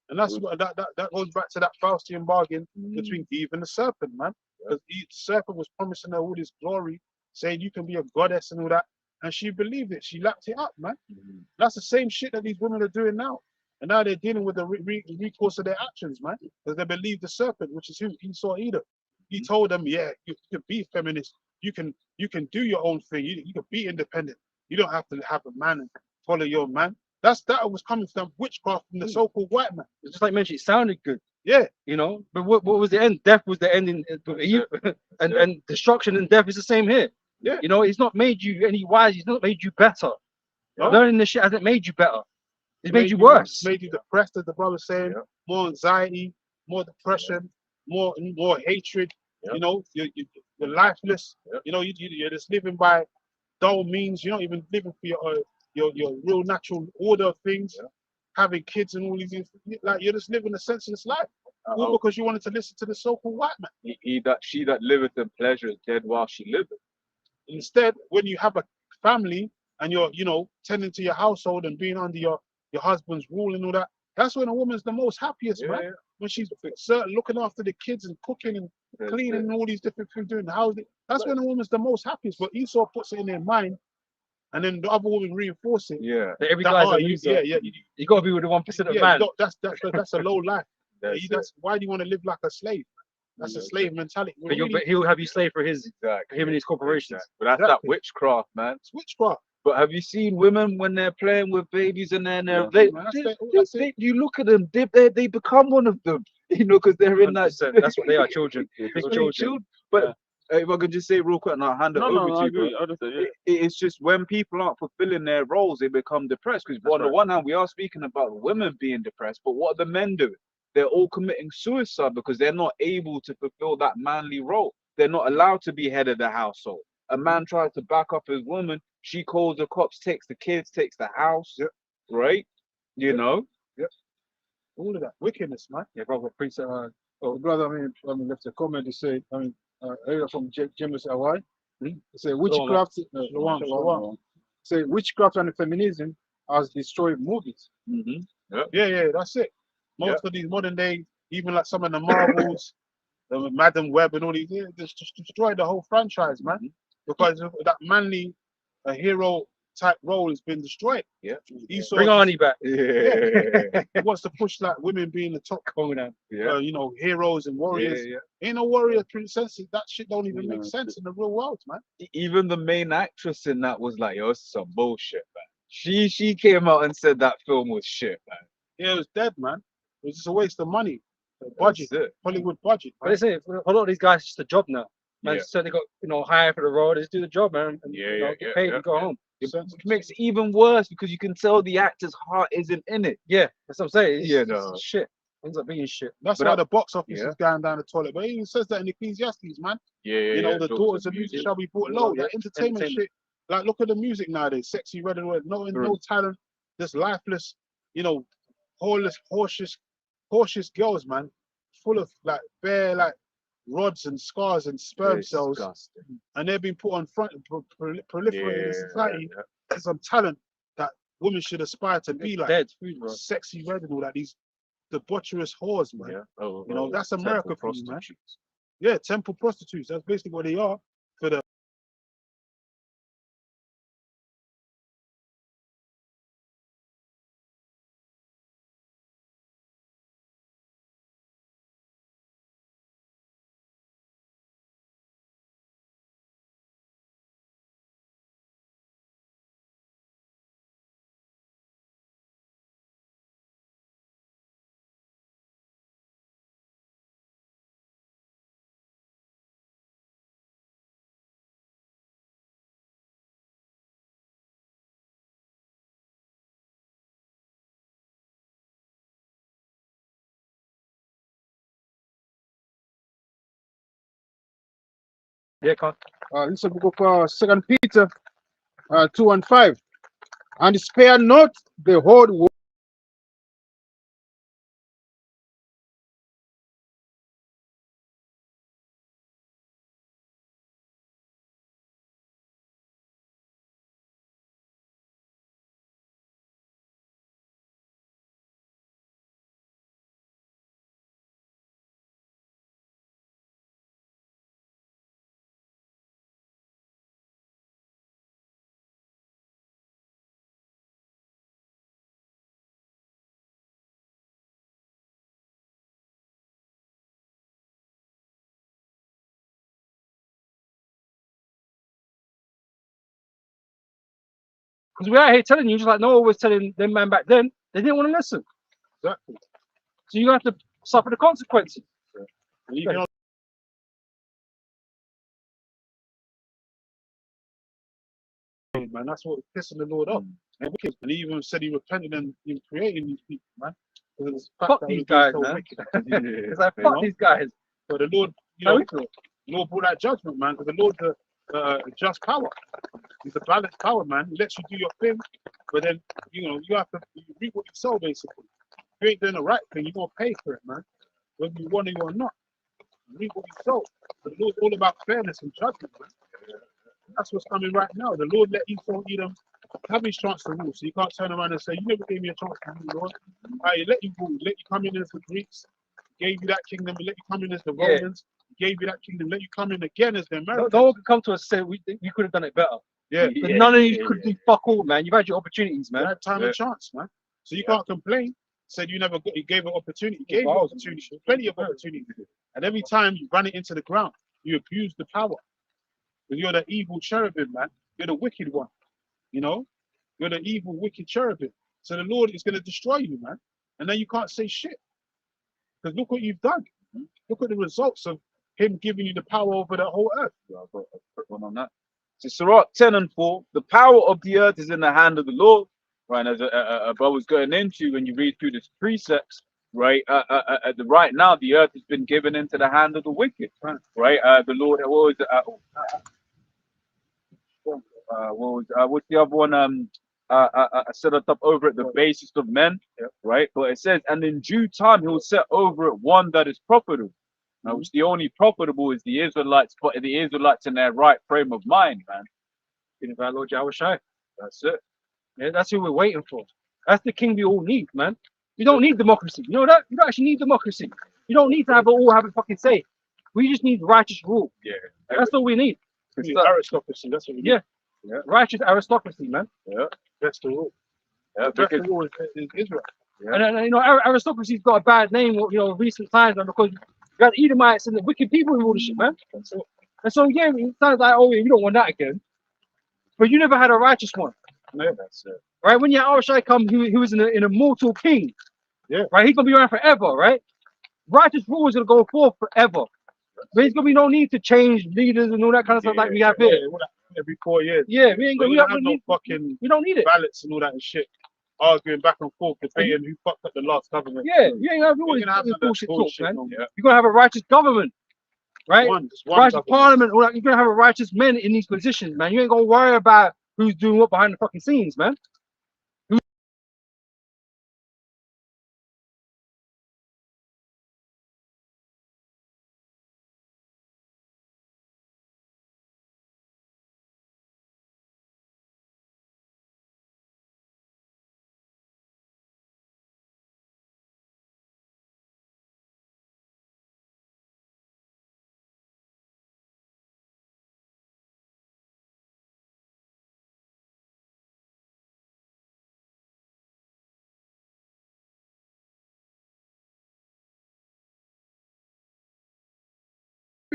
And that's what that goes back to that Faustian bargain between Eve and the serpent, man. Because the serpent was promising her all this glory, saying you can be a goddess and all that. And she believed it. She lapped it up, man. That's the same shit that these women are doing now. And now they're dealing with the recourse of their actions, man. Because they believe the serpent, which is who? Esau Edom. He told them, yeah, you can be feminist. You can do your own thing. You can be independent. You don't have to have a man and follow your man. That was coming from witchcraft from the so-called white man. It's just like mentioned, it sounded good. Yeah. You know, but what was the end? Death was the ending with Eve, and destruction and death is the same here. Yeah. You know, it's not made you any wiser. It's not made you better. No. Learning this shit hasn't made you better. It's made you worse. Made you depressed, as the brother saying. Yeah. More anxiety, more depression, more hatred. Yeah. You know, you're lifeless. Yeah. You know, you're just living by dull means. You're not even living for your real natural order of things. Yeah. Having kids and all these things. Like you're just living a senseless life. All because you wanted to listen to the so-called white man. She that liveth in pleasure is dead while she liveth. Instead, when you have a family and you're, tending to your household and being under your husband's rule and all that, that's when a woman's the most happiest, man. Yeah. When she's looking after the kids and cooking and cleaning and all these different things, doing the house. That's when a woman's the most happiest. But Esau puts it in their mind, and then the other woman reinforce it. Yeah. Every guy's a loser. Yeah. You got to be with the 1% of man. That's a low life. That's why do you want to live like a slave? That's a slave mentality. But he'll have you slave for him and his corporations. But that's that witchcraft, man. It's witchcraft. But have you seen women when they're playing with babies and then you look at them, they become one of them, because they're in that. That's what they are, children. Children. But if I could just say real quick, and I'll hand it over to you. It's just when people aren't fulfilling their roles, they become depressed. Because on the one hand, we are speaking about women being depressed, but what are the men doing? They're all committing suicide because they're not able to fulfill that manly role. They're not allowed to be head of the household. A man tries to back up his woman. She calls the cops, takes the kids, takes the house. Yep. Right? Yep. All of that wickedness, man. Yeah, brother. Brother, I mean, left a comment to say, earlier from James Awai. Say witchcraft. Say witchcraft and feminism has destroyed movies. Yeah, that's it. Most of these modern day, even like some of the Marvels, the Madam Web and all these, they just destroyed the whole franchise, man. Because of that manly hero type role has been destroyed. Yeah. Bring Arnie back. Yeah. He wants to push like women being the top heroes and warriors. Ain't no warrior princesses. That shit don't even make sense in the real world, man. Even the main actress in that was like, it's some bullshit, man. She came out and said that film was shit, man. Yeah, it was dead, man. It was just a waste of money. Budget, Hollywood budget. But they say a lot of these guys, it's just a job now. Man, so they got hired for the role. They just do the job, man, and get paid and go home. It makes it even worse because you can tell the actor's heart isn't in it. Yeah, that's what I'm saying. It's shit. Ends up being shit. That's why the box office is going down the toilet. But it even says that in Ecclesiastes, man. The daughters of music shall be brought low. Yeah, entertainment shit. Like, look at the music nowadays. Sexy red and red. No talent. Just lifeless. Horseless, cautious girls, man, full of like bare like rods and scars and sperm cells, Disgusting. and they're being put on front, proliferating in society as some talent that women should aspire to be like. Dead food, bro. Sexy red and all that. These debaucherous whores, man. Yeah. Oh, You know, that's America temple for you, man. prostitutes. Yeah, temple prostitutes. That's basically what they are for the. Yeah, can't. This is the book of 2 Peter 2 and 5. And spare not the whole world. Because we're out here telling you, just like Noah was telling them man back then, they didn't want to listen. Exactly. So you have to suffer the consequences. You know, man, that's what pissing the Lord off. And he even said he repented in creating these people, man. Because the fact Fuck that these he was being guys, so man. wicked. It's like, You fuck know? these guys. So the Lord, you How know, we feel? Lord brought that judgment, man, because the Lord's a just power. He's a balanced power, man. He lets you do your thing, but then, you know, you have to reap what you sow, basically. If you ain't doing the right thing, you're going to pay for it, man. Whether you want it or not. Reap what you sow. But the Lord's all about fairness and judgment, man. That's what's coming right now. The Lord let Esau Edom have his chance to rule. So you can't turn around and say, you never gave me a chance to rule, Lord. He let you rule. He let you come in as the Greeks. He gave you that kingdom. He let you come in as the Yeah. Romans. He gave you that kingdom. Let you come in again as the No, Americans. no one could come to us and say we could have done it better. Yeah. But none of you could do fuck all, man. You've had your opportunities, You man. had time and chance, man. So you can't complain. Said you never got, you gave an opportunity. You gave Wow. an opportunity, plenty of opportunity. And every time you run it into the ground, you abuse the power. Because you're the evil cherubim, man. You're the wicked one. You know? You're the evil, wicked cherubim. So the Lord is going to destroy you, man. And then you can't say shit. Because look what you've done. Look at the results of him giving you the power over the whole earth. I've got a quick one on that. So Sirach 10 and 4, the power of the earth is in the hand of the Lord. Right, as a brother's going into when you read through this precepts, right? Right now, the earth has been given into the hand of the wicked, right? The Lord, what was what's the other one? Set it up over at the basis of men, right? But it says, and in due time he'll set over it one that is profitable. Now, which the only profitable is the Israelites, but the Israelites in their right frame of mind, man. In our Lord Yahushua. That's it. Yeah, that's who we're waiting for. That's the king we all need, man. You don't need democracy. You know that? You don't actually need democracy. You don't need to have it all have a fucking say. We just need righteous rule. Yeah. That's all we need. Aristocracy, that's what we need. Yeah. Righteous aristocracy, man. Yeah. That's the rule. Yeah. That's Because the rule in Israel. And you know, aristocracy's got a bad name, you know, in recent times, man, because you got Edomites and the wicked people who rule the shit, man. And so, yeah, it sounds like, oh, yeah, you don't want that again. But you never had a righteous one. Yeah, that's it. Right? When Yahushua come, he was an immortal king. Yeah. Right? He's going to be around forever, right? Righteous rule is going to go forth forever. There's going to be no need to change leaders and all that kind of stuff like we have here. Yeah, all that every 4 years. Yeah, we ain't We going don't to have no fucking we don't need it. ballots and all that and shit. Arguing back and forth, debating who fucked up the last government. Yeah, you ain't have all We're this gonna have none of that bullshit talk, bullshit man. no more. Yeah. You're going to have a righteous government, right? Just one Righteous government. parliament, all that. You're going to have a righteous men in these positions, man. You ain't going to worry about who's doing what behind the fucking scenes, man.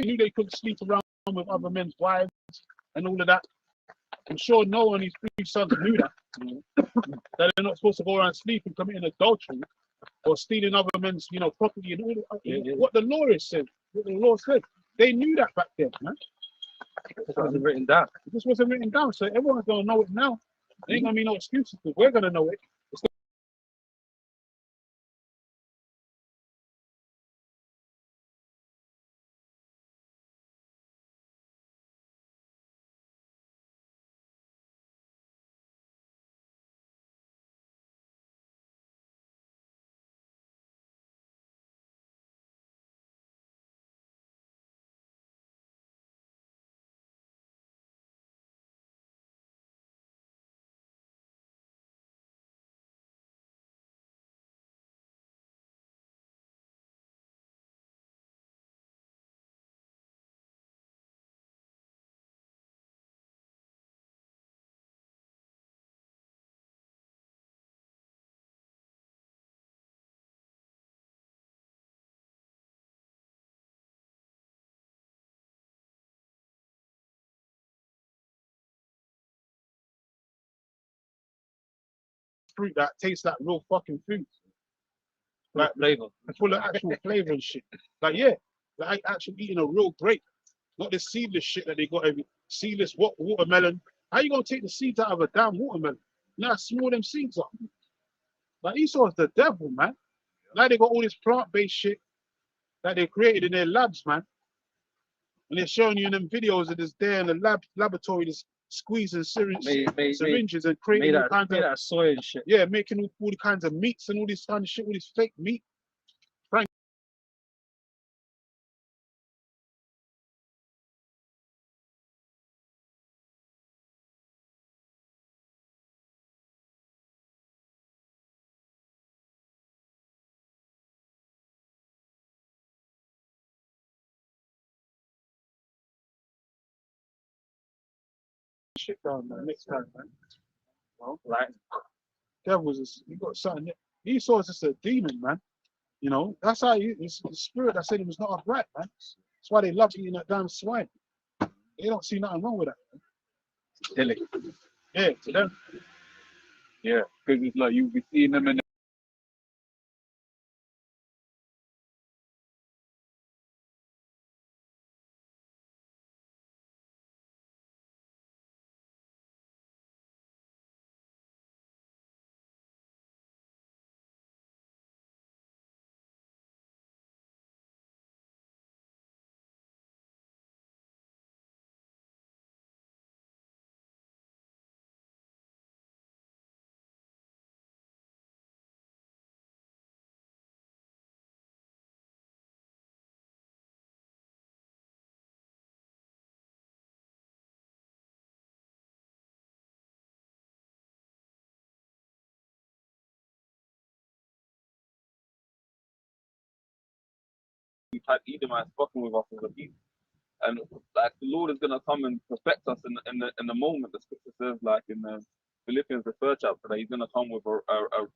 everything. Knew they couldn't sleep around with other men's wives and all of that. I'm sure Noah and his 3 sons knew that. That they're not supposed to go around sleeping, committing adultery, or stealing other men's, property and all that. What the law is said, what the law said. They knew that back then, man. It wasn't written down. It just wasn't written down, so everyone's gonna know it now. There ain't gonna be no excuses, because we're gonna know it. Fruit that tastes like real fucking food. Like Flavor. full of actual flavor and shit. Like yeah, like actually eating a real grape, not this seedless shit that they got every seedless watermelon. How you gonna take the seeds out of a damn watermelon? Now small them seeds up. Like Esau's the devil, man. Now they got all this plant-based shit that they created in their labs, man. And they're showing you in them videos of this there in the laboratory, this squeezing syringes and creating all kinds of soy and shit. Yeah, making all the kinds of meats and all this kind of shit, all this fake meat. Frank. Shit down, man. Next time, man. Well, Like, devil's he got something. Esau is just a demon, man. That's how it's the spirit that said he was not upright, man. That's why they love eating that damn swine. They don't see nothing wrong with that, man. Silly. Yeah, to them. Yeah, because it's like you'll be seeing them in Type Edomites fucking with us as a people. And like the Lord is gonna come and perfect us in the moment. The scripture says, like in Philippians the 3rd chapter, that He's gonna come with a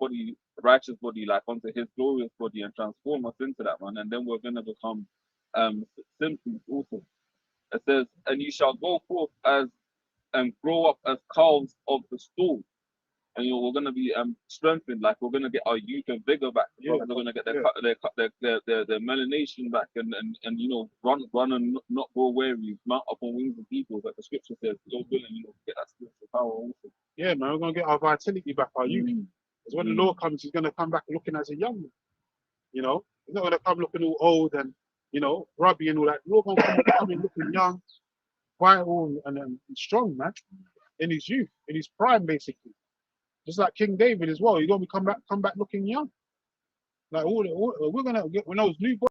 body, a righteous body, like unto His glorious body, and transform us into that, man. And then we're gonna become simples also. It says, and you shall go forth as and grow up as calves of the stall. And we're gonna be strengthened, like we're gonna get our youth and vigor back. Yeah, They're gonna get their melanation back, and run and not grow weary, mount up on wings of eagles, like the scripture says. Lord willing, get that spiritual power also. Yeah, man, we're gonna get our vitality back, our youth. Because when the Lord comes, He's gonna come back looking as a young man. He's not gonna come looking all old and grubby and all that. We're gonna come in looking young, vital and strong, man. In his youth, in his prime, basically. Just like King David as well. He's gonna come back looking young. Like we're gonna get when those new boys.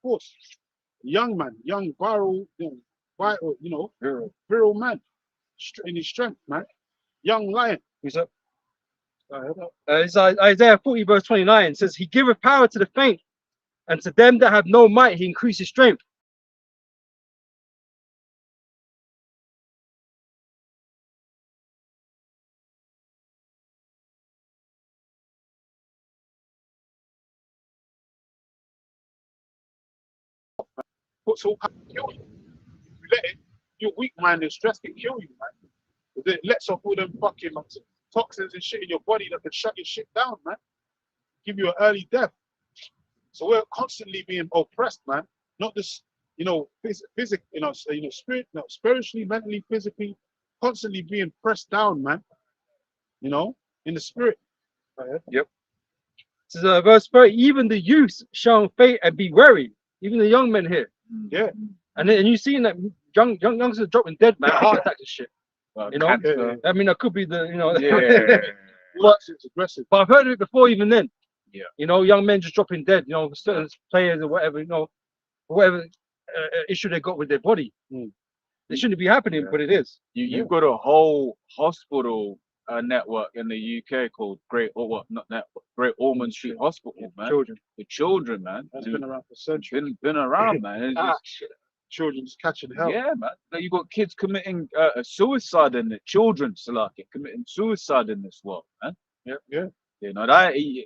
Of course, young man, young viral, vital, virile man in his strength, man. Young lion. Who's up? It's Isaiah 40 verse 29 says, he giveth power to the faint, and to them that have no might he increases strength. Puts all power to kill you. If you let it, your weak mind and stress can kill you, man. It lets off all them fucking toxins and shit in your body that can shut your shit down, man. Give you an early death. So we're constantly being oppressed, man. Not just, spiritually, mentally, physically, constantly being pressed down, man. In the spirit. Yep. This is verse 30. Even the youth shall faint and be weary. Even the young men here. Yeah. And you seen that youngsters dropping dead, man. Heart attacks and shit. Cancer. I mean, that could be the, But it's aggressive. But I've heard of it before, even then. Yeah. Young men just dropping dead. Certain players or whatever. Whatever issue they got with their body. It shouldn't be happening, but it is. You've got a whole hospital network in the UK called Great Ormond Street Hospital, man. Children. The children, man. That's been around for centuries. Been around, man. It's just, Shit. Children's catching hell. yeah, man. Like, you got kids committing suicide in the children, Salaki, committing suicide in this world, man. Yeah.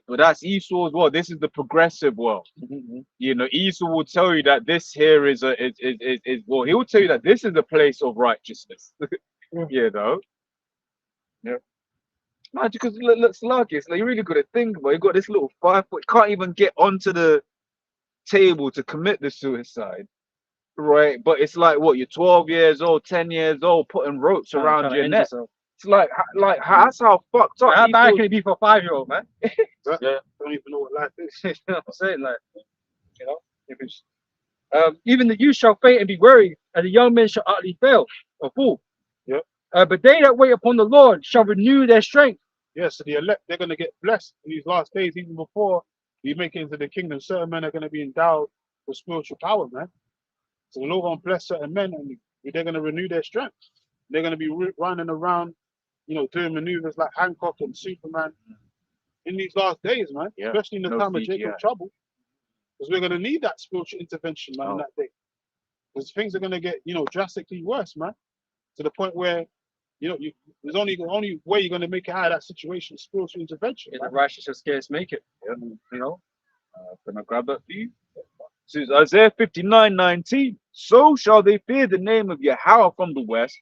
That's Esau as well. This is the progressive world. Esau will tell you that this here is well, he will tell you that this is the place of righteousness. Yeah. Man, because look, Salaki, it's like you really got to think about it. You got this little 5 foot, can't even get onto the table to commit the suicide. Right, but it's like what, you're 12 years old, 10 years old, putting ropes around your neck. It's like that's how fucked up. How bad can it be for a 5-year-old, man? Don't even know what life is. You know what I'm saying? Like, if it's even the youth shall faint and be weary, and the young men shall utterly fail or fall. Yeah. But they that wait upon the Lord shall renew their strength. Yeah, so the elect, they're going to get blessed in these last days, even before we make it into the kingdom. Certain men are going to be endowed with spiritual power, man. So the Lord going to bless certain men, and they're going to renew their strength. They're going to be running around, doing maneuvers like Hancock and Superman in these last days, man. Yeah. Especially in the time of Jacob's trouble. Because we're going to need that spiritual intervention, man, in that day. Because things are going to get, drastically worse, man. To the point where, there's only way you're going to make it out of that situation, spiritual intervention. The righteous shall scarce make it. Can I grab that for you? This is Isaiah 59:19. So shall they fear the name of Yahweh from the west,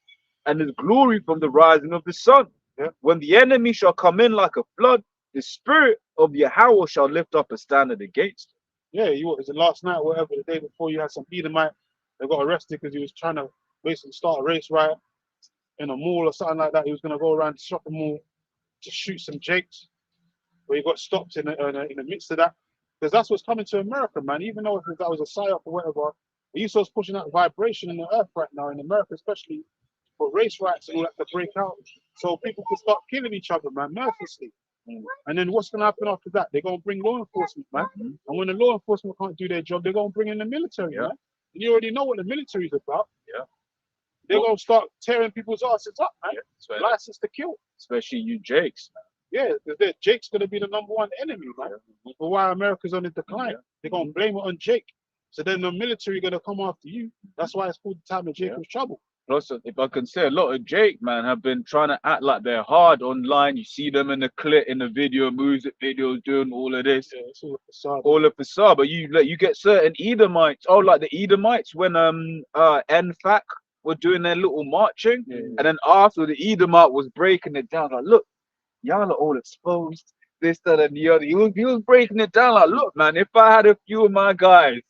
and his glory from the rising of the sun. Yeah. When the enemy shall come in like a flood, the spirit of Yahweh shall lift up a standard against him. Yeah, was it last night or whatever, the day before, you had some Edomite that got arrested because he was trying to basically start a race riot in a mall or something like that. He was going to go around the shopping mall to shoot some jakes, but he got stopped in the midst of that. Because that's what's coming to America, man. Even though if that was a psyop or whatever, Esau's pushing out vibration in the earth right now, in America especially, for race riots and all that to break out. So people can start killing each other, man, mercilessly. And then what's going to happen after that? They're going to bring law enforcement, man. And when the law enforcement can't do their job, they're going to bring in the military, man. And you already know what the military is about. Yeah. They're going to start tearing people's asses up, man. Yeah. License to kill. Especially you Jakes, man. Yeah, Jake's going to be the #1 enemy, man. For why America's on the decline. They're going to blame it on Jake. So then the military going to come after you. That's why it's called the time of Jacob's trouble. Plus, if I can say, a lot of Jake, man, have been trying to act like they're hard online. You see them in the clip, in the video, music videos, doing all of this. Yeah, it's all a facade. All a facade. But you get certain Edomites. Oh, like the Edomites when NFAC were doing their little marching, and then after the Edomite was breaking it down, like, look, y'all are all exposed. This, that, and the other. He was breaking it down like, look, man, if I had a few of my guys,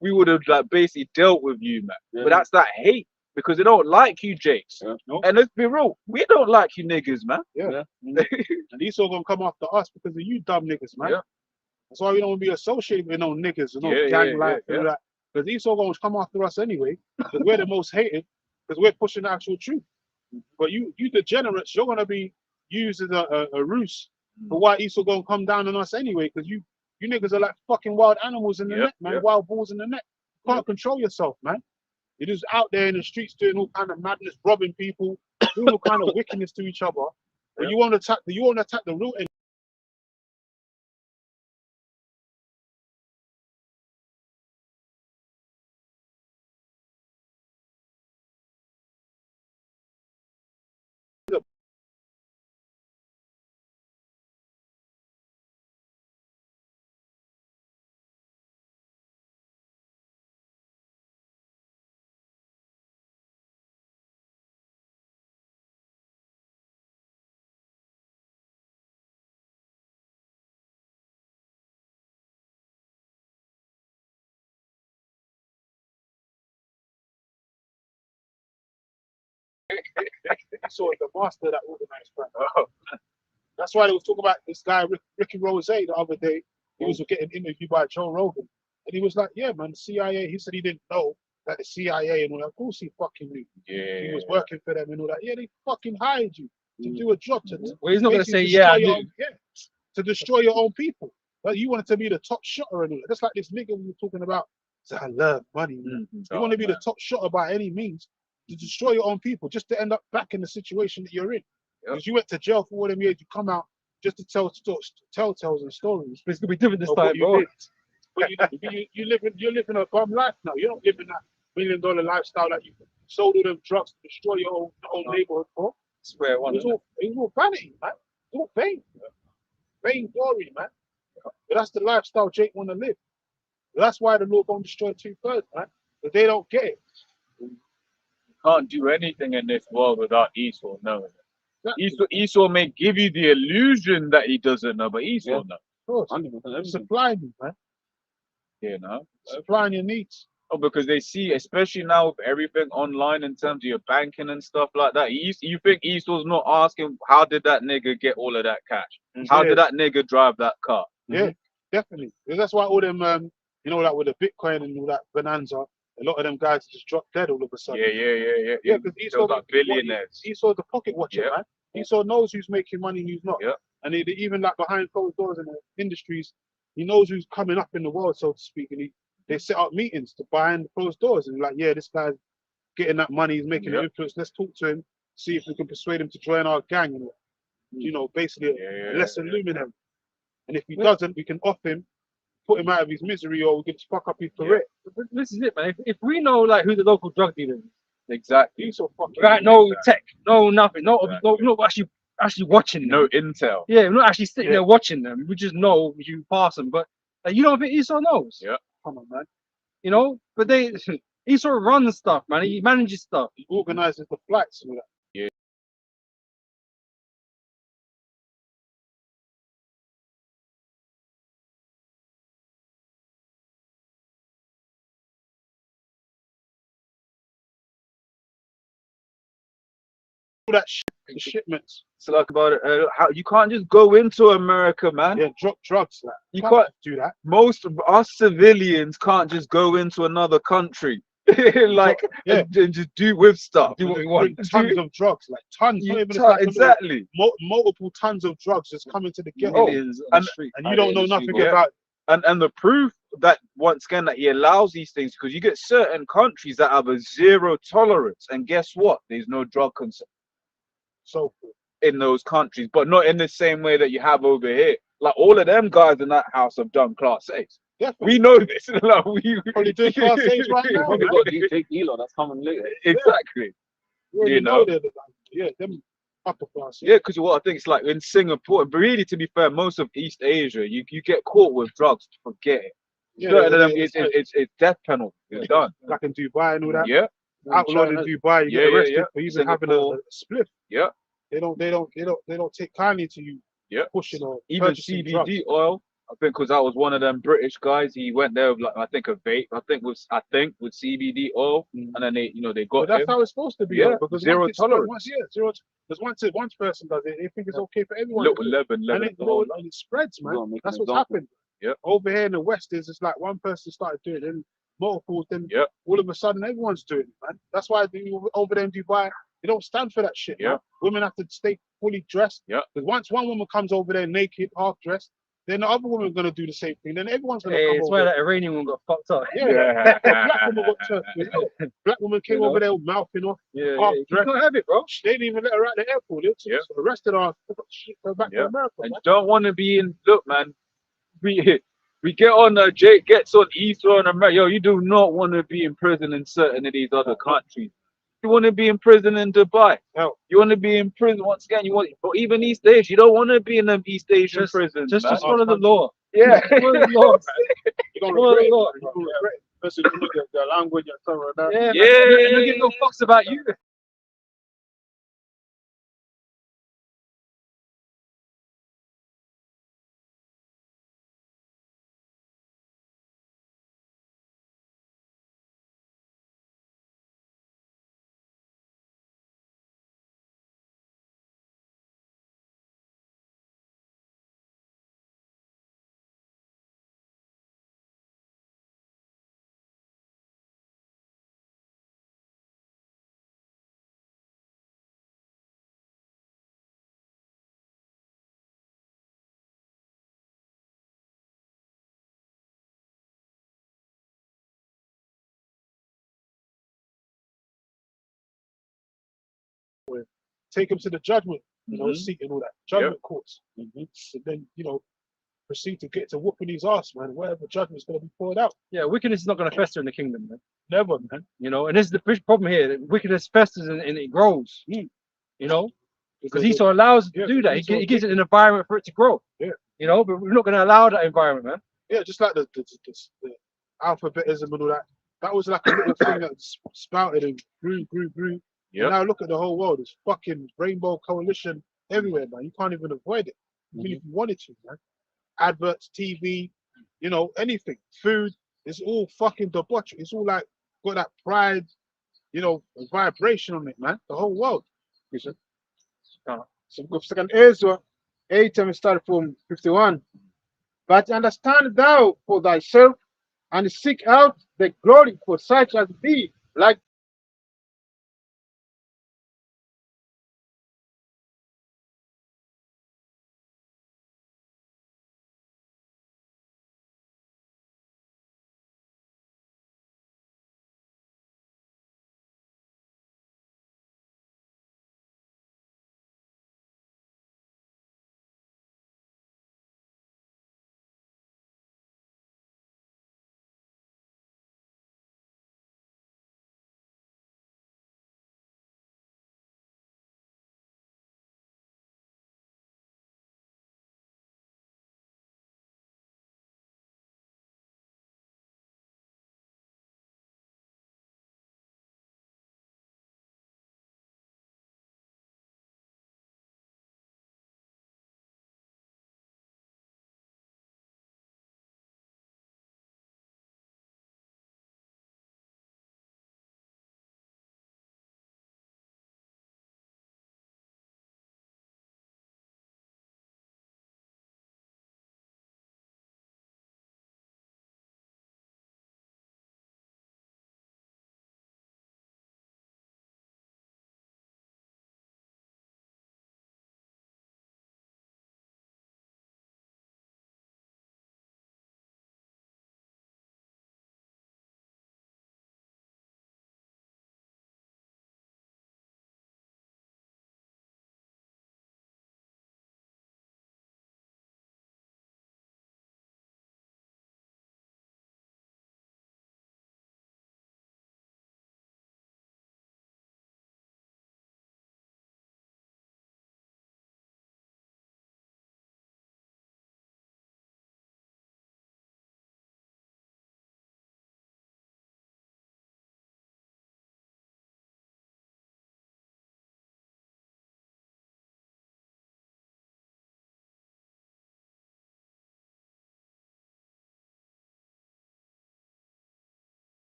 we would have like basically dealt with you, man. Yeah. But that's that hate. Because they don't like you, Jakes. Yeah. Nope. And let's be real, we don't like you niggas, man. Yeah. And these all gonna come after us because of you dumb niggas, man. Yeah. That's why we don't want to be associated with no niggas, no gang life, and that. Because these all gonna come after us anyway. Because we're the most hated, because we're pushing the actual truth. But you degenerates, you're gonna be used as a ruse for why Esau gonna come down on us anyway. Because you niggas are like fucking wild animals in the net, man. Wild bulls in the net. You can't control yourself, man. You're just out there in the streets doing all kind of madness, robbing people, doing all kind of wickedness to each other. But you won't attack the real enemy. So the master of that organized crime. That's why they was talking about this guy Ricky Rose the other day. He was getting interviewed by Joe Rogan, and he was like, "Yeah, man, the CIA." He said he didn't know that the CIA and all that. Of course, he fucking knew. Yeah. He was working for them and all that. Yeah, they fucking hired you to do a job to. Well, he's not gonna say, basically "Yeah, I destroy your knew." own- yeah, to destroy your own people. But you wanted to be the top shotter and all that. Just like this nigga we were talking about. Said, I love money. Man. You want to be the top shotter by any means to destroy your own people, just to end up back in the situation that you're in. Because you went to jail for all them years, you come out just to tell tales and stories. But it's gonna be different this of what time, you bro. did. But you're living a bum life now. You don't live in that $1 million lifestyle that you sold all them drugs to destroy your own neighborhood for. Swear one. It was all vanity, man. It was all vain. Vain glory, man. But that's the lifestyle Jake want to live. That's why the Lord gonna destroy 2/3, man. But they don't get it. Can't do anything in this world without Esau knowing it. Exactly. Esau may give you the illusion that he doesn't know, but Esau knows. Of course. 100%. Supplying you, man. You know? Supplying your needs. Oh, because they see, especially now with everything online in terms of your banking and stuff like that. You think Esau's not asking, how did that nigga get all of that cash? How did that nigga drive that car? Yeah, definitely. Because that's why all them, like with the Bitcoin and all that bonanza, a lot of them guys just dropped dead all of a sudden. Yeah. Yeah, because Esau, like billionaires. Esau's the pocket watcher, man. Esau knows who's making money and who's not. Yeah. And they even like behind closed doors in the industries, he knows who's coming up in the world, so to speak. And they set up meetings to behind closed doors and like, yeah, this guy's getting that money, he's making an influence. Let's talk to him, see if we can persuade him to join our gang. And, basically a lesson luminary. And if he doesn't, we can off him, put him out of his misery, or we can fuck up his career. But this is it, man. If we know like who the local drug dealer is, Exactly. He's so fucking right? No tech, no nothing, no, we're not actually watching them. No intel. Yeah, we're not actually sitting there watching them. We just know you pass them. But you don't think Esau knows? Yeah. Come on, man. But Esau runs stuff, man. He manages stuff. He organizes the flights and all that. All that shit, the shipments. It's like about how you can't just go into America, man. Yeah, drop drugs. Like, You can't do that. Most of us civilians can't just go into another country, and just do with stuff. Do what we Bring want. tons of drugs, like tons. Not even Exactly. multiple tons of drugs just coming to the ghetto, Millions on the street. and you don't know nothing Yeah. about it. And the proof that once again that he allows these things, because you get certain countries that have a zero tolerance, and guess what? There's no drug consumption So in those countries, but not in the same way that you have over here. Like all of them guys in that house have done class A's. definitely, We know this. Like, we probably doing class A's right now. Probably Man. got DJ Elon that's coming later. Exactly. You already you know. they're them upper class. Yeah, because what I think it's like in Singapore, but really to be fair, most of East Asia, you get caught with drugs, forget it. Certain of them, it's death penalty. It's done. like in Dubai and all that. Yeah. Outlawed in Dubai, you get arrested for even having a Singapore. split. Yeah. They don't take kindly to you Yeah. pushing or Even purchasing drugs. CBD oil. I think because that was one of them British guys. He went there with like I think a vape. I think with CBD oil, and then they got But that's him. how it's supposed to be. Yeah, though, because zero tolerance. Because once person does it, they think it's okay for everyone. Little lemon, and it spreads, We're gonna man. make That's an what's example. happened. Yep. Over here in the West, is it's like one person started doing it, and multiple, then Yep. all of a sudden everyone's doing it, man. That's why over there in Dubai, they don't stand for that shit. Yeah. Man. Women have to stay fully dressed. Yeah. Because once one woman comes over there naked, half dressed, then the other woman's gonna do the same thing. Then everyone's gonna Hey, come it's over. where that Iranian one got fucked up. Yeah, black woman got turned. Black woman came You know? over there mouthing off. Yeah, Oh, you can't have it, bro. They didn't even let her out the airport. They just arrested her. Shit, her back to Yeah. America. And Man. you don't want to be in. Look, man. We get on. Jake gets on Israel and America. Yo, you do not want to be in prison in certain of these other countries. You want to be in prison in Dubai. Hell. You want to be in prison once again. You want, but even East Asia, you don't want to be in them East Asian prisons. Just man. follow the law. Yeah. Follow the law. You don't Follow regret the it. law. You don't regret it. Especially if you look at the language and stuff like that. Yeah, man. Yeah. They don't give no fucks about you. Take him to the judgment, Mhm. seat and all that. Judgment courts. And then, proceed to get to whooping his ass, man. Whatever judgment's going to be poured out. Yeah, wickedness is not going to fester in the kingdom, man. Never, man. And this is the big problem here. Wickedness festers and it grows. Because Esau allows it to do that. He gives it an environment for it to grow. Yeah. But we're not going to allow that environment, man. Yeah, just like the alphabetism and all that. That was like a little thing that sprouted and grew. Yep. And now look at the whole world. There's fucking rainbow coalition everywhere, man. You can't even avoid it. Even if you wanted to, man. Adverts, TV, anything. Food. It's all fucking debauchery. It's all like got that pride, vibration on it, man. The whole world. So go second Ezra 8 and we start from 51. But understand thou for thyself and seek out the glory for such as thee, like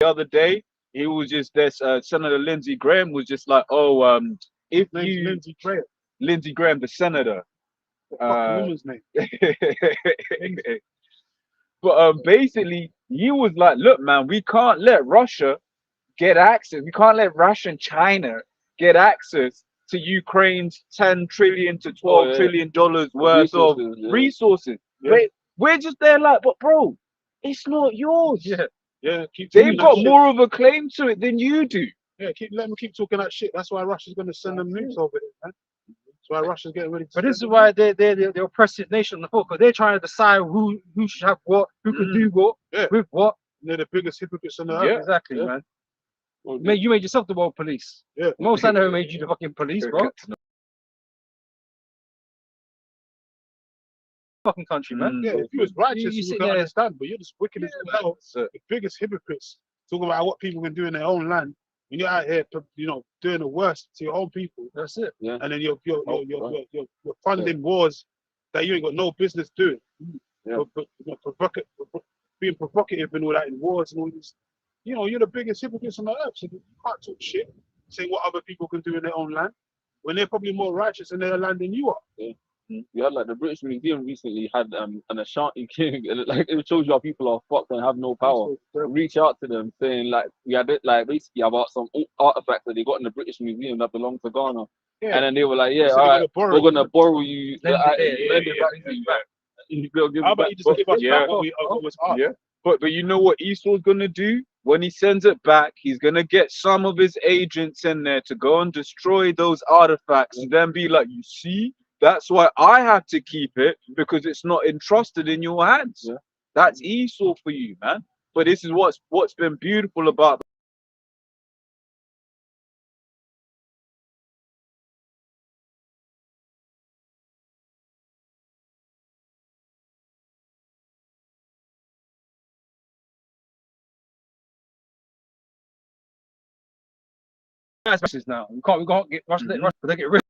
The other day, he was just this. Senator Lindsey Graham was just like, "Oh, if you Lindsey Graham. Lindsey Graham, the senator." Fuck the woman's name. But basically, he was like, "Look, man, we can't let Russia get access. We can't let Russia and China get access to Ukraine's 10 trillion to 12 trillion dollars worth of resources. Yeah. We're just there like, but bro, it's not yours. Yeah, keep They've talking that got shit. more of a claim to it than you do. Yeah, let them keep talking that shit. That's why Russia's gonna send them nukes over there, man. That's why Russia's getting ready to. But this is why they're the oppressive nation on the floor, because they're trying to decide who should have what, who can do what, with what. They're the biggest hypocrites on the earth. Yeah. Exactly, man. You made yourself the world police. Yeah. Most I know made you the fucking police, bro. Fucking country, man. Yeah, if you was righteous, You you sit can there- understand, but you're just wicked as hell. The biggest hypocrites talking about what people can do in their own land. When you're out here, doing the worst to your own people, That's it. and then you're funding wars that you ain't got no business doing. Being provocative and all that in wars and all this. You're the biggest hypocrites on the earth. So you can't talk shit, say what other people can do in their own land, when they're probably more righteous in their land than you are. You had like the British Museum recently had an Ashanti king, and it shows you how people are fucked and have no power. Reach out to them saying like we had it like basically about some artifacts that they got in the British Museum that belong to Ghana, and then they were like, yeah, So all they're right, gonna borrow we're gonna borrow you. Lend How about you just give us back what was ours? Yeah. But you know what Esau's gonna do? When he sends it back, he's gonna get some of his agents in there to go and destroy those artifacts and then be like, you see, that's why I have to keep it, because it's not entrusted in your hands. Yeah. That's Esau for you, man. But this is what's been beautiful about Now we can't get Russia. They get rid.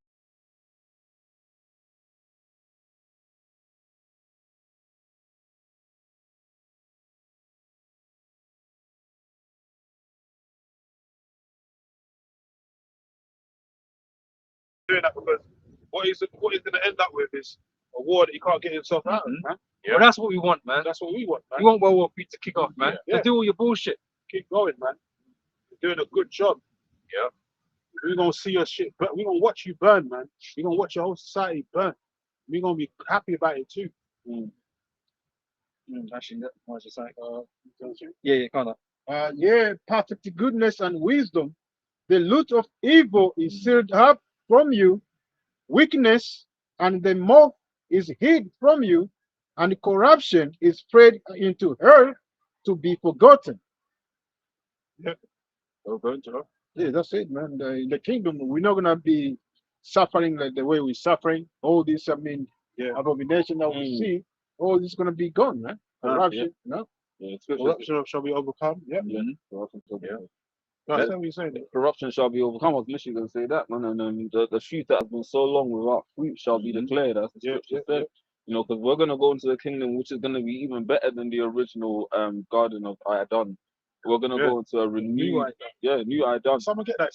Doing that because what he's going to end up with is a war that he can't get himself out of, man. Well, that's what we want, man. That's what we want, man. We want World War III to kick off, man. Yeah. To do all your bullshit. Keep going, man. You're doing a good job. Yeah. We're gonna see your shit, but we're gonna watch you burn, man. We're gonna watch your whole society burn. We're gonna be happy about it too. Actually, that was just like, yeah, kind of. Perfect goodness and wisdom. The loot of evil is sealed up from you, weakness and the moth is hid from you, and corruption is spread into earth to be forgotten. Yeah, that's it, man. In the kingdom, we're not gonna be suffering like the way we're suffering. All this, abomination that we see, all this is gonna be gone, man. Corruption, Corruption shall be overcome. Yeah. That's what we're saying. Corruption shall be overcome. I was literally going to say that, man. And the fruit that has been so long without fruit shall be declared, as the scripture said. Because we're going to go into the kingdom, which is going to be even better than the original garden of Eden. We're going to go into a renewed, new Eden. Someone get that.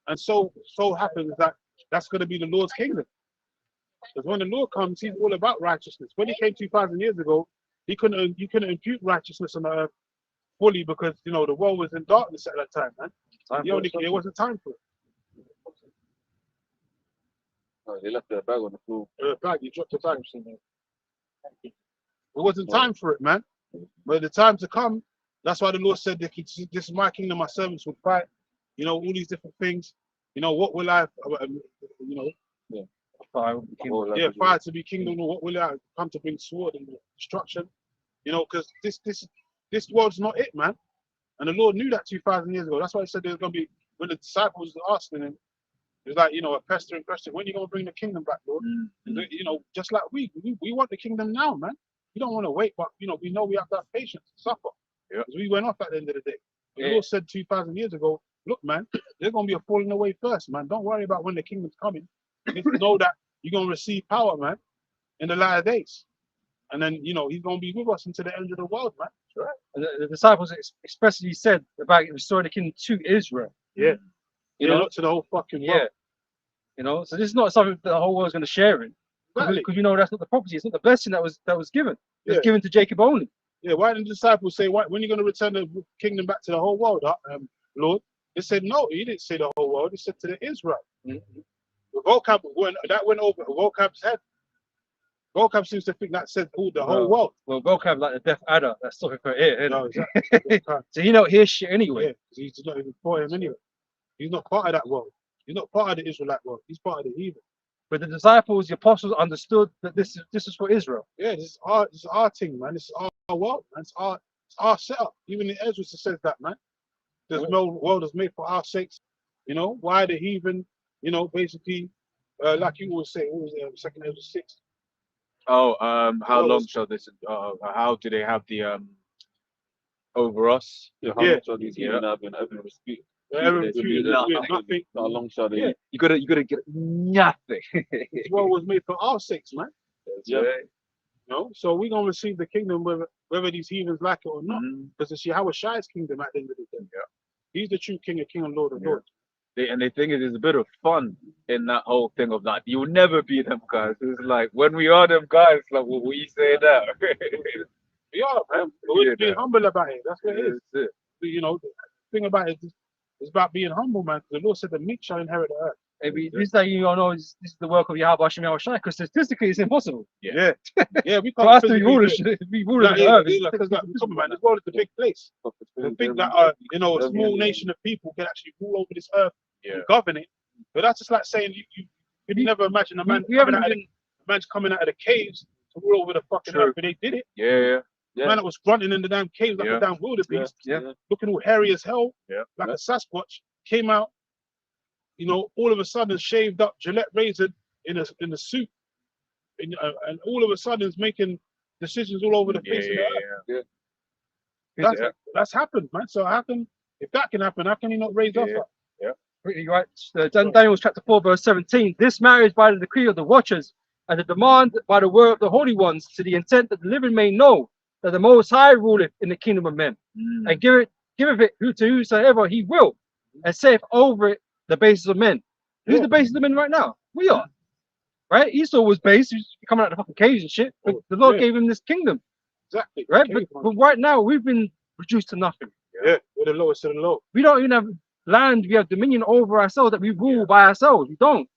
And so happens that that's going to be the Lord's kingdom. Because when the Lord comes, he's all about righteousness. When he came 2,000 years ago, you couldn't impute righteousness on the earth fully because the world was in darkness at that time, man. It wasn't time for it. They left their bag on the floor. You dropped the bag. It wasn't time for it, man. But the time to come, that's why the Lord said that this is my kingdom, my servants will fight. All these different things. What will I, fire to be kingdom. What will I come to bring sword and destruction? Because this world's not it, man. And the Lord knew that 2,000 years ago. That's why he said there's going to be, when the disciples were asking him, it's like, a pestering question, when are you going to bring the kingdom back, Lord? Just like we want the kingdom now, man. We don't want to wait, but, we know we have to have patience to suffer. Because we went off at the end of the day. The Lord said 2,000 years ago, look, man, there's going to be a falling away first, man. Don't worry about when the kingdom's coming. Just know that you're going to receive power, man, in the latter days. And then, he's going to be with us until the end of the world, man. Right. The disciples expressly said about restoring the kingdom to Israel. Yeah. Not to the whole fucking world. You know, so this is not something that the whole world's going to share in, because Exactly. you know that's not the property. It's not the blessing that was given. It's Yeah. given to Jacob only. Yeah, why didn't the disciples say, when are you going to return the kingdom back to the whole world, Lord? They said, no, he didn't say the whole world. He said to the Israel. Mhm. The vocab went over vocab's head. Vocab seems to think that said the whole world. Well, vocab like the deaf adder that's stopping for ear. No, Innit? exactly. So you don't hear shit anyway. Yeah, 'cause he's not even for him anyway. He's not part of that world. He's not part of the Israelite world. He's part of the heathen. But the disciples, the apostles, understood that this is for Israel. Yeah, this is our thing, man. This is our world, man. It's our setup. Even in Ezra says that, man. This world is made for our sakes. You know, why the heathen, you know, basically, like you always say, what was it, second Ezra 6? Oh, how Well, long shall this? How do they have the over us? Yeah, how Yeah. long shall these heathen have in heaven respect? Everyone They treated do us with nothing. nothing. How long shall they? Yeah. You gotta get nothing. This world was made for our sakes, man. Yeah. You know, so we're gonna receive the kingdom whether these heathens like it or not. Mhm. Because it's Yahweh Shai's kingdom at the end of the day. Yeah. He's the true king and Lord of Yeah. Lords. And the thing is, there's a bit of fun in that whole thing of like, you'll never be them guys. It's like, when we are them guys, like, what we say now. We are, man. But we're Yeah, being no. humble about it. That's what it is. That's it. You know, the thing about it is about being humble, man. The Lord said the meek shall inherit the earth. Maybe this that you all know is this is the work of Yahweh Hashem Yahweh Shai, because statistically it's impossible. Yeah, we For can't us to be physically rulers, do it. be rulers of the Yeah, earth. because like, come on, man, this world is a big place. To think that you know, a small nation of people can actually rule over this earth and govern it. But that's just like saying you could never imagine a man man's coming out of the caves to rule over the fucking earth, but they did it. Yeah. Man that was grunting in the damn caves like a damn wildebeest, looking all hairy as hell, like a Sasquatch, came out, you know, all of a sudden shaved up, Gillette razor in a suit, and all of a sudden is making decisions all over the face of the earth. That's happened, man. So how can, if that can happen, how can he not raise us up? Pretty right. Daniel chapter 4, verse 17. This marriage by the decree of the watchers and the demand by the word of the holy ones, to the intent that the living may know that the Most High ruleth in the kingdom of men, and giveth it to whosoever he will, and saith over it the basis of men. Who's the basis of men right now? We are. Right? Esau was based, he's coming out of the fucking caves and shit, but the Lord gave him this kingdom. Exactly. Right? But right now we've been reduced to nothing. Yeah, we're the lowest of the low. We don't even have land, we have dominion over ourselves that we rule by ourselves. We don't.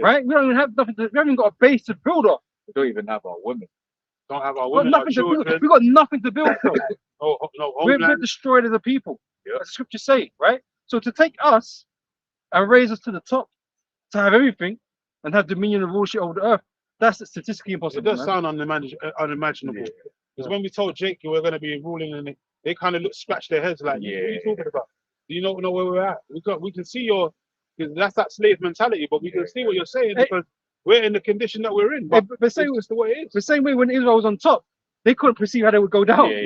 Right? We don't even have nothing, we haven't even got a base to build off. We don't even have our women. Don't have our We've got women, our nothing to build. children. We got nothing to build from. No We're homeland. destroyed as a people. As the scriptures say, right? So to take us and raise us to the top, to have everything and have dominion and rulership over the earth, that's statistically It impossible. does sound unimaginable. Because when we told Jake we're going to be ruling, and they kind of scratch their heads like, what are you talking about? Do you not know where we're at? We can see because that's that slave mentality, but we can see what you're saying because we're in the condition that we're in. But But say it's the way it is. the same way when Israel was on top, they couldn't perceive how they would go down. And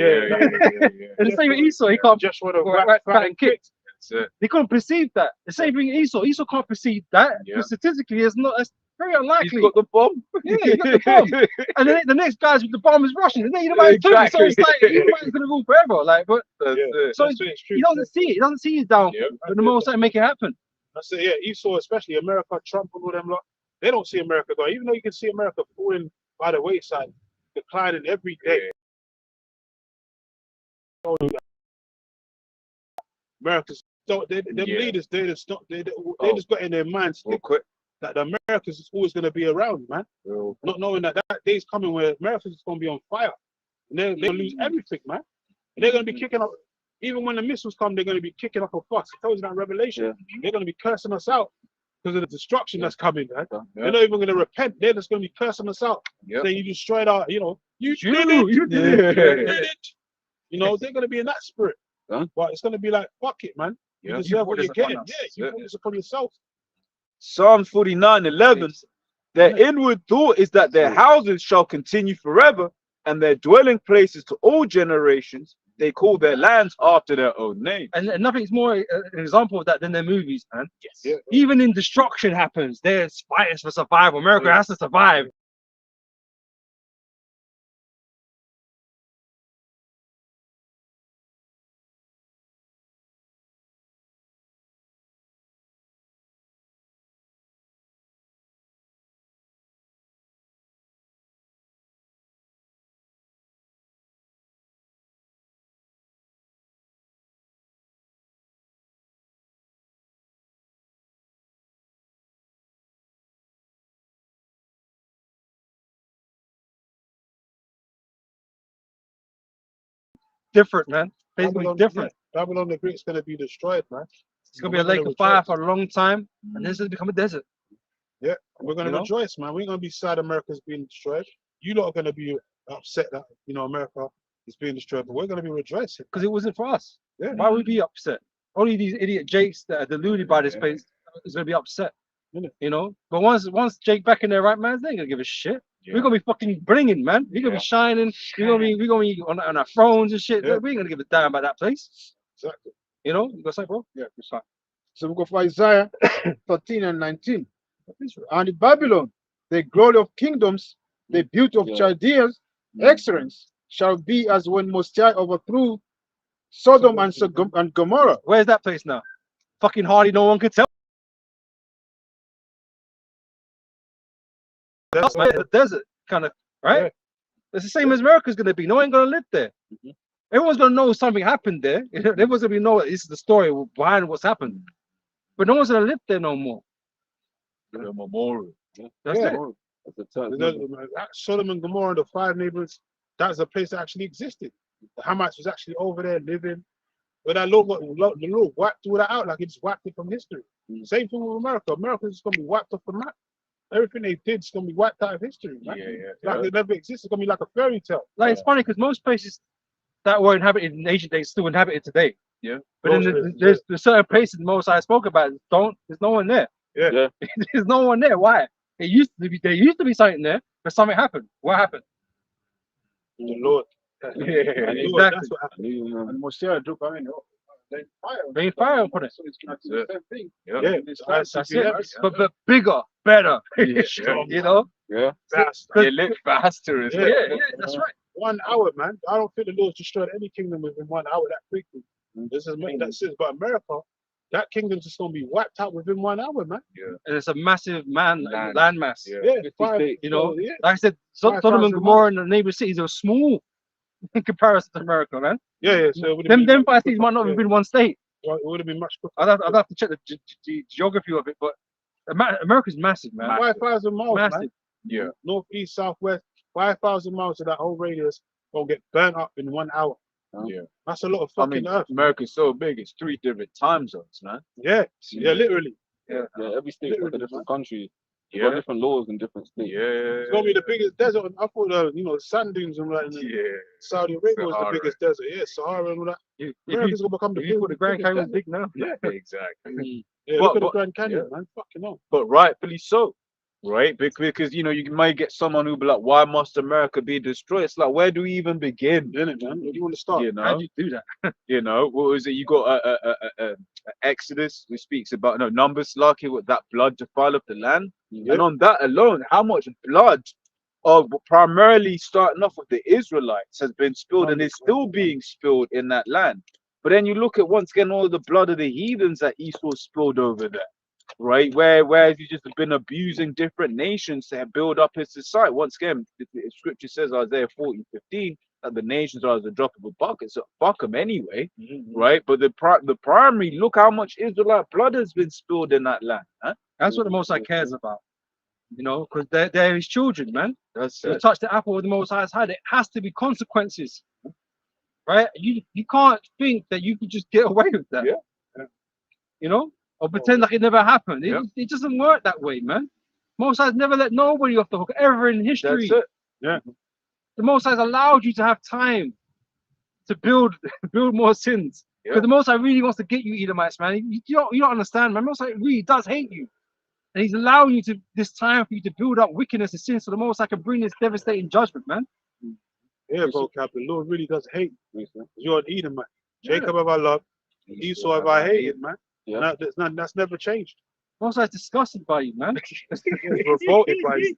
the same with Esau, he can't Just want to right, and kick. That's it. They couldn't perceive that. The same thing with Esau. Esau can't perceive that because statistically it's very unlikely. He's got the bomb. Yeah, he got the bomb. And then the next guys with the bomb is Russian. And then you know too. So it's like Edomite's gonna rule forever. Like, but so it's true. he doesn't see it. He doesn't see his downfall. But the Most High make it happen. I say, Esau, especially America, Trump, and all them lot, they don't see America going. Even though you can see America falling by the wayside, declining every day. America's don't. Them leaders, they just got in their minds that the Americas is always going to be around, man. Not knowing that day's coming where America's is going to be on fire, and they're going to lose everything, man. And they're going to be kicking up. Even when the missiles come, they're going to be kicking up a fuss. It tells you that in Revelation. They're going to be cursing us out because of the destruction that's coming, man. They're not even going to repent. They're just going to be cursing us out. Saying you destroyed our, you did it. You know, they're going to be in that spirit. But it's going to be like, fuck it, man. You deserve what you're getting. You put this upon yourself. Psalm 49:11. Their inward thought is that their houses shall continue forever, and their dwelling places to all generations. They call their lands after their own name. And nothing's more an example of that than their movies, man. Even in destruction happens. There's fights for survival. America has to survive. different, man. Space gonna be different. Yeah, Babylon the Great is gonna be destroyed, man. It's gonna be a lake of fire for a long time, and then it's gonna become a desert. Yeah, we're gonna rejoice, man. We ain't gonna be sad America's being destroyed. You lot are gonna be upset that America is being destroyed, but we're gonna be rejoicing Because it wasn't for us. Yeah. Why would we be upset? Only these idiot Jakes that are deluded by this place is gonna be upset. Yeah. But once Jake back in their right man, they ain't gonna give a shit. Yeah. We're gonna be fucking bringing, man. We're gonna be shining. We're gonna be on our thrones and shit. Yeah. We ain't gonna give a damn about that place. exactly. You got something, bro? Yeah. It's fine. So we go for Isaiah 13 and 19. And in Babylon, the glory of kingdoms, the beauty of Chaldeans, excellence shall be as when Most High overthrew Sodom and Gomorrah. Where's that place now? Fucking hardly no one could tell. That's the desert, kind of, right? Yeah. It's the same as America's gonna be. No one ain't gonna live there. Everyone's gonna know something happened there. Everyone's gonna know this is the story behind what's happened. But no one's gonna live there no more. The memorial. That's Yeah. it. That's a turn. That Sodom and Gomorrah, the 5 neighbors, that's a place that actually existed. The Hamites was actually over there living. But that law the law wiped all that out, like it just wiped it from history. Same thing with America. America's just gonna be wiped off the map. Everything they did is gonna be wiped out of history. Man. Like it never existed. It's gonna be like a fairy tale. Like it's funny because most places that were inhabited in ancient days still inhabited today. Yeah. But then there's certain places most I spoke about there's no one there. Yeah. There's no one there. Why? There used to be something there, but something happened. What happened? The Lord. Yeah, The exactly. Lord, that's what happened. And Most High took, Rain fire upon it. So it's gonna do the same thing. Yeah, That's it. ICBMs. But bigger, better. Strong. Yeah. Faster. It lit faster as Yeah, well. yeah, that's right. 1 hour, man. I don't think the Lord's destroyed any kingdom within 1 hour that quickly. This is making that sense. But America, that kingdom's just gonna be wiped out within 1 hour, man. And it's a massive Land. landmass. Yeah. Yeah, 50 five, states. yeah. Like I said, Sodom 5,000 and Gomorrah and the neighboring cities are small in comparison to America, man. Yeah. So it would have Them 5 cities might not have been one state. It would have been much quicker. I'd have to check the geography of it, but America's massive, man. 5,000 miles, Massive. man. Yeah. North, east, south, west. 5,000 miles of that whole radius gonna get burnt up in 1 hour. Yeah. That's a lot of I fucking mean, earth. America's so big, it's 3 different time zones, man. Yeah, literally. Yeah, every state's got a different country. You've Yeah. got different laws in different states. Yeah. It's gonna be the biggest desert. I thought, sand dunes and like Saudi Arabia was the Sahara. biggest desert. Yeah, Sahara and all that. If America's gonna become the you put the Grand biggest Canyon desert. big now. Yeah, exactly. Yeah, But- look at the but- Grand Canyon, man. Fucking hell. But rightfully so, right? Because you might get someone who'll be like, "Why must America be destroyed?" It's like, where do we even begin? Innit, man? Where do you want to start? You How know, do you do that? what was it? You got Exodus, which speaks about Numbers, lucky with that blood defileth the land, and on that alone, how much blood of primarily starting off with the Israelites has been spilled and is still being spilled in that land. But then you look at once again all the blood of the heathens that Esau spilled over there, right? Whereas you just been abusing different nations to build up his society. Once again, the scripture says Isaiah 40:15 that the nations are as a drop of a bucket, so fuck them anyway, right? But the primary, look how much Israelite blood has been spilled in that land, huh? That's what the Most High cares about. Because they're his children, man. That's You touch the apple with the Most High's hand, it has to be consequences. Right? You can't think that you can just get away with that. Yeah. Or pretend like it never happened. Yeah. It doesn't work that way, man. Most High's never let nobody off the hook ever in history. That's it. Yeah. The Most High's allowed you to have time to build more sins. Yeah. Because the Most High really wants to get you, Edomites, man. You don't understand, man. The Most High really does hate you. And he's allowing you this time for you to build up wickedness and sin so the Most High can bring this devastating judgment, man. Yeah, bro, Cap. The Lord really does hate you. You're an Edomite. Jacob have I loved, Esau have I hated, man. Yeah. That's never changed. Most High's disgusted by you, man. Revolted by you.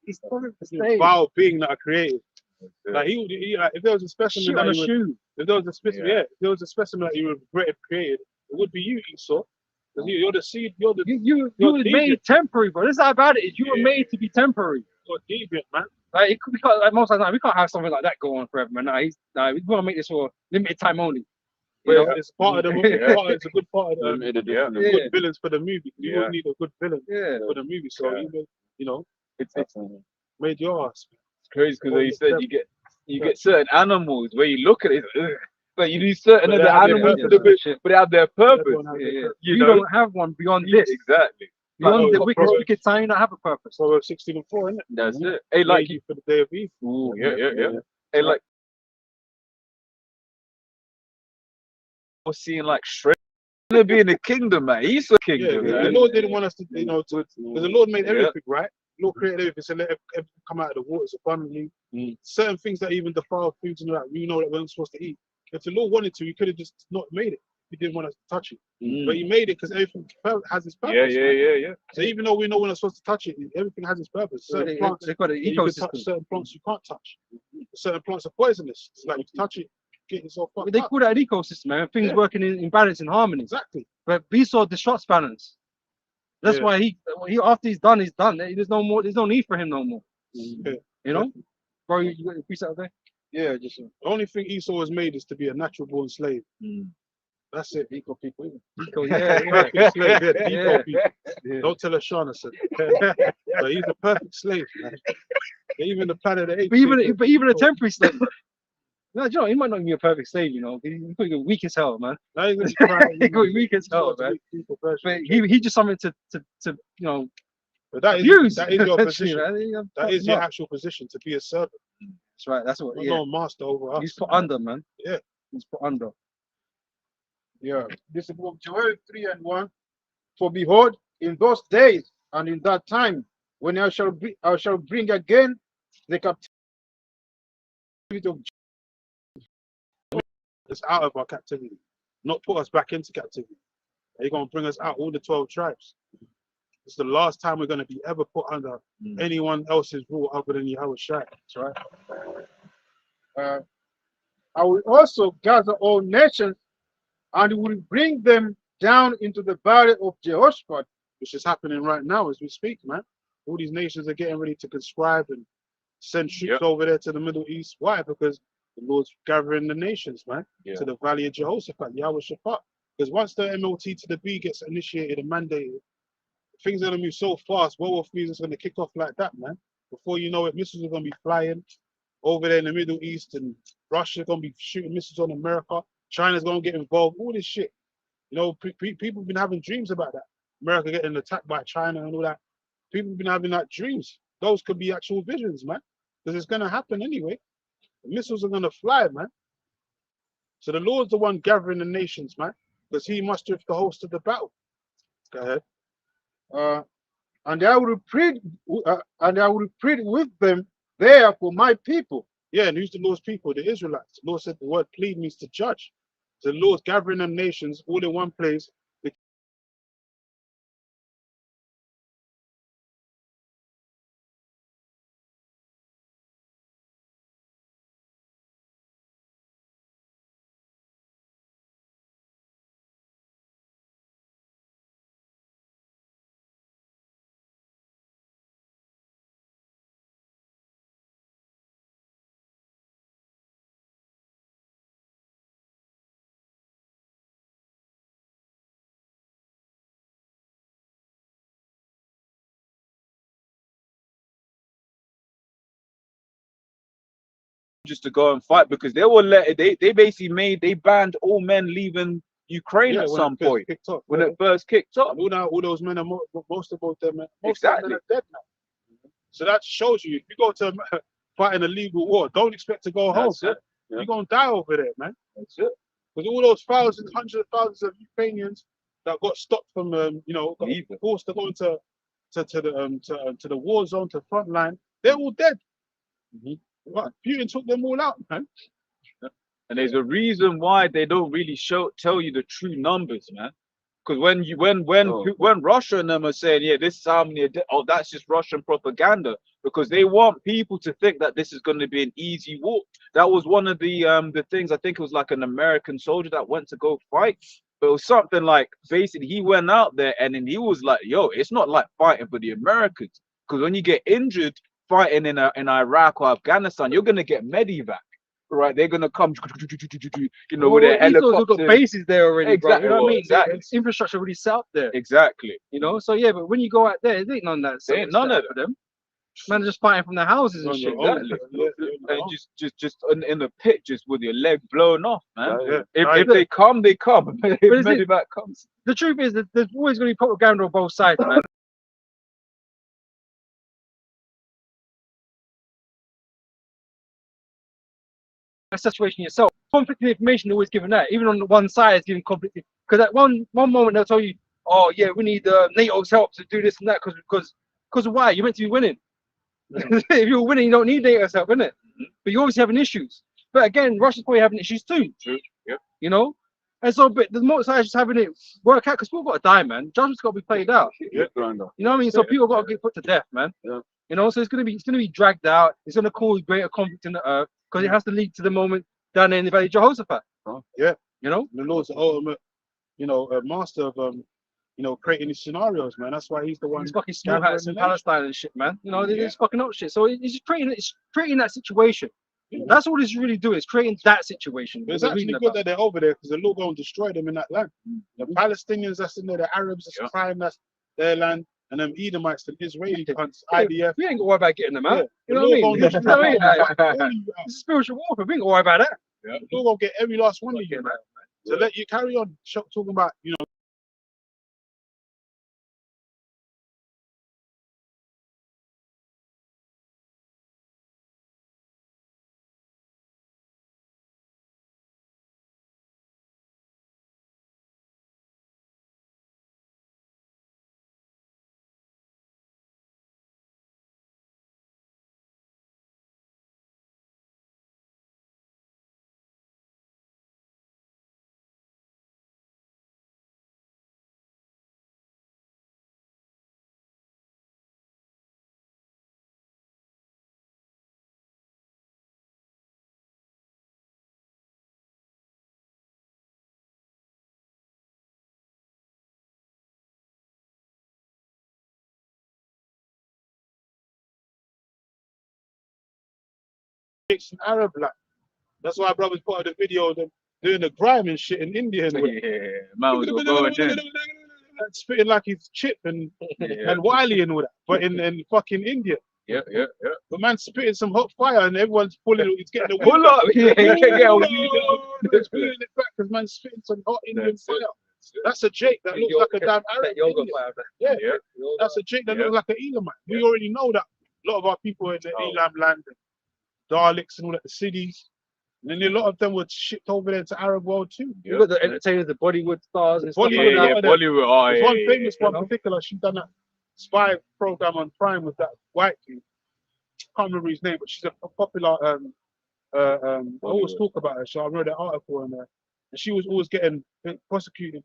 He's coming to The stay. vile being that I created. Like he like, if there was a specimen Shit on a that he would, shoe. if there was a specimen, if there was a specimen that he would have created, it would be you, Esau. Because you're the seed, you're You You're were deviant. made temporary, bro. This is how bad it is. You were made to be temporary. deviant, man. Like it could be like most of the time, we can't have something like that go on forever, man. We want to make this for limited time only. You know? It's part of the movie. It's a good part of the good villains for the movie. You would need a good villain for the movie. So It's made your ass. crazy because you said you get certain animals where you look at it, But you need certain But of they the have their animals purpose. but they have their purpose. Everyone has their Yeah, purpose. You know? don't have one beyond this. Exactly. Beyond the Like, wicked, Proverbs- wicked time, you don't have a purpose. Proverbs 16:4, isn't it? That's it. Hey, like, Made you for the day of evil. ooh, yeah. Hey, like, we're seeing like Shrek gonna be in the kingdom, man. He's a Yeah, kingdom, the man. Lord didn't want us to, because the Lord made Yeah. everything, right? The Lord created everything, so let everything come out of the waters abundantly. Certain things that even defile foods and that, we know that we're not supposed to eat. If the Lord wanted to, he could have just not made it. He didn't want us to touch it. But he made it because everything has its purpose. Yeah. So even though we know we're not supposed to touch it, everything has its purpose. So Certain plants, they've got an you can touch, ecosystem. certain plants you can't touch. Certain plants are poisonous. It's like you touch it, get yourself fucked They up. call that an ecosystem, man. Things working in balance and harmony. Exactly. But Esau disrupts balance. That's Yeah. why he after he's done, he's done. There's no more. There's no need for him no more. Yeah. You know, bro. You got your piece out there. Yeah, just The only thing Esau was made is to be a natural born slave. That's it. eco people. Eco, yeah. Perfect slave, yeah, the Yeah. eco people. Don't tell Ashana, son. But he's a perfect slave, man. Even the planet of the apes. But even a temporary slave. No, you know, he might not be a perfect slave. You know, he could be weak as hell, man. Now he's gonna be crying, He could be weak as hell, man. But he just something to you know But that abuse. is your Actually, position. man. That is your actual position, to be a servant. That's right. That's what. Not Yeah. no master over us. He's put under, man. Yeah. He's put under. Yeah, this is the book of Joel 3:1. For behold, in those days and in that time, when I shall bring again the captivity of It's out of our captivity, not put us back into captivity. He's gonna bring us out, all the 12 tribes. It's the last time we're gonna be ever put under anyone else's rule other than Yahweh Shai. That's right. I will also gather all nations and will bring them down into the valley of Jehoshaphat. Which is happening right now as we speak, man. All these nations are getting ready to conscribe and send troops over there to the Middle East. Why? Because the Lord's gathering the nations, man, to the valley of Jehoshaphat, Yahweh Shaphat. Because once the MLT to the B gets initiated and mandated, things are gonna move so fast. World War III is gonna kick off like that, man. Before you know it, missiles are gonna be flying over there in the Middle East, and Russia's gonna be shooting missiles on America. China's gonna get involved. All this shit. You know, people have been having dreams about that. America getting attacked by China and all that. People have been having that dreams. Those could be actual visions, man. Because it's gonna happen anyway. The missiles are gonna fly, man. So the Lord's the one gathering the nations, man, because he mustereth the host of the battle. Go ahead. And I will plead with them there for my people. Yeah, and who's the Lord's people? The Israelites. The Lord said the word plead means to judge. So the Lord's gathering them nations all in one place. Just to go and fight because they were they basically they banned all men leaving Ukraine at when some it first point kicked off, when it first kicked off. all those men are most of them are Exactly. dead now. So that shows you if you go to fight in a legal war, don't expect to go home. That's it. You're gonna die over there, man. That's it. Because all those thousands, hundreds of thousands of Ukrainians that got stopped from got forced to go into to the war zone, to the front line, they're all dead. But Putin took them all out, man. And there's a reason why they don't really tell you the true numbers, man. Because when Russia and them are saying, yeah, this is how many, that's just Russian propaganda, because they want people to think that this is going to be an easy war. That was one of the things. I think it was like an American soldier that went to go fight, but it was something like basically he went out there and then he was like, yo, it's not like fighting for the Americans, because when you get injured fighting in Iraq or Afghanistan, you're gonna get medevac. Right, they're gonna come, you know, with their helicopters. They've got bases there already, Exactly. bro. You know what I mean? Exactly. It's infrastructure already set up there. Exactly. You know, so yeah, but when you go out there, there ain't none of that. There ain't none of for them. Man, just fighting from their houses and On shit. your own. Exactly. Yeah, yeah, And yeah. just in the pit, just with your leg blown off, man. Yeah. If they come, they come. If is it- Medivac comes, The truth is that there's always going to be propaganda on both sides, man. That situation yourself. Conflicting information always given that, even on the one side is giving conflicting. Because at one moment they'll tell you, oh yeah, we need NATO's help to do this and that because of why? You're meant to be winning. If you're winning, you don't need NATO's help, innit? But you're obviously having issues. But again, Russia's probably having issues too. True. Yep. You know? And so, but the more sides just having it work out because people got to die, man. Judgment's got to be played out. Yeah. You know what I mean? So people got to get put to death, man. Yeah. You know, so it's gonna be dragged out. It's gonna cause greater conflict in the earth because it has to lead to the moment down there in the Valley of Jehoshaphat. Yeah. You know? The Lord's the ultimate, master of creating these scenarios, man. That's why he's the one. These fucking small gathering hats in the nation. Palestine and shit, man. You know, Yeah. it's fucking up shit. So it's just creating that situation. Yeah. That's all it's really doing. It's creating that situation. But it's We're actually reading good about. that they're over there because the Lord going to destroy them in that land. The Palestinians that's in there, the Arabs that's crying, that's their land, and them Edomites, the Israeli cunts, IDF. We ain't got to worry about getting them out. Yeah. You know what I mean? The Lord You know what I mean? gonna all you out. This is spiritual warfare. We ain't got to worry about that. The Lord gonna get every last one of you, man. So let you carry on talking about, it's an Arab land. That's why brothers put out the video of them doing the grime and shit in India and man was going in. spitting like he's Chip and Wiley and all that, but in fucking India. Yeah. The man spitting some hot fire and everyone's pulling. He's getting the Pull up, yeah, He's pulling it back because man's spitting some hot Indian fire. That's a Jake that looks like a damn Arab. Yoga Indian. fire. Yeah, Yeah. that's a Jake that looks like an Elamite. We already know that a lot of our people in the Elam land, Daleks and all that, the cities, and then a lot of them were shipped over there to Arab world too. You got the entertainers, the Bollywood stars and stuff Bollywood, like that. Bollywood. Oh, There's yeah, one famous one you know? in particular. She done that spy program on Prime with that white dude. Can't remember his name, but she's a popular. I always talk about her. So I wrote an article on her, and she was always getting prosecuted,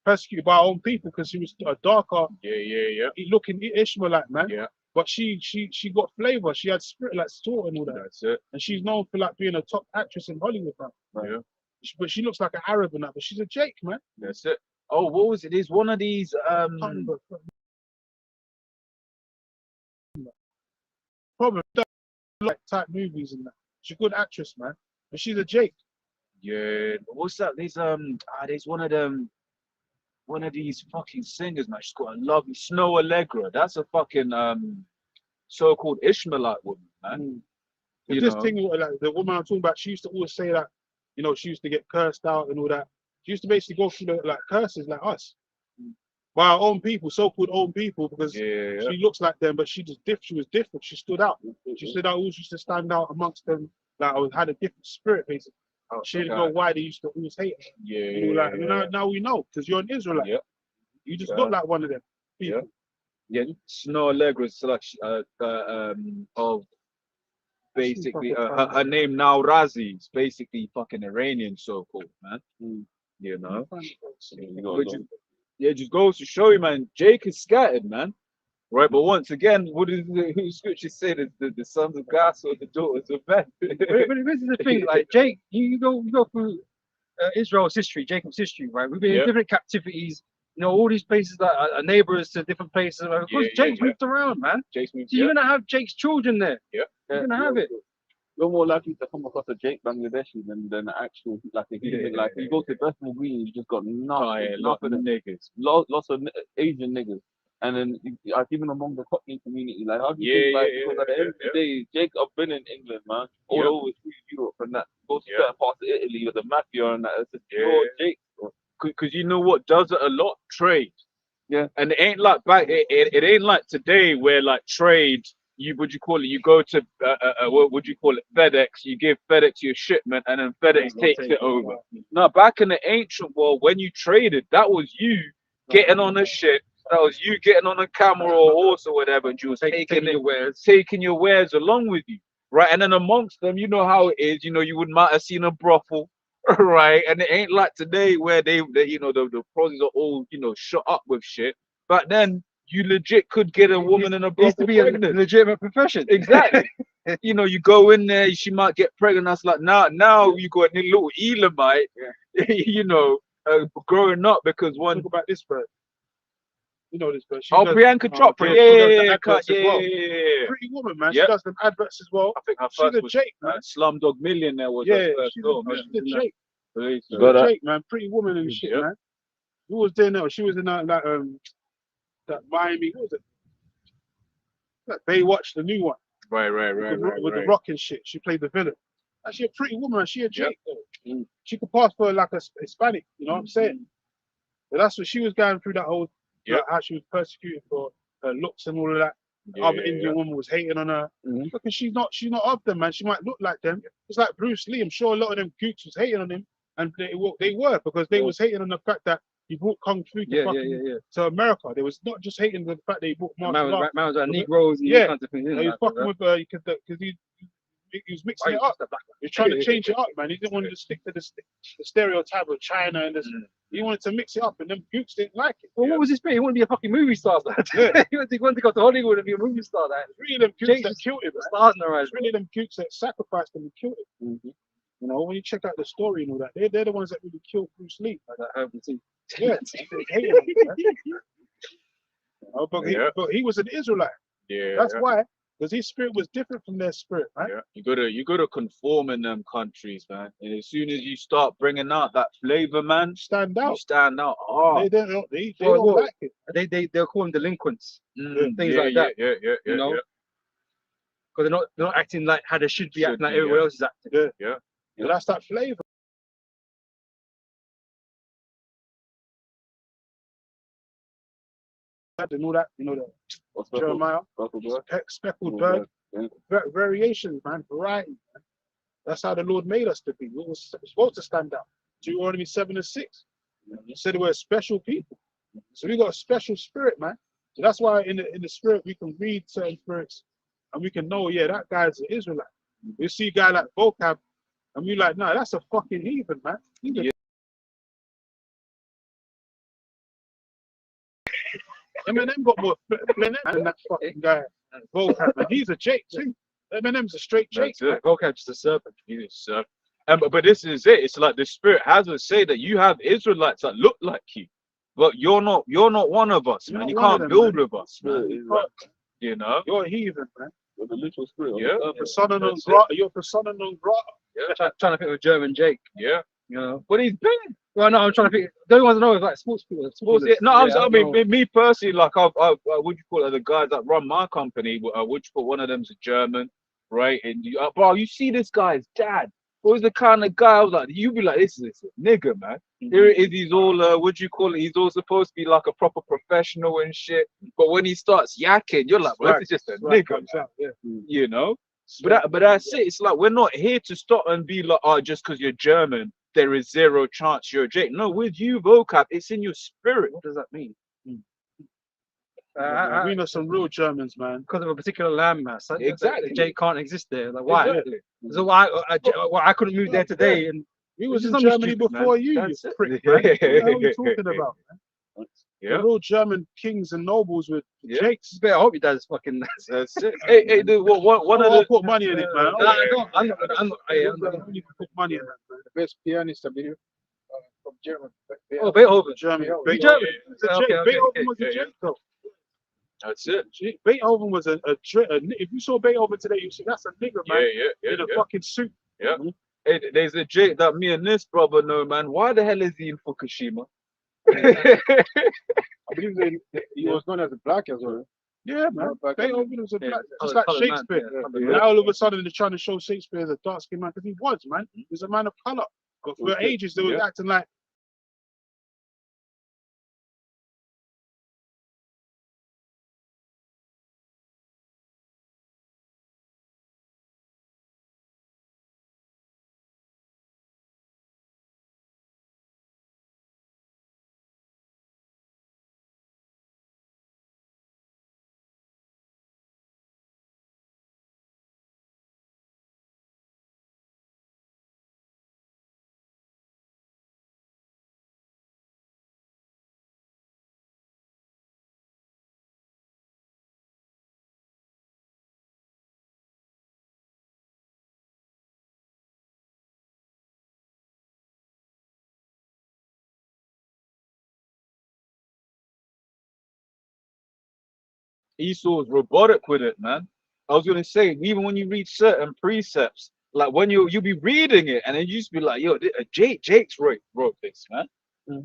persecuted by her own people because she was a darker, Yeah. looking Ishmaelite man. Yeah. But she got flavor. She had spirit like salt and all that. That's it. And she's known for like being a top actress in Hollywood, man. Yeah. But she looks like an Arab and that. But she's a Jake, man. That's it. Oh, what was it? There's one of these Probably like type movies and that. She's a good actress, man. But she's a Jake. Yeah, what's that? There's one of these fucking singers, man. She's got a lovely Snow Allegra. That's a fucking so-called Ishmaelite woman, man. But this thing, like the woman I'm talking about, she used to always say that, she used to get cursed out and all that. She used to basically go through the like curses like us. By our own people, so-called own people, because she looks like them, but she was different. She stood out. She stood out. Always used to stand out amongst them. Like I had a different spirit, basically. She didn't know why they used to always hate her. Now we know because you're an Israelite. Yeah. You just look like one of them people. Yeah. Snow Allegra is like of basically her name now Razi is basically fucking Iranian so-called, man. You know. Just goes to show you, man. Jake is scattered, man. Right, but once again, what does the scripture say? That the sons of God or the daughters of men. But this is the thing, like Jake, you go through Israel's history, Jacob's history, right? We've been in different captivities. All these places that are neighbors to different places. Of course, Jake's moved around, man. Jake's moved. So you're gonna have Jake's children there. Yeah. You're gonna have it. You're more likely to come across a Jake Bangladeshi than an actual like a human. Like you go to Bethnal Green, you just got nothing, Lots of niggas. lots of Asian niggas. And then, like, even among the Cockney community, like, how do you Yeah, think, like, yeah, because yeah, at the end of yeah, the day, Jake, I've been in England, man, all Yeah. over through Europe and that, go to Yeah. certain parts of Italy with the mafia and that, it's just Yeah. pure Jake, bro. Because you know what does it a lot? Trade. Yeah. And it ain't like back. It ain't like today where like trade. You would you call it? You go to what would you call it? FedEx. You give FedEx your shipment, and then FedEx takes it over. Now back in the ancient world, when you traded, that was you getting on a ship. That was you getting on a camel or horse or whatever, and you was taking your wares along with you, right? And then amongst them, you know how it is. You know, you would might have seen a brothel, right? And it ain't like today where they you know, the pros are all, you know, shut up with shit. But then you legit could get a woman in a It used to brothel be a pregnant. legitimate profession. Exactly. You know, you go in there, she might get pregnant. That's like now you got a little Elamite, you know, growing up because one. Talk about this bird. You know this bird. She Oh, does- Priyanka Chopra. she Yeah, does the yeah, adverts as well. yeah. Pretty woman, man. Yep. She does them adverts as well. I think her She's first a was Jake, man. Slumdog Millionaire was Yeah, her first she's film. a Jake. Yeah. She's Got a that. Jake, man. Pretty woman and shit, Yep. man. Who was there now? She was in that Miami. What was it? That Baywatch, the new one. Right. With the rock and shit. She played the villain. And she a pretty woman. She a Jake, though. She could pass for like a Hispanic. You know what I'm saying? But that's what she was going through, that whole like, how she was persecuted for her looks and all of that. The other Indian woman was hating on her because she's not of them, man. She might look like them. It's like Bruce Lee. I'm sure a lot of them gooks was hating on him, and they were because they was hating on the fact that he brought kung fu to America. They was not just hating the fact that he brought martial arts. Man was like Negroes and Yeah. all kinds of things. He was fucking with because he was mixing it up. He was trying to change it up, man. He didn't want to stick to the stereotype of China and this. He wanted to mix it up, and them gooks didn't like it. Well, what was his thing? He wanted to be a fucking movie star. Yeah. He wanted to go to Hollywood and be a movie star. That It's really them gooks that killed him. Man. stars in their eyes. It's really them gooks that sacrificed him and killed him. You know, when you check out the story and all that, they're the ones that really killed Bruce Lee. Like that Herbal Tea. Yeah, they hated him, man. You know, but he was an Israelite. Yeah. That's why, because his spirit was different from their spirit, right? Yeah. You gotta conform in them countries, man. And as soon as you start bringing out that flavor, man, Stand you out. stand out. Oh, They don't like it. They'll call them delinquents. Things yeah, like that. Yeah. You know? Because they're not acting like how they should be acting like everyone else is acting. But that's that flavor. And all that, you know, the Jeremiah, speckled bird, variations, man, variety, man. That's how the Lord made us to be. We were supposed to stand out. Deuteronomy 7:6. He said we're special people. So we got a special spirit, man. So that's why in the spirit we can read certain spirits and we can know, yeah, that guy's an Israelite. We see a guy like Vocab and we like, no, that's a fucking heathen, man. Eminem got more than that fucking guy. Vocab, and he's a Jake too. Eminem's a straight Jake. Vocab's just a serpent. He's a serpent. But this is it. It's like the spirit has us say that you have Israelites that look like you, but you're not one of us, man. You can't build with us, man. You know, You're a heathen, man. With the literal spirit. Yeah. Persona non grata. You're persona non grata. Trying to think of German Jake. yeah. You know. But he's been. Well, no, I'm trying to think. The only ones I know is like sports people. I mean, me personally, like, would you call it, the guys that run my company? Would you put one of them's a German, right? And bro, you see this guy's dad. Who's the kind of guy I was like, you'd be like, this is a nigga, man. Here it is, he's all, what you call it? He's all supposed to be like a proper professional and shit. But when he starts yakking, you're like, well, this is just a nigga, you know? But that's it. It's like, we're not here to stop and be like, oh, just because you're German, there is zero chance you're a Jake. No, with you, Vocab, it's in your spirit. What does that mean? We know some real Germans, man. Because of a particular landmass. Exactly. Jake can't exist there. Like, why? Exactly. So why I couldn't move there today? And We was Which in is only Germany stupid, before man. you That's it. prick, man. What the hell are you talking about, man? Yeah. The real German kings and nobles with Yeah. Jakes. I hope your dad's fucking. That's it. Hey, dude, one of I'll the put money in it, man. I'm not. You can put money in it, man. The best pianist I believe from German. Oh, Beethoven. German. You're Beethoven. German. It's a Okay, Jake. okay, Beethoven okay, was a yeah, Jake, though. that's it. Beethoven was a if you saw Beethoven today, you see that's a nigga, man. Yeah. In a fucking suit. Hey, there's a Jake that me and this brother know, man. Why the hell is he in Fukushima? I believe he was known as a black as well. Yeah, man. Beethoven was a black, just like coloured man, Shakespeare. yeah. Now all of a sudden they're trying to show Shakespeare as a dark skinned man because he was, man. He's a man of color. But for ages they were acting like Esau's robotic with it, man. I was gonna say, even when you read certain precepts, like when you be reading it, and then you just be like, yo, Jake's wrote this, man.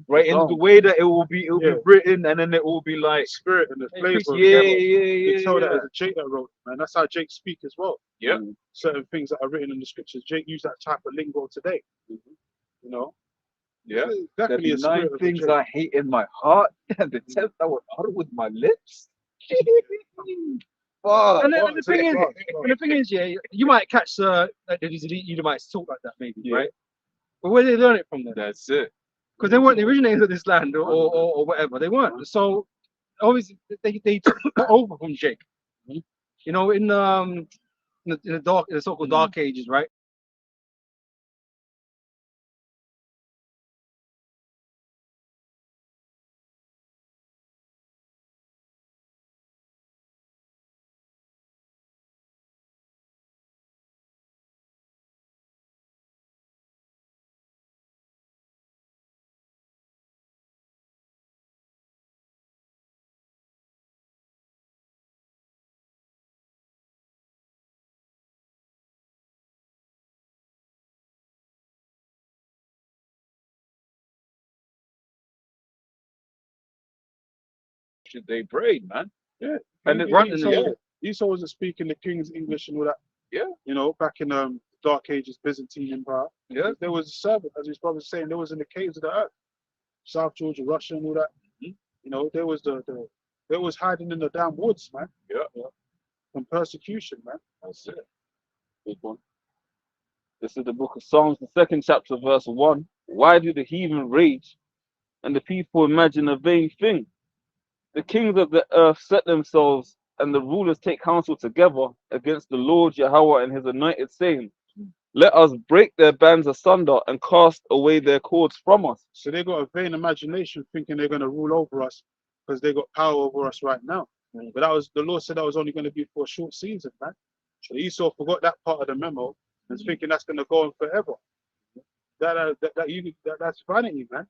Right, in the way that it will be written, and then it will be like spirit and the flavor. yeah. You tell that as a Jake that wrote, man. That's how Jake speak as well. Yeah. Certain things that are written in the scriptures, Jake used that type of lingo today. You know. Yeah. It's definitely a There's 9 spirit of things Jake. I hate in my heart, and the 10th I would utter with my lips. Fuck. And the thing is, yeah, you might catch these Edomites talk like that, maybe, right? But where did they learn it from then? That's it. Because they weren't the originators of this land or whatever. They weren't. So obviously they took over from Jake. You know, in the so-called Dark Ages, right? They prayed, man. Yeah. And Esau wasn't speaking the king's English and all that. Yeah. You know, back in Dark Ages, Byzantine Empire. Yeah. There was a servant, as his brother was saying, there was in the caves of the earth. South Georgia, Russia and all that. You know, there was there was hiding in the damn woods, man. Yeah. From persecution, man. That's it. Big one. This is the book of Psalms, the 2nd chapter, verse 1. Why do the heathen rage and the people imagine a vain thing? The kings of the earth set themselves, and the rulers take counsel together against the Lord Yahweh and his anointed, saying, let us break their bands asunder and cast away their cords from us. So they got a vain imagination thinking they're going to rule over us because they got power over us right now. But that was, the Lord said that was only going to be for a short season, man. So Esau forgot that part of the memo and thinking that's going to go on forever. That's vanity, man.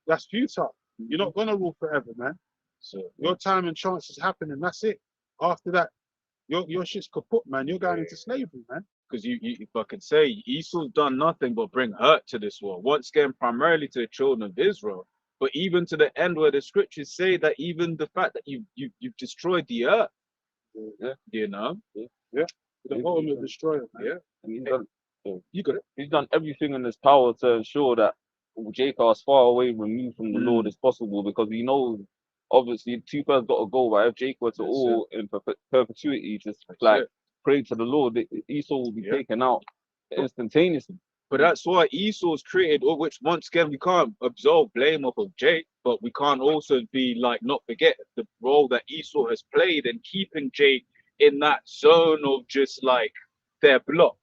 That's futile. You're not going to rule forever, man. So your time and chance is happening. That's it. After that, your shit's kaput, man. You're going into slavery, man. Because you if I could say, Esau's done nothing but bring hurt to this world. Once again, primarily to the children of Israel, but even to the end where the scriptures say that even the fact that you've destroyed the earth, you know, The ultimate destroyer, man. And he's done everything in his power to ensure that Jacob is far away, removed from the Lord as possible, because he knows obviously 2/3 got to go. Right? If Jacob were to all in perpetuity, just like pray to the Lord, Esau will be taken out instantaneously. But that's why Esau's created, which once again we can't absolve blame off of Jake, but we can't also be like not forget the role that Esau has played in keeping Jake in that zone of just like their block.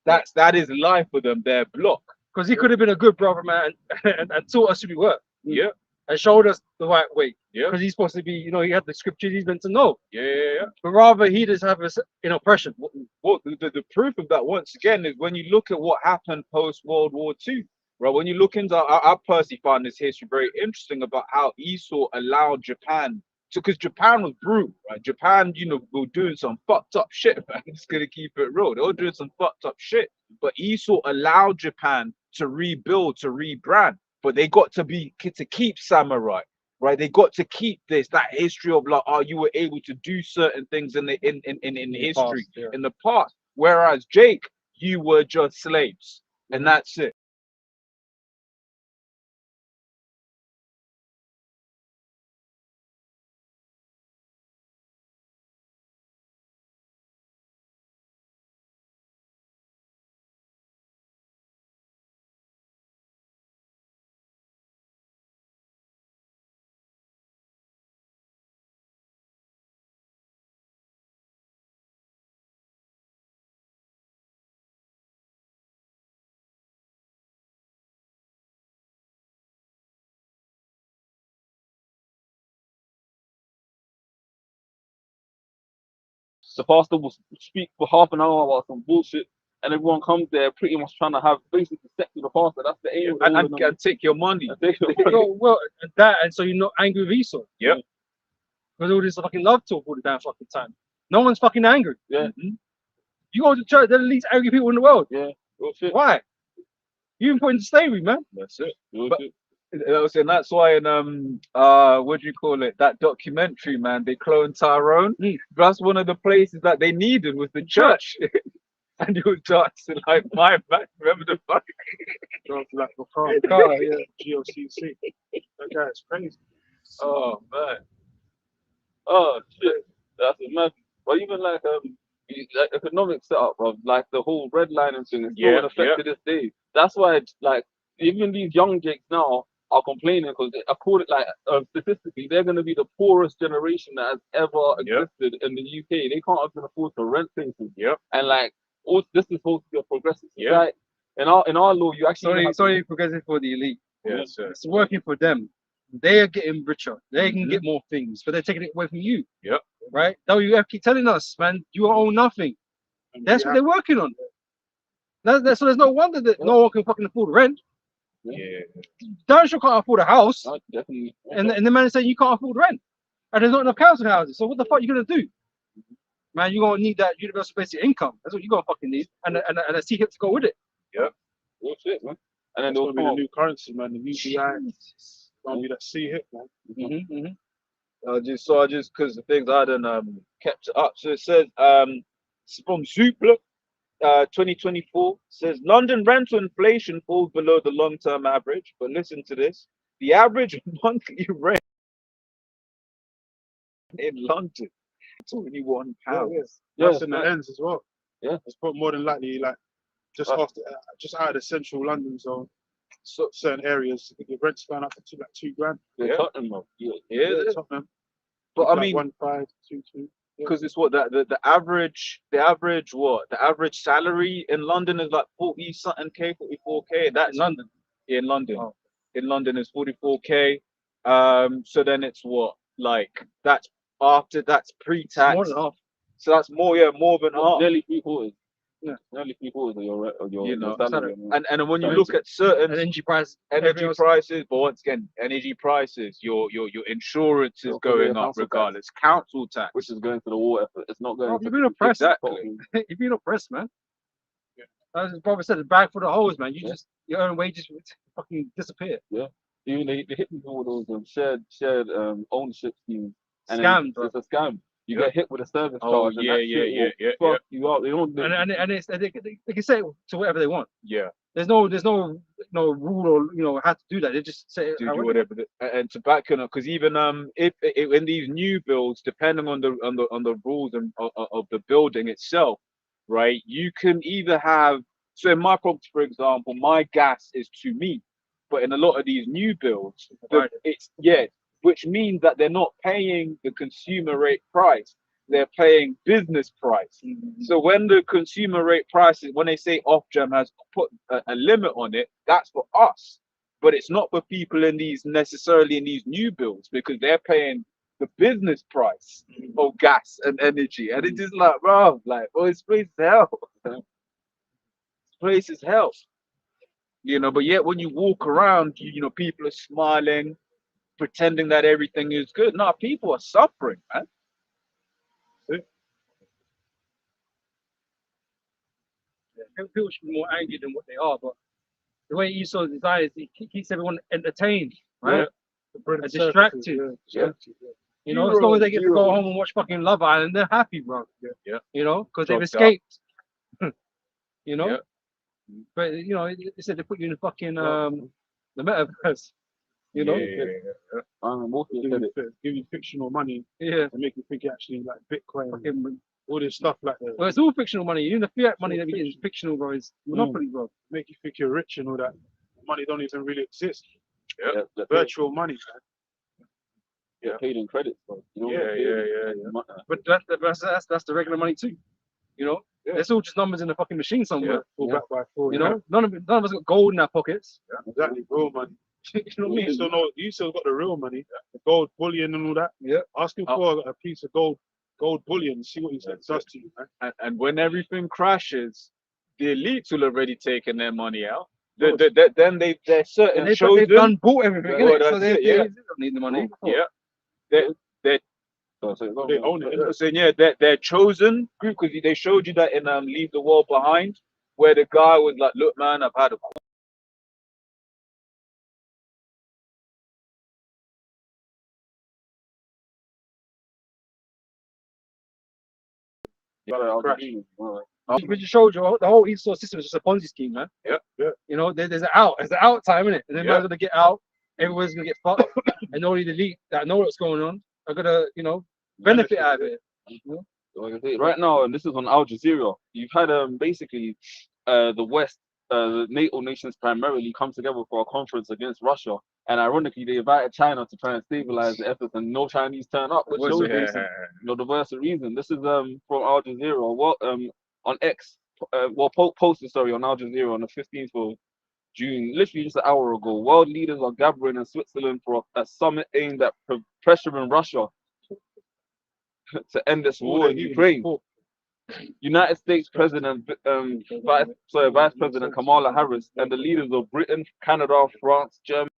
That is life for them, their block. Because he could have been a good brother, man, and taught us who we were. Yeah. And showed us the right way. Yeah. Because he's supposed to be, you know, he had the scriptures he's meant to know. Yeah. But rather he just have us in oppression. What the proof of that once again is when you look at what happened post World War II. Right, when you look into, I personally find this history very interesting about how Esau allowed Japan to, because Japan was brutal, right? Japan, you know, were doing some fucked up shit, man. I'm just gonna keep it real. They were doing some fucked up shit, but Esau allowed Japan to rebuild, to rebrand. but they got to keep samurai, right? They got to keep that history of like, oh, you were able to do certain things in history past, yeah. in the past. Whereas Jake, you were just slaves, and that's it. The pastor will speak for half an hour about some bullshit, and everyone comes there pretty much trying to have basically sex with the pastor. That's the aim. And take your money. And take your money. Well, that, and so you're not angry with Esau. Yep. Because all this fucking love talk all the damn fucking time. No one's fucking angry. Yeah. You go to church, they're the least angry people in the world. Yeah. Real shit. Why? You even put into slavery, man. That's it. Real But- shit. And that's why in what do you call it? That documentary, man, they cloned Tyrone. That's one of the places that they needed was the church. And he was dancing like my man. Remember the fuck? Like car, yeah, GOCC. That guy's crazy. Oh man. Oh shit. That's a mess. But even like like economic setup of like the whole redlining thing is still in effect to this day. That's why it's like even these young jakes now are complaining because according statistically they're going to be the poorest generation that has ever existed in the UK. They can't even afford to rent places. And like this is supposed to be a progressive society. In our law, you actually Sorry, progressive for the elite. Yes, sir. It's working for them. They are getting richer. They can get more things, but they're taking it away from you. Yep. Right? WF keep telling us, man, you own nothing. That's what they're working on. So there's no wonder that no one can fucking afford rent. Yeah. Darren Shaw can't afford a house, definitely. and the man is saying you can't afford rent, and there's not enough council houses. So what the fuck are you gonna do? Man, you're gonna need that universal basic income. That's what you're gonna fucking need, and a CHIP to go with it. Real shit, man. And then It's they'll gonna be come the new currency, man. The new BI. Gonna be that C hit, man. I just because the things I done kept it up. So it says it's from Zoopla 2024 says London rental inflation falls below the long-term average, but listen to this: the average monthly rent in London, £21. That's in the ends as well. Yeah. It's probably more than likely like just out of the central London zone. So certain areas, the rent's going up to like £2,000. Yeah. Tottenham, man. Yeah, Tottenham. but I Like mean, 1.5, 2.2. because it's what the average salary in London is like 40 something K, 44K. That's London. in London. Oh. In London is 44K. So then it's what, like that's pre-tax. More than half. So that's more than half. Nearly 3/4. Yeah. Nearly 3/4 of your You know, salary. and when you look at certain And energy price. energy prices, but once again, energy prices, your insurance is Your going up council tax. regardless. Council tax. Which is going to the war effort. It's not going Oh, to you've been oppressed. Exactly. You've been oppressed, man. As Robert said, the bag for the holes, man. Your own wages fucking disappear. Even they hit people with those shared ownership schemes. And Scam, bro. it's a scam. You get hit with a service Oh, charge. And yeah, that shit yeah, will fuck you up. They don't. And it's they can say it to whatever they want. Yeah. There's no rule or how to do that. They just say Do whatever and to back it up, because even if in these new builds, depending on the rules of the building itself, right, you can either have, so in my property, for example, my gas is to me, but in a lot of these new builds, which means that they're not paying the consumer rate price, they're paying business price. So when the consumer rate prices, when they say Ofgem has put a limit on it, that's for us, but it's not for people necessarily in these new builds, because they're paying the business price of gas and energy, and it's just like, bro, like, oh, this place is hell. This place is hell. You know, but yet when you walk around, you know, people are smiling, pretending that everything is good. No, people are suffering, man. People should be more angry than what they are, but the way Esau desires, he keeps everyone entertained, right? And distracted. You know, as long as they get to go home and watch fucking Love Island, they're happy, bro. You know, because they've escaped. You know, but you know, they said they put you in the fucking the metaverse. You know, give you fictional money, and make you think actually like Bitcoin, all this stuff like that. Well, it's all fictional money. Even the fiat money that we get is fictional, bro. It's monopoly, bro. Make you think you're rich and all that. Money don't even really exist. Virtual money, man. Paid in credits, bro. You know, But that's the regular money too. You know, it's all just numbers in the fucking machine somewhere. Back by fraud, you know, none of us got gold in our pockets. Exactly, real money. You know what I mean? You still got the real money, the gold bullion and all that. Ask him for a piece of gold bullion, see what he does to you, man. And when everything crashes, the elites will already taken their money out. Then they're certain they've done bought everything, so they don't need the money. They own it. So they're chosen group, because they showed you that in Leave the World Behind, where the guy was like, "Look, man, I've had a." We just showed you the whole Esau system is just a Ponzi scheme, man. You know, there's an out. There's an out time in it, and then man's gonna get out. Everyone's gonna get fucked, and only the elite that know what's going on are gonna, you know, benefit out of it. Right now, and this is on Al Jazeera, you've had basically the West, the NATO nations primarily come together for a conference against Russia, and ironically they invited China to try and stabilize the efforts, and no Chinese turn up, which shows the verse of reason. This is from Al Jazeera, on X, posted on Al Jazeera on the 15th of June, literally just an hour ago. World leaders are gathering in Switzerland for a summit aimed at pressuring Russia to end this war in Ukraine. United States President, Vice President Kamala Harris, and the leaders of Britain, Canada, France, Germany.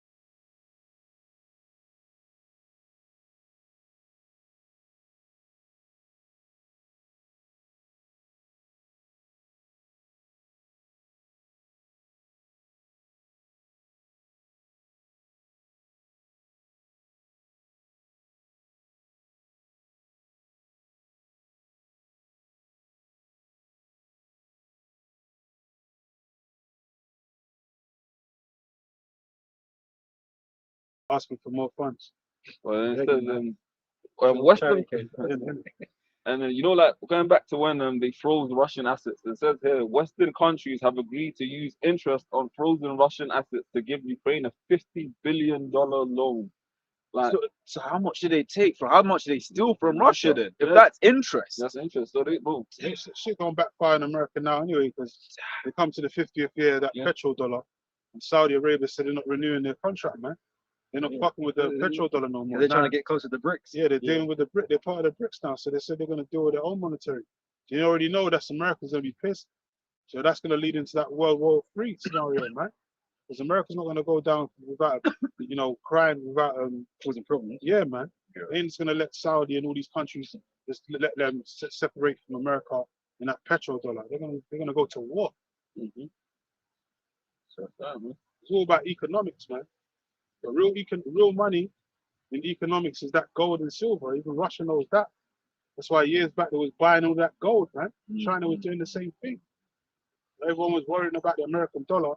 Asking for more funds. Well, instead Western, and then, you know, like going back to when they froze Russian assets, it says here Western countries have agreed to use interest on frozen Russian assets to give Ukraine a $50 billion loan. Like, so how much did they take from? How much did they steal from Russia then? If that's interest, that's interest. So they both. Shit going backfire in America now anyway, because they come to the 50th year of that petrodollar, and Saudi Arabia said they're not renewing their contract, man. They're not fucking with the petrodollar no more. They're trying to get closer to the BRICS. Yeah, they're dealing with the BRICS. They're part of the BRICS now, so they said they're going to deal with their own monetary. So you already know that's America's going to be pissed. So that's going to lead into that World War III scenario, man. Because America's not going to go down without, you know, crying without causing problems. Yeah, man. They ain't just going to let Saudi and all these countries just let them separate from America in that petrodollar. They're going to go to war. So it's all about economics, man. The real money in economics is that gold and silver. Even Russia knows that. That's why years back they was buying all that gold, man. China was doing the same thing. Everyone was worrying about the American dollar.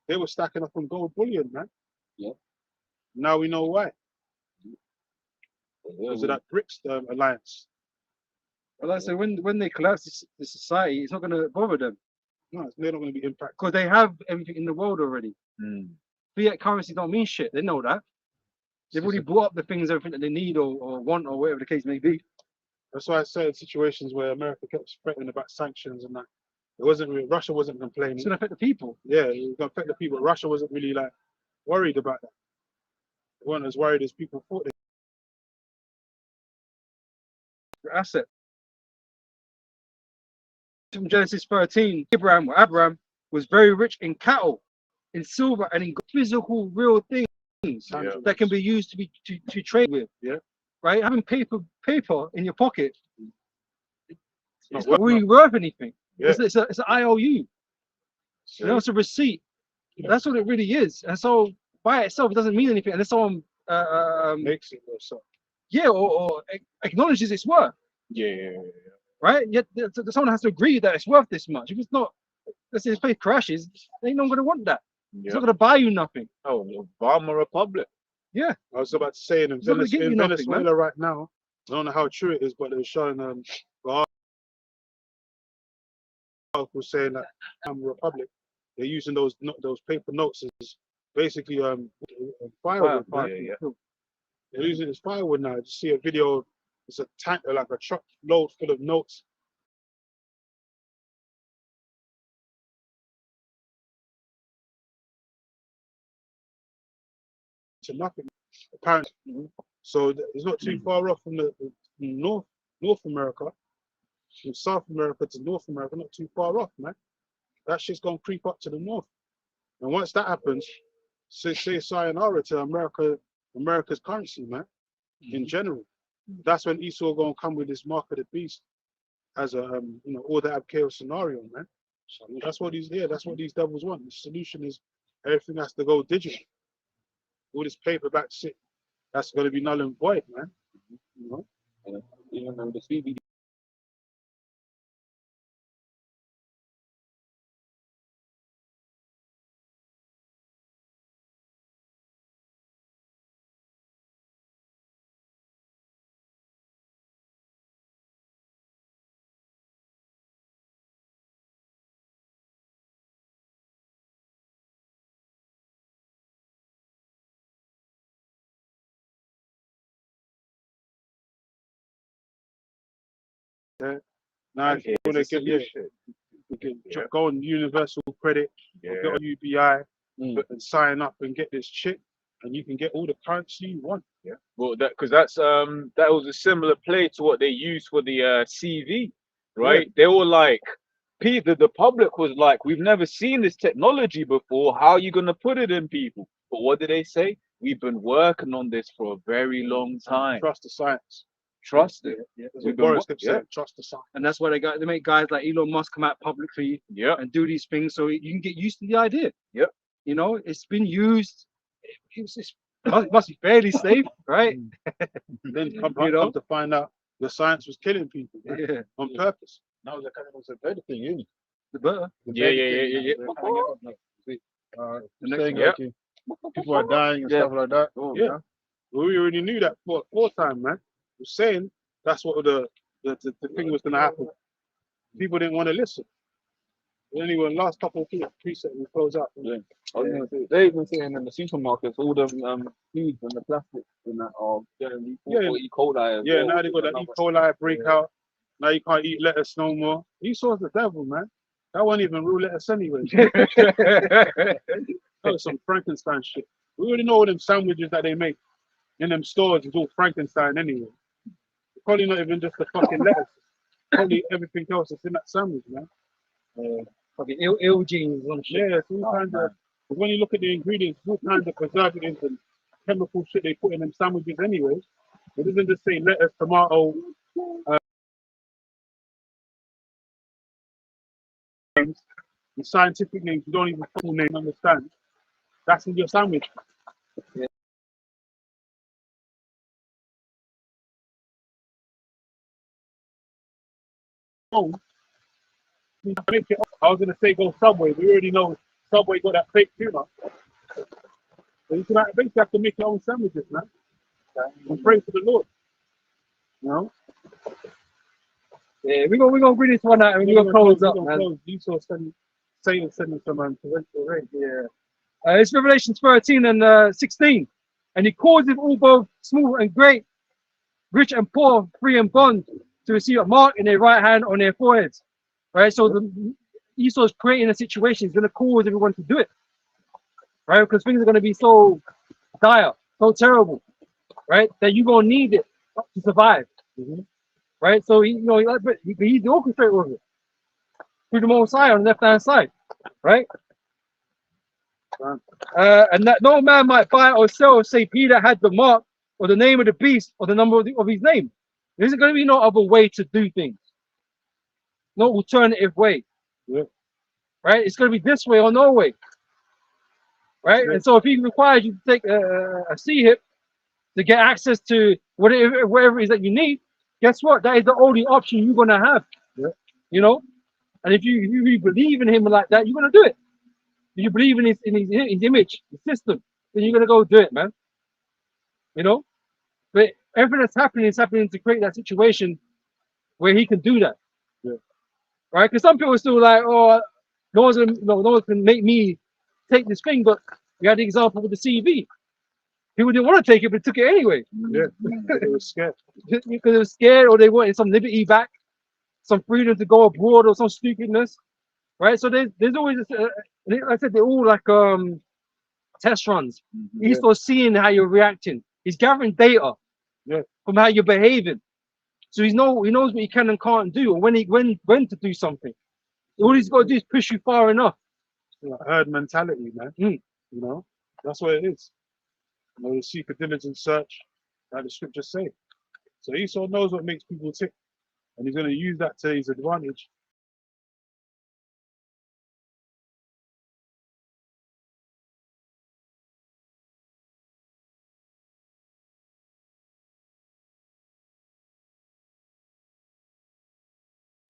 They were stacking up on gold bullion, man. Now we know why. Because of that BRICS alliance. Well, like I say, when they collapse the society, it's not going to bother them. No, they're not going to be impacted. Because they have everything in the world already. Fiat currency don't mean shit. They know that. They've already bought up the things, everything that they need or want or whatever the case may be. That's why I said situations where America kept threatening about sanctions and that. It wasn't really, Russia wasn't complaining. It's going to affect the people. Yeah, it was going to affect the people. Russia wasn't really like worried about that. They weren't as worried as people thought. Asset. From Genesis 13, Abraham was very rich in cattle, in silver, and in physical, real things that can be used to trade with. Right? Having paper in your pocket, it's not really worth anything. It's an IOU. You know, it's a receipt. That's what it really is. And so by itself, it doesn't mean anything unless someone Makes it or something. yeah, or acknowledges its worth, Yeah. right? Yet someone has to agree that it's worth this much. If it's not, let's say this place crashes, they ain't not gonna want that. It's not gonna buy you nothing. Oh, Obama Republic. I was about to say in It's not gonna get you nothing, Venezuela right now, I don't know how true it is, but they're showing the article saying that Republic, they're using those paper notes as basically firewood. Fire. Man. Yeah. They're using it as firewood now. You see a video, it's a tank like a truck load full of notes. To nothing, apparently. So it's not too far off from the North America, from South America to North America, not too far off, man. That shit's gonna creep up to the north. And once that happens, say sayonara to America's currency, man, in general. That's when Esau gonna come with this mark of the beast as a order of chaos scenario, man. So that's what these devils want. The solution is everything has to go digital. All this paperback shit, that's gonna be null and void, man. You know? Even though the CBD Now if you wanna get you can go on Universal Credit, or get on UBI and sign up and get this chip, and you can get all the currency you want. Yeah. Well, because that was a similar play to what they used for the CV, right? They were like, the public was like, we've never seen this technology before. How are you gonna put it in people? But what did they say? We've been working on this for a very long time. Trust the science. Trust it. That's what Boris kept saying. Trust the science. And that's why they make guys like Elon Musk come out publicly and do these things so you can get used to the idea. Yep. You know, it's been used. It must be fairly safe, right? Then come to find out the science was killing people on purpose. Now the kind of a better thing, isn't it? The better. Yeah. People are dying and stuff like that. Oh, yeah. Well, we already knew that for time, man. We're saying that's what the thing was gonna happen. People didn't want to listen. Anyway, last couple of presets we close out. Yeah. They even saying in the supermarkets, all the foods and the plastics in that are generally for E. coli. Yeah, now they got that E. coli breakout. Now you can't eat lettuce no more. Esau's the devil, man. That wasn't even real lettuce anyway. That was some Frankenstein shit. We already know all them sandwiches that they make in them stores is all Frankenstein anyway. Probably not even just the fucking lettuce. Probably everything else that's in that sandwich, man. Fucking ill genes and shit. Yeah, it's all kinds of. When you look at the ingredients, all kinds of preservatives and chemical shit they put in them sandwiches anyway. It doesn't just say lettuce, tomato. The scientific names you don't even full name understand. That's in your sandwich. Yeah. I was gonna say go Subway. We already know Subway got that fake tuna. So you basically have to make your own sandwiches, man. And pray for the Lord. You know? Yeah, we're gonna bring this one out and we're gonna close up, man. Esau Satan sending someone to rent the rain. Yeah. It's Revelation 13 and 16. And he causeth all both small and great, rich and poor, free and bond, to receive a mark in their right hand on their foreheads. Right? So Esau's creating a situation, he's gonna cause everyone to do it. Right? Because things are gonna be so dire, so terrible, right? That you're gonna need it to survive. Right? So he's the orchestrator of it. Through the Most High on the left hand side, right? And that no man might buy or sell, save he that had the mark or the name of the beast or the number of his name. There isn't going to be no other way to do things, no alternative way. Right? It's going to be this way or no way. right? And so if he requires you to take a C hip to get access to whatever it is that you need, guess what? That is the only option you're gonna have. Yeah. You know, and if you really believe in him like that, you're gonna do it. If you believe in his image, his system, then you're gonna go do it, man. You know, but everything that's happening is happening to create that situation where he can do that. Yeah. Right? Because some people are still like, oh, no one can make me take this thing. But we had the example with the CV. People didn't want to take it, but took it anyway. Yeah, they were scared. Because they were scared, or they wanted some liberty back, some freedom to go abroad, or some stupidness. Right? So there's always this, like I said, they're all like test runs. He's still seeing how you're reacting. He's gathering data from how you're behaving. So he knows what he can and can't do, or when to do something. All he's got to do is push you far enough. Herd mentality, man. You know, that's what it is. You know, the seek a diligent search, like the scriptures say. So Esau knows what makes people tick, and he's going to use that to his advantage.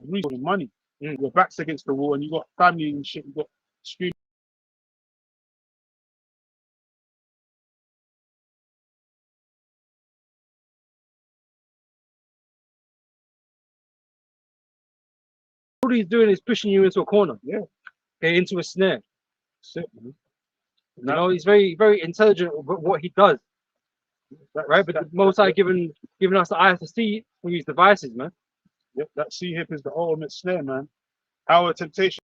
Reason money. Your back's against the wall, and you got family and shit. You got stream. All he's doing is pushing you into a corner. Yeah. Okay, into a snare. That's it, man. You know, he's very, very intelligent about what he does. Right? But the Most High giving us the eyes to see through his devices, man. Yep, that C hip is the ultimate snare, man. Our temptation.